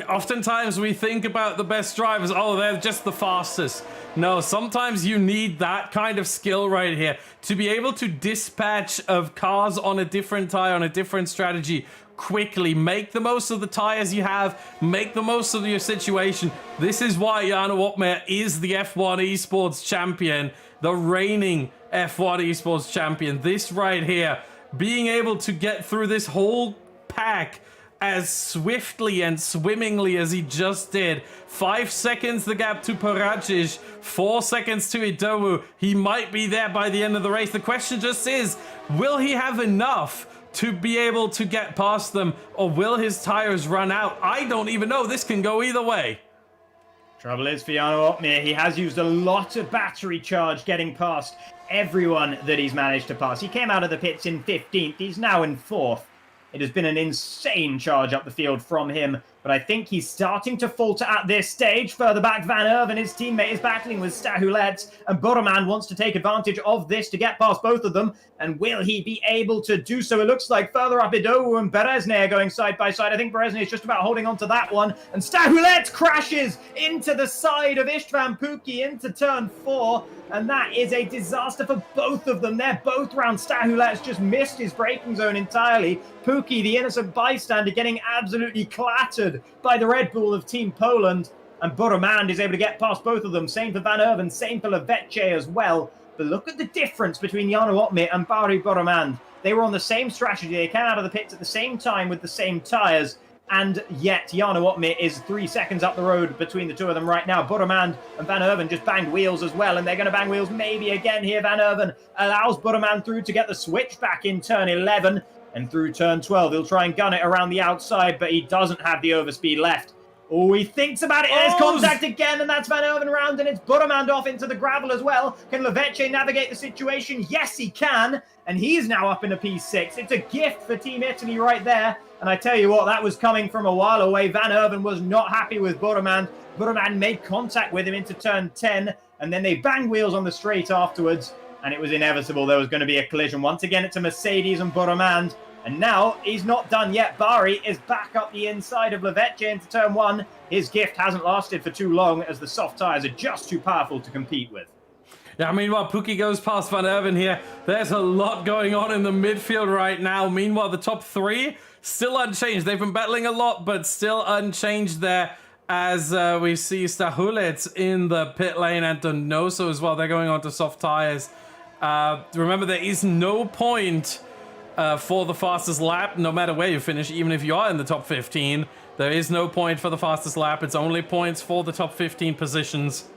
Oftentimes we think about the best drivers, oh, they're just the fastest. No, sometimes you need that kind of skill right here to be able to dispatch of cars on a different tire, on a different strategy quickly. Make the most of the tires you have, make the most of your situation. This is why Jarno Opmeer is the F1 esports champion, the reigning F1 esports champion. This right here, being able to get through this whole pack as swiftly and swimmingly as he just did. 5 seconds the gap to Porajic, 4 seconds to Idowu. He might be there by the end of the race. The question just is, will he have enough to be able to get past them, or will his tires run out? I don't even know. This can go either way. Trouble is for Jarno Opmeer, he has used a lot of battery charge getting past everyone that he's managed to pass. He came out of the pits in 15th. He's now in 4th. It has been an insane charge up the field from him, but I think he's starting to falter at this stage. Further back, Van Erven, his teammate, is battling with Stahulets, and Borreman wants to take advantage of this to get past both of them. And will he be able to do so? It looks like further up, Idowu and Berezne are going side by side. I think Berezne is just about holding on to that one, and Stahulets crashes into the side of Istvan Pukki into turn 4, and that is a disaster for both of them. They're both round. Stahulets just missed his braking zone entirely. Pukki, the innocent bystander, getting absolutely clattered by the Red Bull of Team Poland, and Borreman is able to get past both of them. Same for Van Erven, same for Levece as well. But look at the difference between Jarno Opmeer and Barry Borreman. They were on the same strategy. They came out of the pits at the same time with the same tyres, and yet Jarno Opmeer is 3 seconds up the road between the two of them right now. Borreman and Van Erven just banged wheels as well, and they're going to bang wheels maybe again here. Van Erven allows Borreman through to get the switch back in turn 11, and through turn 12 he'll try and gun it around the outside, but he doesn't have the overspeed left. Oh, he thinks about it. There's contact again, and that's Van Erven round, and it's Borreman off into the gravel as well. Can Levece navigate the situation? Yes, he can, and he's now up in a P6. It's a gift for Team Italy right there, and I tell you what, that was coming from a while away. Van Erven was not happy with Borreman. Borreman made contact with him into turn 10, and then they banged wheels on the straight afterwards, and it was inevitable. There was going to be a collision. Once again, it's a Mercedes and Borreman. And now he's not done yet. Bari is back up the inside of Levece into turn 1. His gift hasn't lasted for too long as the soft tyres are just too powerful to compete with. Yeah, meanwhile, Pukki goes past Van Erven here. There's a lot going on in the midfield right now. Meanwhile, the top 3 still unchanged. They've been battling a lot, but still unchanged there as we see Stahulets in the pit lane and Donoso as well. They're going on to soft tyres. Remember, there is no point for the fastest lap, no matter where you finish, even if you are in the top 15. There is no point for the fastest lap. It's only points for the top 15 positions.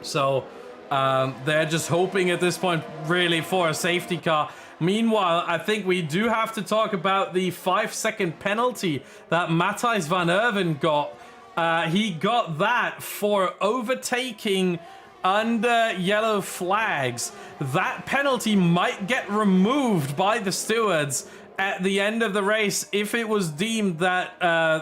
So they're just hoping at this point, really, for a safety car. Meanwhile, I think we do have to talk about the 5-second penalty that Matthijs van Erven got. He got that for overtaking under yellow flags. That penalty might get removed by the stewards at the end of the race if it was deemed that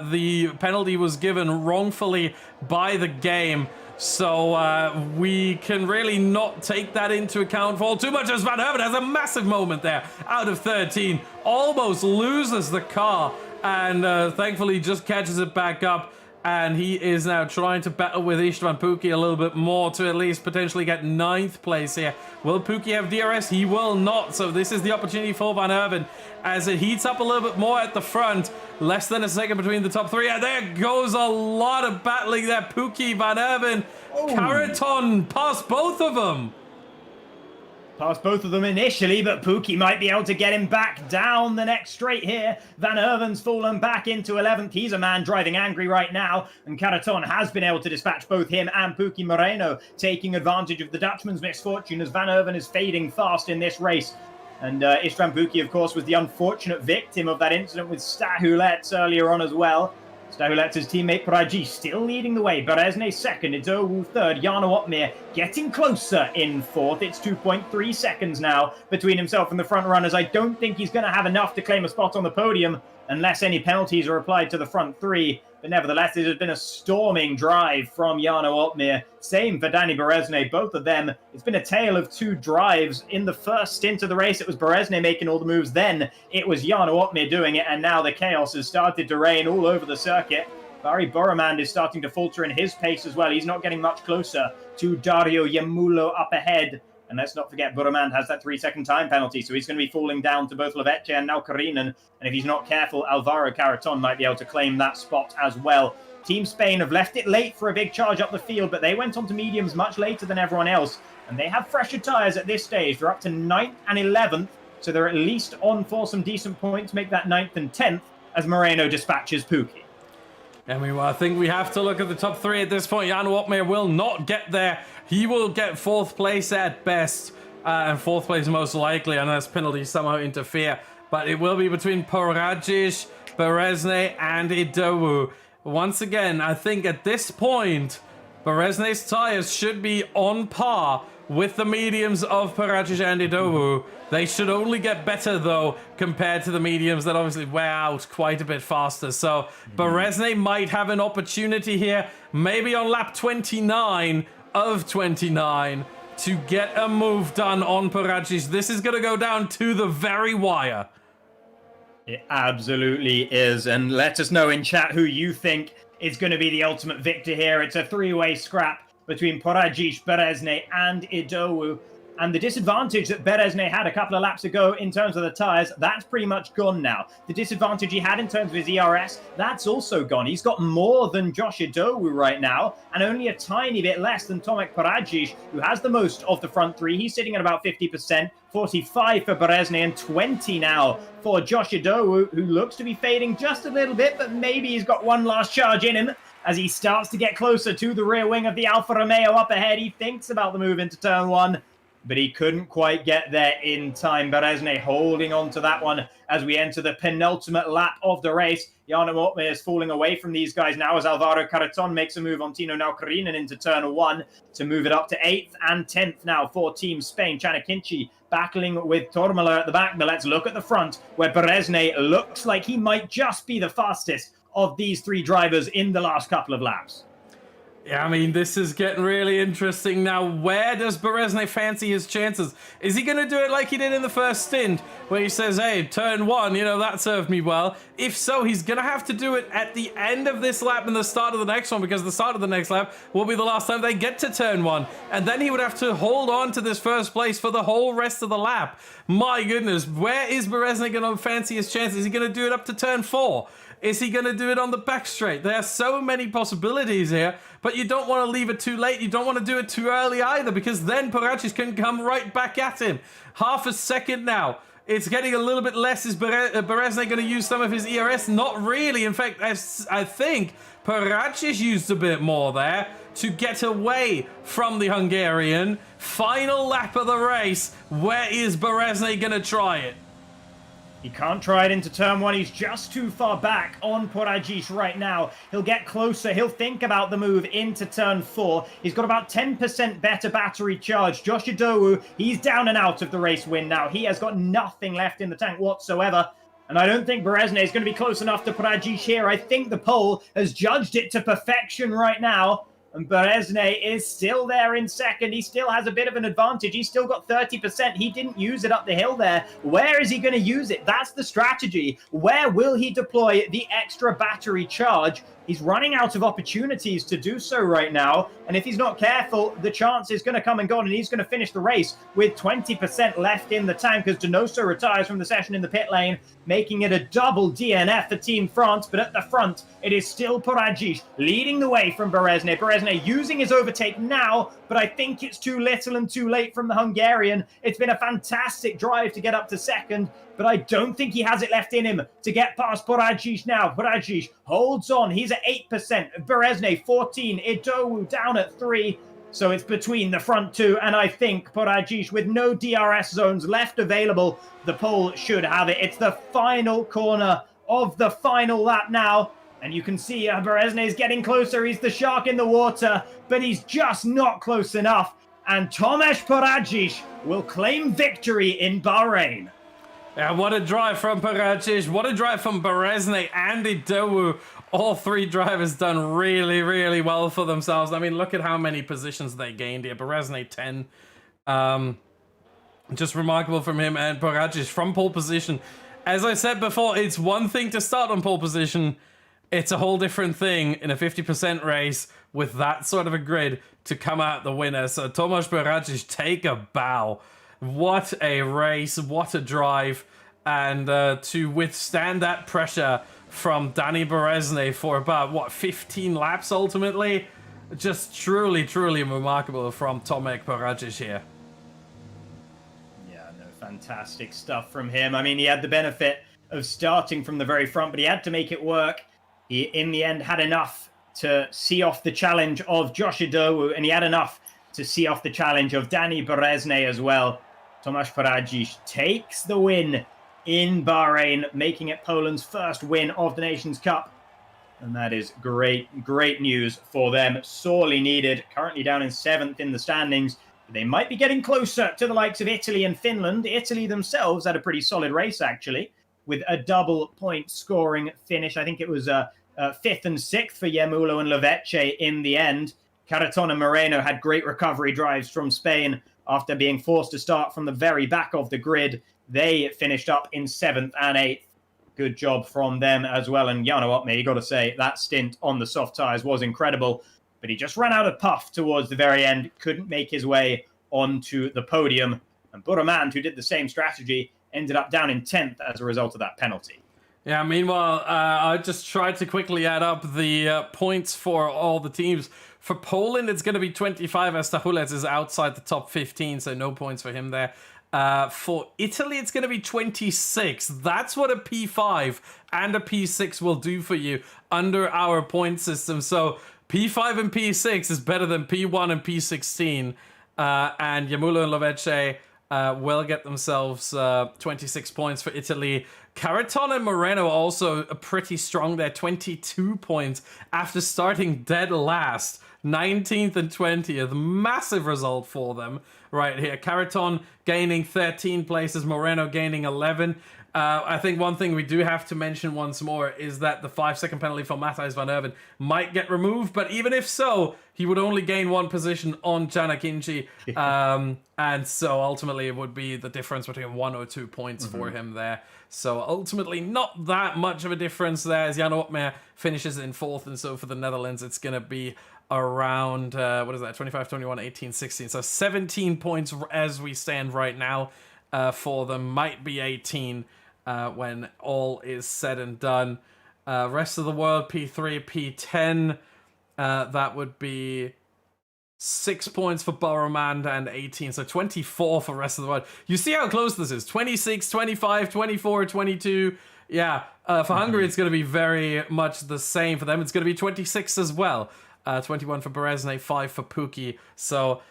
the penalty was given wrongfully by the game. So we can really not take that into account for too much, as Van Erven has a massive moment there out of 13, almost loses the car, and thankfully just catches it back up. And he is now trying to battle with Istvan Pukki a little bit more to at least potentially get 9th place here. Will Pukki have DRS? He will not. So this is the opportunity for Van Erven as it heats up a little bit more at the front. Less than a second between the top 3. And there goes a lot of battling there. Pukki, Van Erven, Caraton past both of them. Past both of them initially, but Pukki might be able to get him back down the next straight here. Van Erven's fallen back into 11th. He's a man driving angry right now, and Caraton has been able to dispatch both him and Pukki Moreno, taking advantage of the Dutchman's misfortune as Van Erven is fading fast in this race. And Istvan Pukki, of course, was the unfortunate victim of that incident with Stahulets earlier on as well. Stahulets' teammate Praji still leading the way. Berezne second, Idowu third, Jarno Opmeer getting closer in fourth. It's 2.3 seconds now between himself and the front runners. I don't think he's going to have enough to claim a spot on the podium unless any penalties are applied to the front 3. But nevertheless, it has been a storming drive from Jarno Opmeer. Same for Danny Berezne, both of them. It's been a tale of 2 drives. In the first stint of the race, it was Berezne making all the moves. Then it was Jarno Opmeer doing it, and now the chaos has started to reign all over the circuit. Barry Boromand is starting to falter in his pace as well. He's not getting much closer to Dario Yemulo up ahead. And let's not forget, Boromand has that 3-second time penalty, so he's going to be falling down to both Lavecce and now Karinen. And if he's not careful, Alvaro Caraton might be able to claim that spot as well. Team Spain have left it late for a big charge up the field, but they went on to mediums much later than everyone else. And they have fresher tyres at this stage. They're up to 9th and 11th, so they're at least on for some decent points to make that 9th and 10th as Moreno dispatches Pukki. And I think we have to look at the top 3 at this point. Jarno Opmeer will not get there. He will get 4th place at best, and 4th place most likely, unless penalties somehow interfere. But it will be between Poradzic, Berezne, and Idowu. Once again, I think at this point, Berezne's tyres should be on par with the mediums of Poradzic and Idowu. They should only get better, though, compared to the mediums that obviously wear out quite a bit faster. So Berezne might have an opportunity here, maybe on lap 29 of 29, to get a move done on Poradzic. This is going to go down to the very wire. It absolutely is. And let us know in chat who you think is going to be the ultimate victor here. It's a 3-way scrap between Poradzic, Berezne, and Idowu. And the disadvantage that Berezne had a couple of laps ago in terms of the tyres, that's pretty much gone now. The disadvantage he had in terms of his ERS, that's also gone. He's got more than Josh Idowu right now, and only a tiny bit less than Tomek Poradzic, who has the most of the front 3. He's sitting at about 50%, 45 for Berezne, and 20 now for Josh Idowu, who looks to be fading just a little bit, but maybe he's got one last charge in him. As he starts to get closer to the rear wing of the Alfa Romeo up ahead, he thinks about the move into turn 1. But he couldn't quite get there in time. Berezne holding on to that one as we enter the penultimate lap of the race. Jarno Opmeer is falling away from these guys now as Alvaro Caraton makes a move on Tino Naukarinen into turn 1 to move it up to 8th and 10th now for Team Spain. Chanakinci battling with Tormala at the back. But let's look at the front where Berezne looks like he might just be the fastest of these 3 drivers in the last couple of laps. Yeah, I mean, this is getting really interesting now. Where does Berezne fancy his chances? Is he going to do it like he did in the first stint, where he says, hey, turn 1, you know, that served me well? If so, he's going to have to do it at the end of this lap and the start of the next one, because the start of the next lap will be the last time they get to turn 1. And then he would have to hold on to this first place for the whole rest of the lap. My goodness, where is Berezne going to fancy his chances? Is he going to do it up to turn 4? Is he going to do it on the back straight? There are so many possibilities here, but you don't want to leave it too late. You don't want to do it too early either, because then Poradzic can come right back at him. Half a second now. It's getting a little bit less. Is Berezne going to use some of his ERS? Not really. In fact, I think Poradzic used a bit more there to get away from the Hungarian. Final lap of the race. Where is Berezne going to try it? He can't try it into turn 1. He's just too far back on Poradzic right now. He'll get closer. He'll think about the move into turn 4. He's got about 10% better battery charge. Josh Idowu, he's down and out of the race win now. He has got nothing left in the tank whatsoever. And I don't think Berezne is going to be close enough to Poradzic here. I think the poll has judged it to perfection right now. And Berezne is still there in second. He still has a bit of an advantage. He's still got 30%. He didn't use it up the hill there. Where is he going to use it? That's the strategy. Where will he deploy the extra battery charge? He's running out of opportunities to do so right now. And if he's not careful, the chance is going to come and go. And he's going to finish the race with 20% left in the tank as Donoso retires from the session in the pit lane, making it a double DNF for Team France. But at the front, it is still Poradzic leading the way from Berezne. Berezne using his overtake now, but I think it's too little and too late from the Hungarian. It's been a fantastic drive to get up to second, but I don't think he has it left in him to get past Poradzic now. Poradzic holds on. He's at 8%. Berezne, 14. Idowu down at 3. So it's between the front two, and I think Poradzic, with no DRS zones left available, the pole should have it. It's the final corner of the final lap now, and you can see Berezne is getting closer. He's the shark in the water, but he's just not close enough. And Tomasz Poradzic will claim victory in Bahrain. Yeah, what a drive from Poradzic. What a drive from Berezne and Idowu. All three drivers done really, really well for themselves. I mean, look at how many positions they gained here. Berezne 10. Just remarkable from him, and Poradzic from pole position. As I said before, it's one thing to start on pole position. It's a whole different thing in a 50% race with that sort of a grid to come out the winner. So Tomasz Poradzic, take a bow. What a race, what a drive. And to withstand that pressure from Dani Berezne for about, 15 laps ultimately? Just truly, truly remarkable from Tomasz Poradzic here. Yeah, no, fantastic stuff from him. I mean, he had the benefit of starting from the very front, but he had to make it work. He, in the end, had enough to see off the challenge of Josh Idowu, and he had enough to see off the challenge of Dani Berezne as well. Tomasz Poradzic takes the win in Bahrain, making it Poland's first win of the Nations Cup. And that is great, great news for them. Sorely needed. Currently down in 7th in the standings. They might be getting closer to the likes of Italy and Finland. Italy themselves had a pretty solid race, actually, with a double point scoring finish. I think it was 5th and 6th for Yemulo and Lovece in the end. Caraton and Moreno had great recovery drives from Spain after being forced to start from the very back of the grid. They finished up in 7th and 8th. Good job from them as well. And Jano Opme, you got to say, that stint on the soft tyres was incredible. But he just ran out of puff towards the very end, couldn't make his way onto the podium. And Buramand, who did the same strategy, ended up down in 10th as a result of that penalty. Yeah, meanwhile, I just tried to quickly add up the points for all the teams. For Poland, it's going to be 25 as Stachulec is outside the top 15, so no points for him there. For Italy, it's going to be 26. That's what a P5 and a P6 will do for you under our point system. So P5 and P6 is better than P1 and P16. And Yemulo and Lovece will get themselves 26 points for Italy. Caraton and Moreno also pretty strong there, 22 points after starting dead last. 19th and 20th, massive result for them right here. Caraton gaining 13 places, Moreno gaining 11. I think one thing we do have to mention once more is that the 5-second penalty for Matthijs van Erven might get removed, but even if so, he would only gain one position on Janak Inci, and so ultimately it would be the difference between 1 or 2 points for him there. So ultimately not that much of a difference there as Jan Opmeer finishes in 4th, and so for the Netherlands it's going to be around, 25, 21, 18, 16. So 17 points as we stand right now for them. Might be 18 when all is said and done. Rest of the world, P3, P10. That would be 6 points for Boromand and 18. So 24 for rest of the world. You see how close this is. 26, 25, 24, 22. Yeah, for Hungary, it's going to be very much the same. For them, it's going to be 26 as well. 21 for Berezne, 5 for Puki. So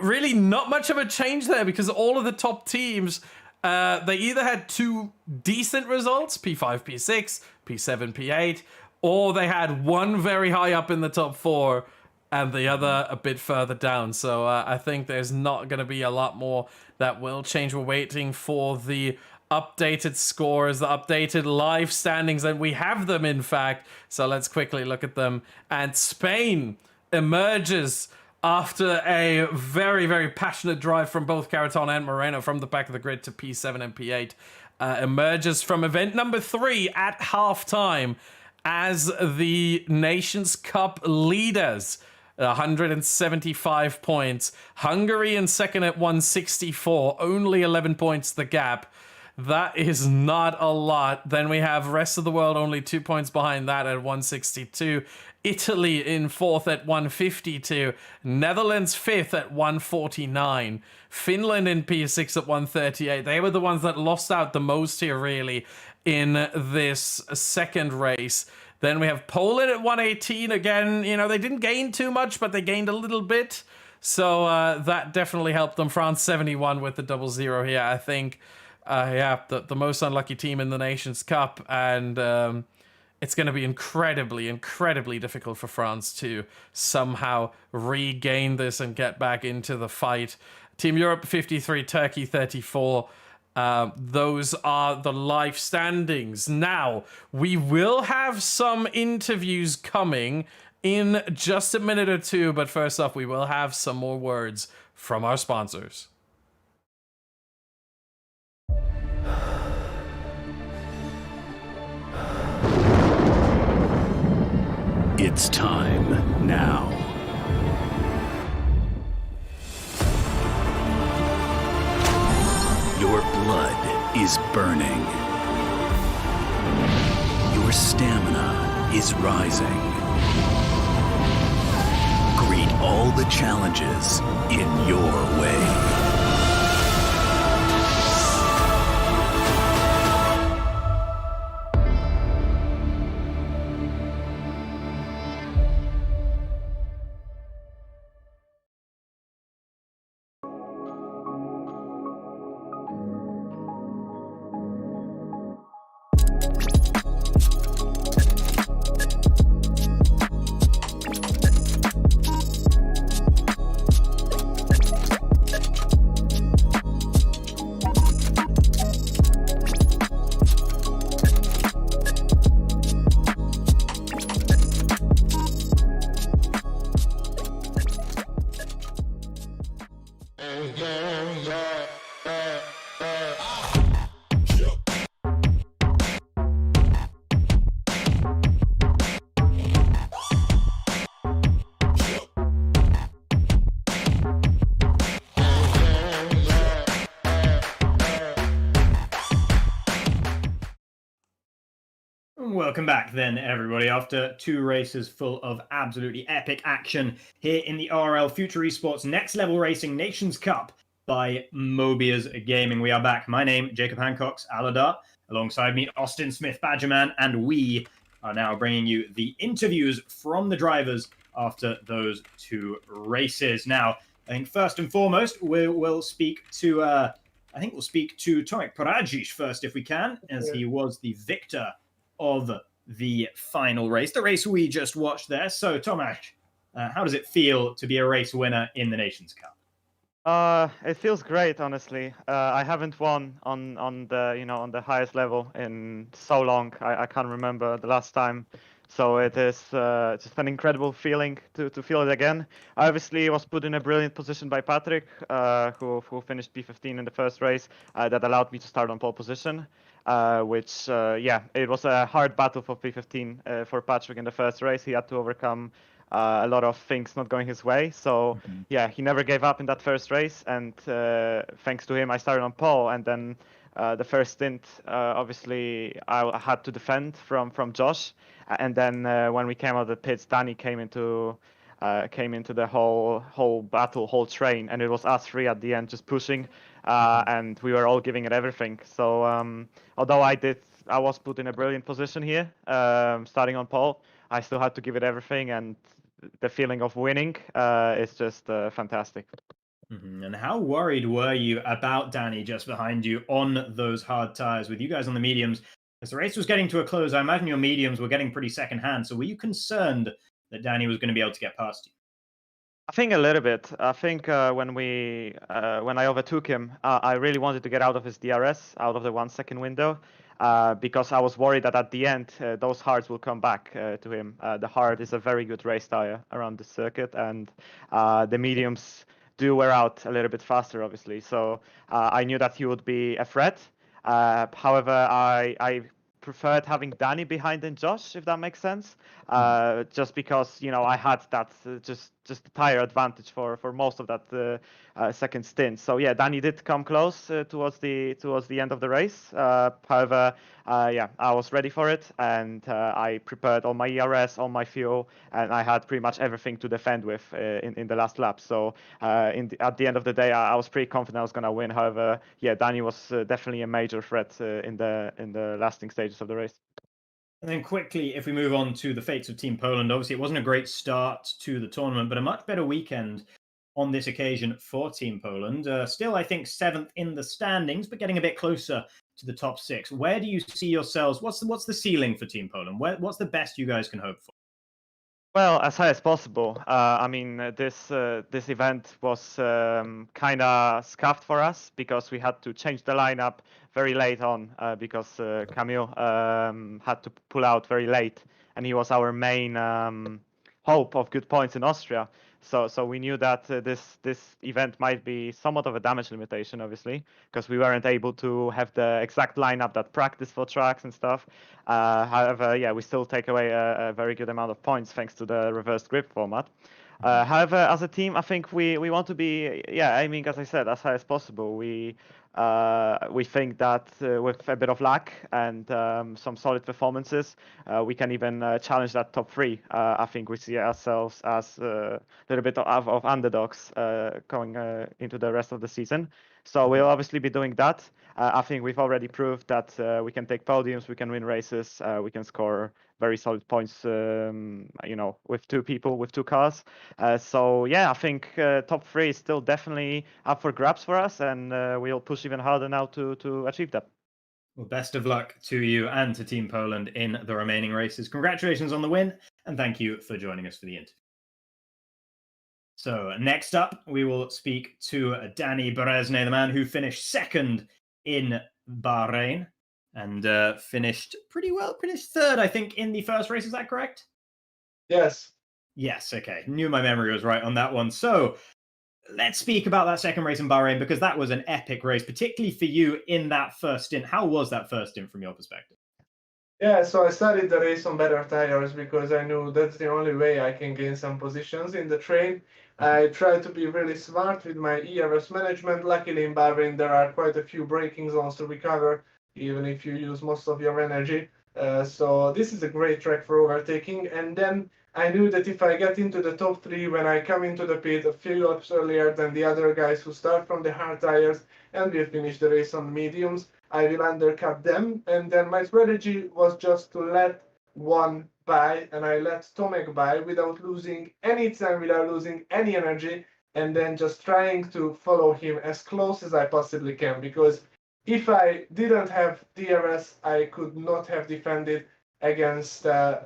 really not much of a change there because all of the top teams, they either had 2 decent results, P5, P6, P7, P8, or they had one very high up in the top 4 and the other a bit further down. So I think there's not going to be a lot more that will change. We're waiting for the updated scores, the updated live standings, and we have them in fact. So let's quickly look at them. And Spain, emerges after a very, very passionate drive from both Caraton and Moreno from the back of the grid to P7 and P8. Emerges from event number 3 at halftime as the Nations Cup leaders. 175 points. Hungary in second at 164. Only 11 points the gap. That is not a lot. Then we have rest of the world only 2 points behind that at 162. Italy in fourth at 152. Netherlands fifth at 149. Finland in P6 at 138. They were the ones that lost out the most here, really, in this second race. Then we have Poland at 118. Again, you know, they didn't gain too much, but they gained a little bit. So that definitely helped them. France 71 with the 0-0 here, I think. The most unlucky team in the Nations Cup. And it's going to be incredibly, incredibly difficult for France to somehow regain this and get back into the fight. Team Europe 53, Turkey 34. Those are the live standings. Now, we will have some interviews coming in just a minute or two, but first off, we will have some more words from our sponsors. It's time now. Your blood is burning. Your stamina is rising. Greet all the challenges in your way. Welcome back then, everybody, after 2 races full of absolutely epic action here in the ORL FuturEsports Next Level Racing Nations Cup by Mobiuz Gaming. We are back. My name, Jacob Hancock's Aladar. Alongside me, Austin Smith Badgerman, and we are now bringing you the interviews from the drivers after those 2 races. Now, I think first and foremost, we'll speak to Tomek Poradzic first, if we can, as he was the victor of the final race, the race we just watched there. So, Tomek, how does it feel to be a race winner in the Nations Cup? It feels great, honestly. I haven't won on the highest level in so long. I can't remember the last time. So it is just an incredible feeling to feel it again. I obviously was put in a brilliant position by Patrick, who finished P15 in the first race. That allowed me to start on pole position. Which it was a hard battle for P15 for Patrick in the first race. He had to overcome a lot of things not going his way. So he never gave up in that first race, and thanks to him, I started on pole. And then the first stint, obviously, I had to defend from Josh. And then when we came out of the pits, Danny came into the whole battle, whole train, and it was us 3 at the end just pushing. And we were all giving it everything. So although I was put in a brilliant position here, starting on pole, I still had to give it everything, and the feeling of winning is just fantastic. And how worried were you about Danny just behind you on those hard tires with you guys on the mediums? As the race was getting to a close, I imagine your mediums were getting pretty secondhand. So were you concerned that Danny was going to be able to get past you? I think a little bit. I think when I overtook him, I really wanted to get out of his DRS, out of the 1 second window. because I was worried that at the end those hards will come back to him. The hard is a very good race tire around the circuit, and the mediums do wear out a little bit faster, obviously. So I knew that he would be a threat. However, I preferred having Danny behind than Josh, if that makes sense. Just because I had that just the tire advantage for most of that second stint. So yeah, Danny did come close towards the end of the race. However, yeah, I was ready for it, and I prepared all my ERS, all my fuel, and I had pretty much everything to defend with in the last lap. So at the end of the day, I was pretty confident I was going to win. However, yeah, Danny was definitely a major threat in the lasting stages of the race. And then quickly, if we move on to the fates of Team Poland, obviously it wasn't a great start to the tournament, but a much better weekend on this occasion for Team Poland. Still, I think 7th in the standings, but getting a bit closer to the top 6. Where do you see yourselves? What's the ceiling for Team Poland? What's the best you guys can hope for? Well, as high as possible. I mean, this event was kind of scuffed for us because we had to change the lineup very late on because Camille had to pull out very late, and he was our main hope of good points in Austria. So we knew that this event might be somewhat of a damage limitation, obviously, because we weren't able to have the exact lineup that practice for tracks and stuff. However, yeah, we still take away a very good amount of points thanks to the reverse grip format. However, as a team, I think we want to be aiming, as I said, as high as possible. We think that with a bit of luck and some solid performances, we can even challenge that top 3. I think we see ourselves as a little bit of underdogs going into the rest of the season. So we'll obviously be doing that. I think we've already proved that we can take podiums, we can win races, we can score very solid points, with 2 people, with 2 cars. So yeah, I think top 3 is still definitely up for grabs for us, and we'll push even harder now to achieve that. Well, best of luck to you and to Team Poland in the remaining races. Congratulations on the win, and thank you for joining us for the interview. So next up, we will speak to Danny Berezne, the man who finished 2nd in Bahrain and finished pretty well, finished 3rd, I think, in the first race. Is that correct? Yes. Yes, okay. Knew my memory was right on that one. So let's speak about that second race in Bahrain, because that was an epic race, particularly for you in that first stint. How was that first stint from your perspective? Yeah, so I started the race on better tires because I knew that's the only way I can gain some positions in the train. I tried to be really smart with my ERS management. Luckily in Bahrain there are quite a few braking zones to recover, even if you use most of your energy. So this is a great track for overtaking. And then I knew that if I get into the top 3 when I come into the pit a few laps earlier than the other guys who start from the hard tires and will finish the race on mediums, I will undercut them. And then my strategy was just to let one by, and I let Tomek by without losing any time, without losing any energy, and then just trying to follow him as close as I possibly can, because if I didn't have DRS, I could not have defended against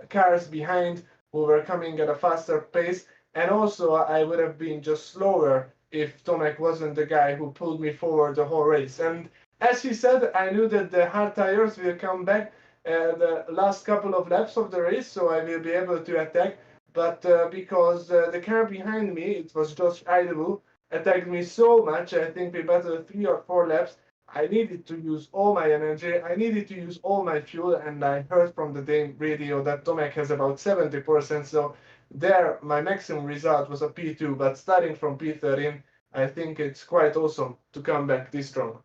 cars behind who were coming at a faster pace, and also I would have been just slower if Tomek wasn't the guy who pulled me forward the whole race. And as he said, I knew that the hard tires will come back the last couple of laps of the race, so I will be able to attack. But because the car behind me, it was Josh Idalu, attacked me so much, I think we battled 3 or 4 laps, I needed to use all my energy, I needed to use all my fuel, and I heard from the radio that Tomek has about 70%, so there my maximum result was a P2, but starting from P13, I think it's quite awesome to come back this strong.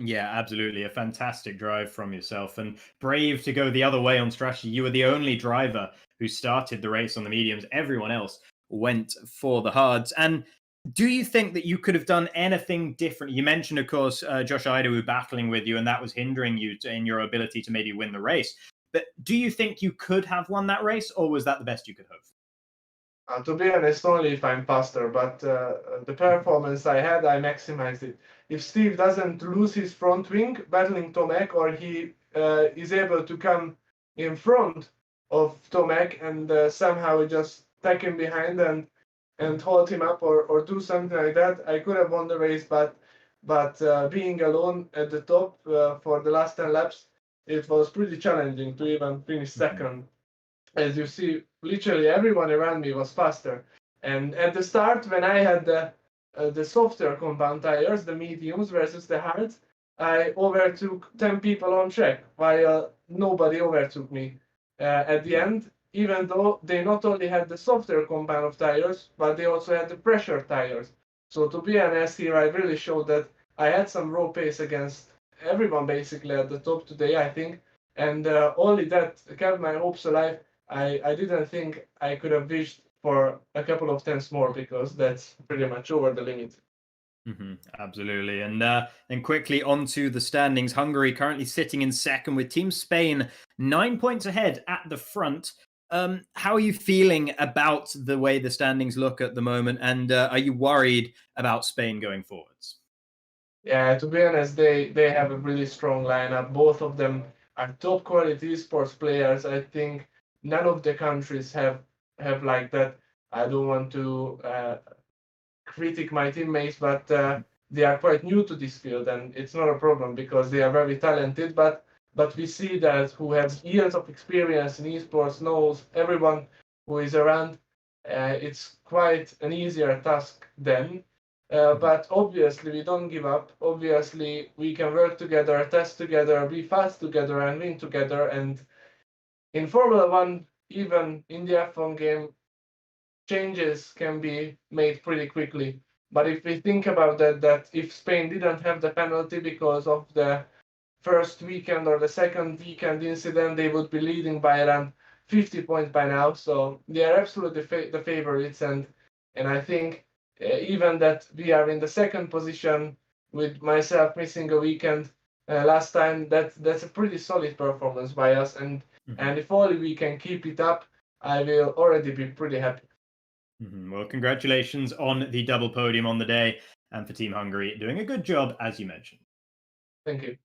Yeah, absolutely. A fantastic drive from yourself, and brave to go the other way on strategy. You were the only driver who started the race on the mediums. Everyone else went for the hards. And do you think that you could have done anything different? You mentioned, of course, Josh Idawu battling with you, and that was hindering you in your ability to maybe win the race. But do you think you could have won that race, or was that the best you could hope for? To be honest, only if I'm faster, but the performance I had, I maximized it. If Steve doesn't lose his front wing battling Tomek, or he is able to come in front of Tomek and somehow just take him behind and hold him up or do something like that, I could have won the race, but being alone at the top for the last 10 laps, it was pretty challenging to even finish second. As you see, literally everyone around me was faster. And at the start, when I had the softer compound tires, the mediums versus the hards, I overtook 10 people on track, while nobody overtook me. At the end, even though they not only had the softer compound of tires, but they also had the pressure tires. So to be honest here, I really showed that I had some raw pace against everyone basically at the top today, I think. And only that kept my hopes alive. I didn't think I could have wished for a couple of tenths more because that's pretty much over the limit. Absolutely. And then quickly onto the standings. Hungary currently sitting in second with Team Spain 9 points ahead at the front. How are you feeling about the way the standings look at the moment? And are you worried about Spain going forwards? Yeah, to be honest, they have a really strong lineup. Both of them are top quality esports players. I think none of the countries have like that. I don't want to critique my teammates, but they are quite new to this field, and it's not a problem because they are very talented. But we see that who has years of experience in esports knows everyone who is around. It's quite an easier task then. But obviously, we don't give up. Obviously, we can work together, test together, be fast together, and win together. And in Formula One, even in the F1 game, changes can be made pretty quickly. But if we think about that if Spain didn't have the penalty because of the first weekend or the second weekend incident, they would be leading by around 50 points by now. So they are absolutely the favorites. And I think even that we are in the second position with myself missing a weekend last time, that's a pretty solid performance by us. And if only we can keep it up, I will already be pretty happy. Well, congratulations on the double podium on the day, and for Team Hungary doing a good job, as you mentioned. Thank you.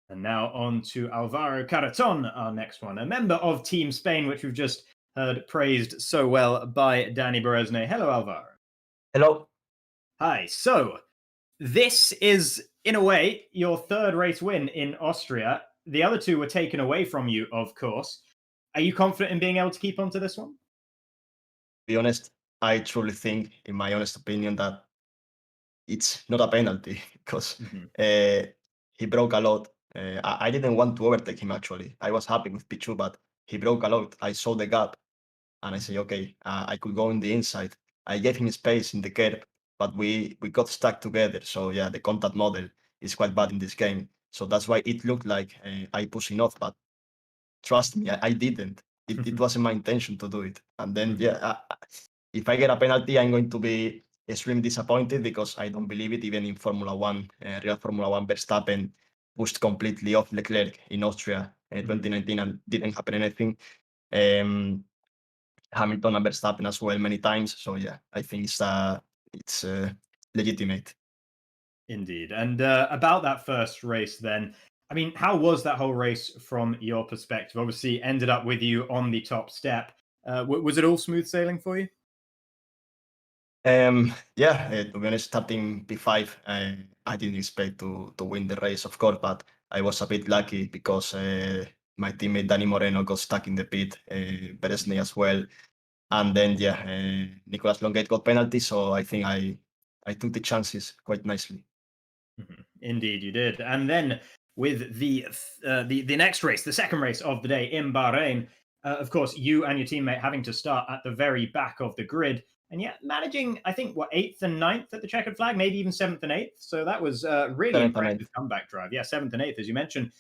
And now on to Alvaro Caraton, our next one, a member of Team Spain, which we've just heard praised so well by Danny Berezne. Hello, Alvaro. Hello. Hi. So, this is, in a way, your third race win in Austria. The other two were taken away from you, of course. Are you confident in being able to keep on to this one? To be honest, I truly think, in my honest opinion, that it's not a penalty because he broke a lot. I didn't want to overtake him, actually. I was happy with Pichu, but he broke a lot. I saw the gap and I said, okay, I could go on the inside. I gave him space in the curb, but we got stuck together. So yeah, the contact model is quite bad in this game. So that's why it looked like I pushing off, but trust me, I didn't. It wasn't my intention to do it. And then, if I get a penalty, I'm going to be extremely disappointed because I don't believe it. Even in Formula One, real Formula One, Verstappen pushed completely off Leclerc in Austria in 2019 and didn't happen anything. Hamilton and Verstappen as well many times. So yeah, I think it's legitimate. Indeed. And about that first race then, I mean, how was that whole race from your perspective? Obviously, ended up with you on the top step. Was it all smooth sailing for you? To be honest, starting P5, I didn't expect to win the race, of course, but I was a bit lucky because my teammate Danny Moreno got stuck in the pit, Beresney as well. And then, Nicolas Longate got penalty, so I think I took the chances quite nicely. Indeed, you did. And then with the next race, the second race of the day in Bahrain, of course, you and your teammate having to start at the very back of the grid, and yet managing, I think, 8th and 9th at the checkered flag, maybe even 7th and 8th. So that was really impressive comeback drive. Yeah, 7th and 8th, as you mentioned.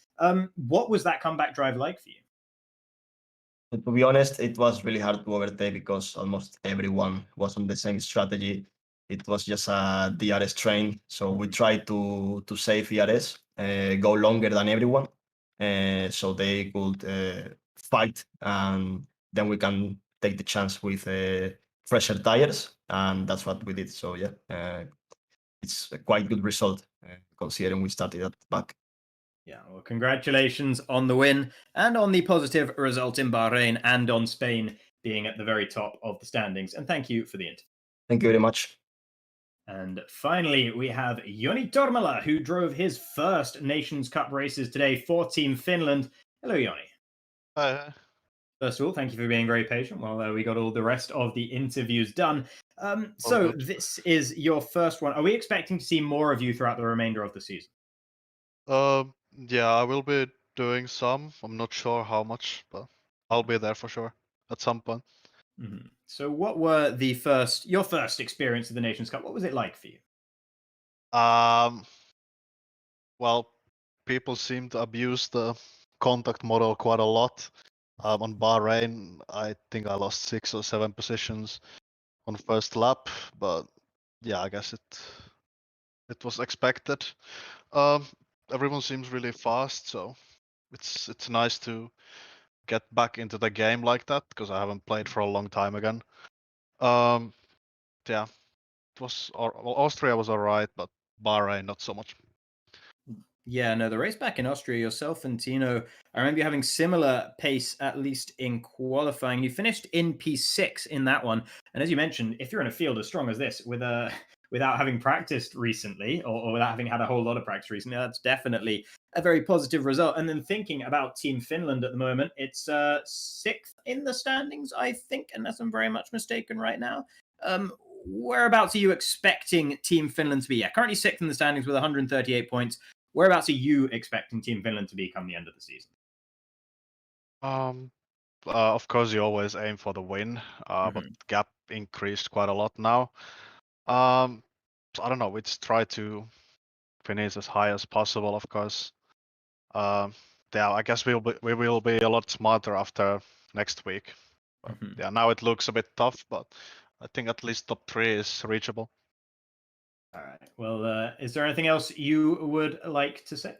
What was that comeback drive like for you? To be honest, it was really hard to overtake because almost everyone was on the same strategy. It was just a DRS train, so we tried to save DRS, go longer than everyone, so they could fight, and then we can take the chance with fresher tires, and that's what we did. So yeah, it's a quite good result considering we started at the back. Yeah, well, congratulations on the win and on the positive result in Bahrain and on Spain being at the very top of the standings. And thank you for the interview. Thank you very much. And finally, we have Joni Tormala, who drove his first Nations Cup races today for Team Finland. Hello, Joni. Hi. First of all, thank you for being very patient while we got all the rest of the interviews done. So this is your first one. Are we expecting to see more of you throughout the remainder of the season? Yeah, I will be doing some. I'm not sure how much, but I'll be there for sure at some point. Mm-hmm. So what were your first experience of the Nations Cup? What was it like for you? Well, people seem to abuse the contact model quite a lot. On Bahrain, I think I lost 6 or 7 positions on first lap, but yeah, I guess it was expected. Everyone seems really fast, so it's nice to get back into the game like that because I haven't played for a long time again. Yeah, Austria was alright, but Bahrain not so much. Yeah, no, the race back in Austria, yourself and Tino, I remember you having similar pace, at least in qualifying. You finished in P6 in that one. And as you mentioned, if you're in a field as strong as this without having practiced recently or without having had a whole lot of practice recently, that's definitely a very positive result. And then thinking about Team Finland at the moment, it's 6th in the standings, I think, unless I'm very much mistaken right now. Whereabouts are you expecting Team Finland to be? Yeah, currently 6th in the standings with 138 points. Whereabouts are you expecting Team Finland to be come the end of the season? Of course, you always aim for the win, but gap increased quite a lot now. So I don't know. We just try to finish as high as possible, of course. Yeah, I guess we will be a lot smarter after next week. Yeah, now it looks a bit tough, but I think at least top 3 is reachable. All right. Well, is there anything else you would like to say?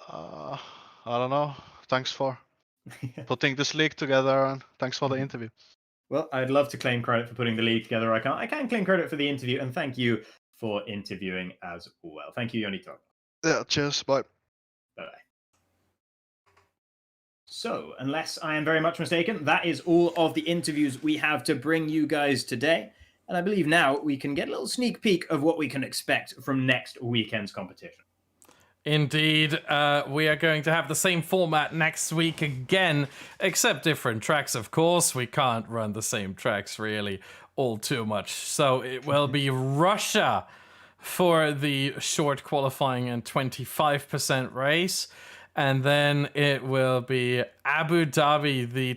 I don't know. Thanks for putting this league together, and thanks for the interview. Well, I'd love to claim credit for putting the league together. I can claim credit for the interview, and thank you for interviewing as well. Thank you, Joni Tormala. Yeah, cheers. Bye. Bye-bye. So, unless I am very much mistaken, that is all of the interviews we have to bring you guys today. And I believe now we can get a little sneak peek of what we can expect from next weekend's competition. Indeed, we are going to have the same format next week again, except different tracks, of course. We can't run the same tracks, really, all too much. So it will be Russia for the short qualifying and 25% race. And then it will be Abu Dhabi, the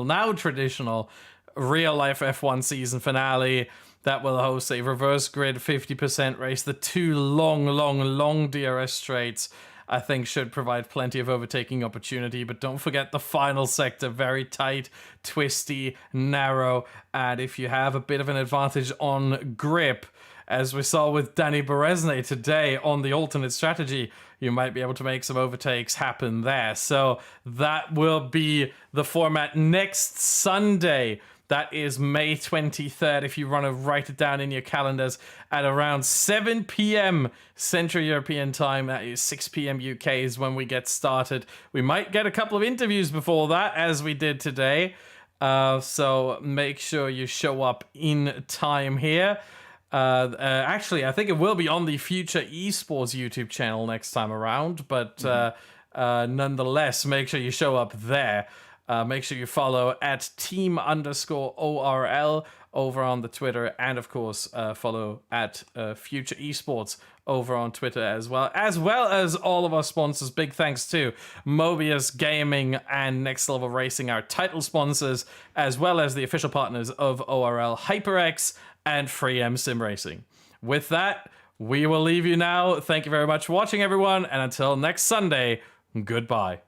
now traditional real-life F1 season finale that will host a reverse grid 50% race. The 2 long DRS straights, I think, should provide plenty of overtaking opportunity. But don't forget the final sector, very tight, twisty, narrow. And if you have a bit of an advantage on grip, as we saw with Danny Berezne today on the alternate strategy, you might be able to make some overtakes happen there. So that will be the format next Sunday. That is May 23rd, if you want to write it down in your calendars, at around 7 p.m. Central European time. That is 6 p.m. UK is when we get started. We might get a couple of interviews before that, as we did today. So make sure you show up in time here. Actually, I think it will be on the FuturEsports YouTube channel next time around, but nonetheless, make sure you show up there. Make sure you follow at team_ORL over on the Twitter, and of course, follow at FuturEsports over on Twitter as well as all of our sponsors. Big thanks to Mobiuz Gaming and Next Level Racing, our title sponsors, as well as the official partners of ORL, HyperX, and FreeM Sim Racing. With that, we will leave you now. Thank you very much for watching, everyone, and until next Sunday, goodbye.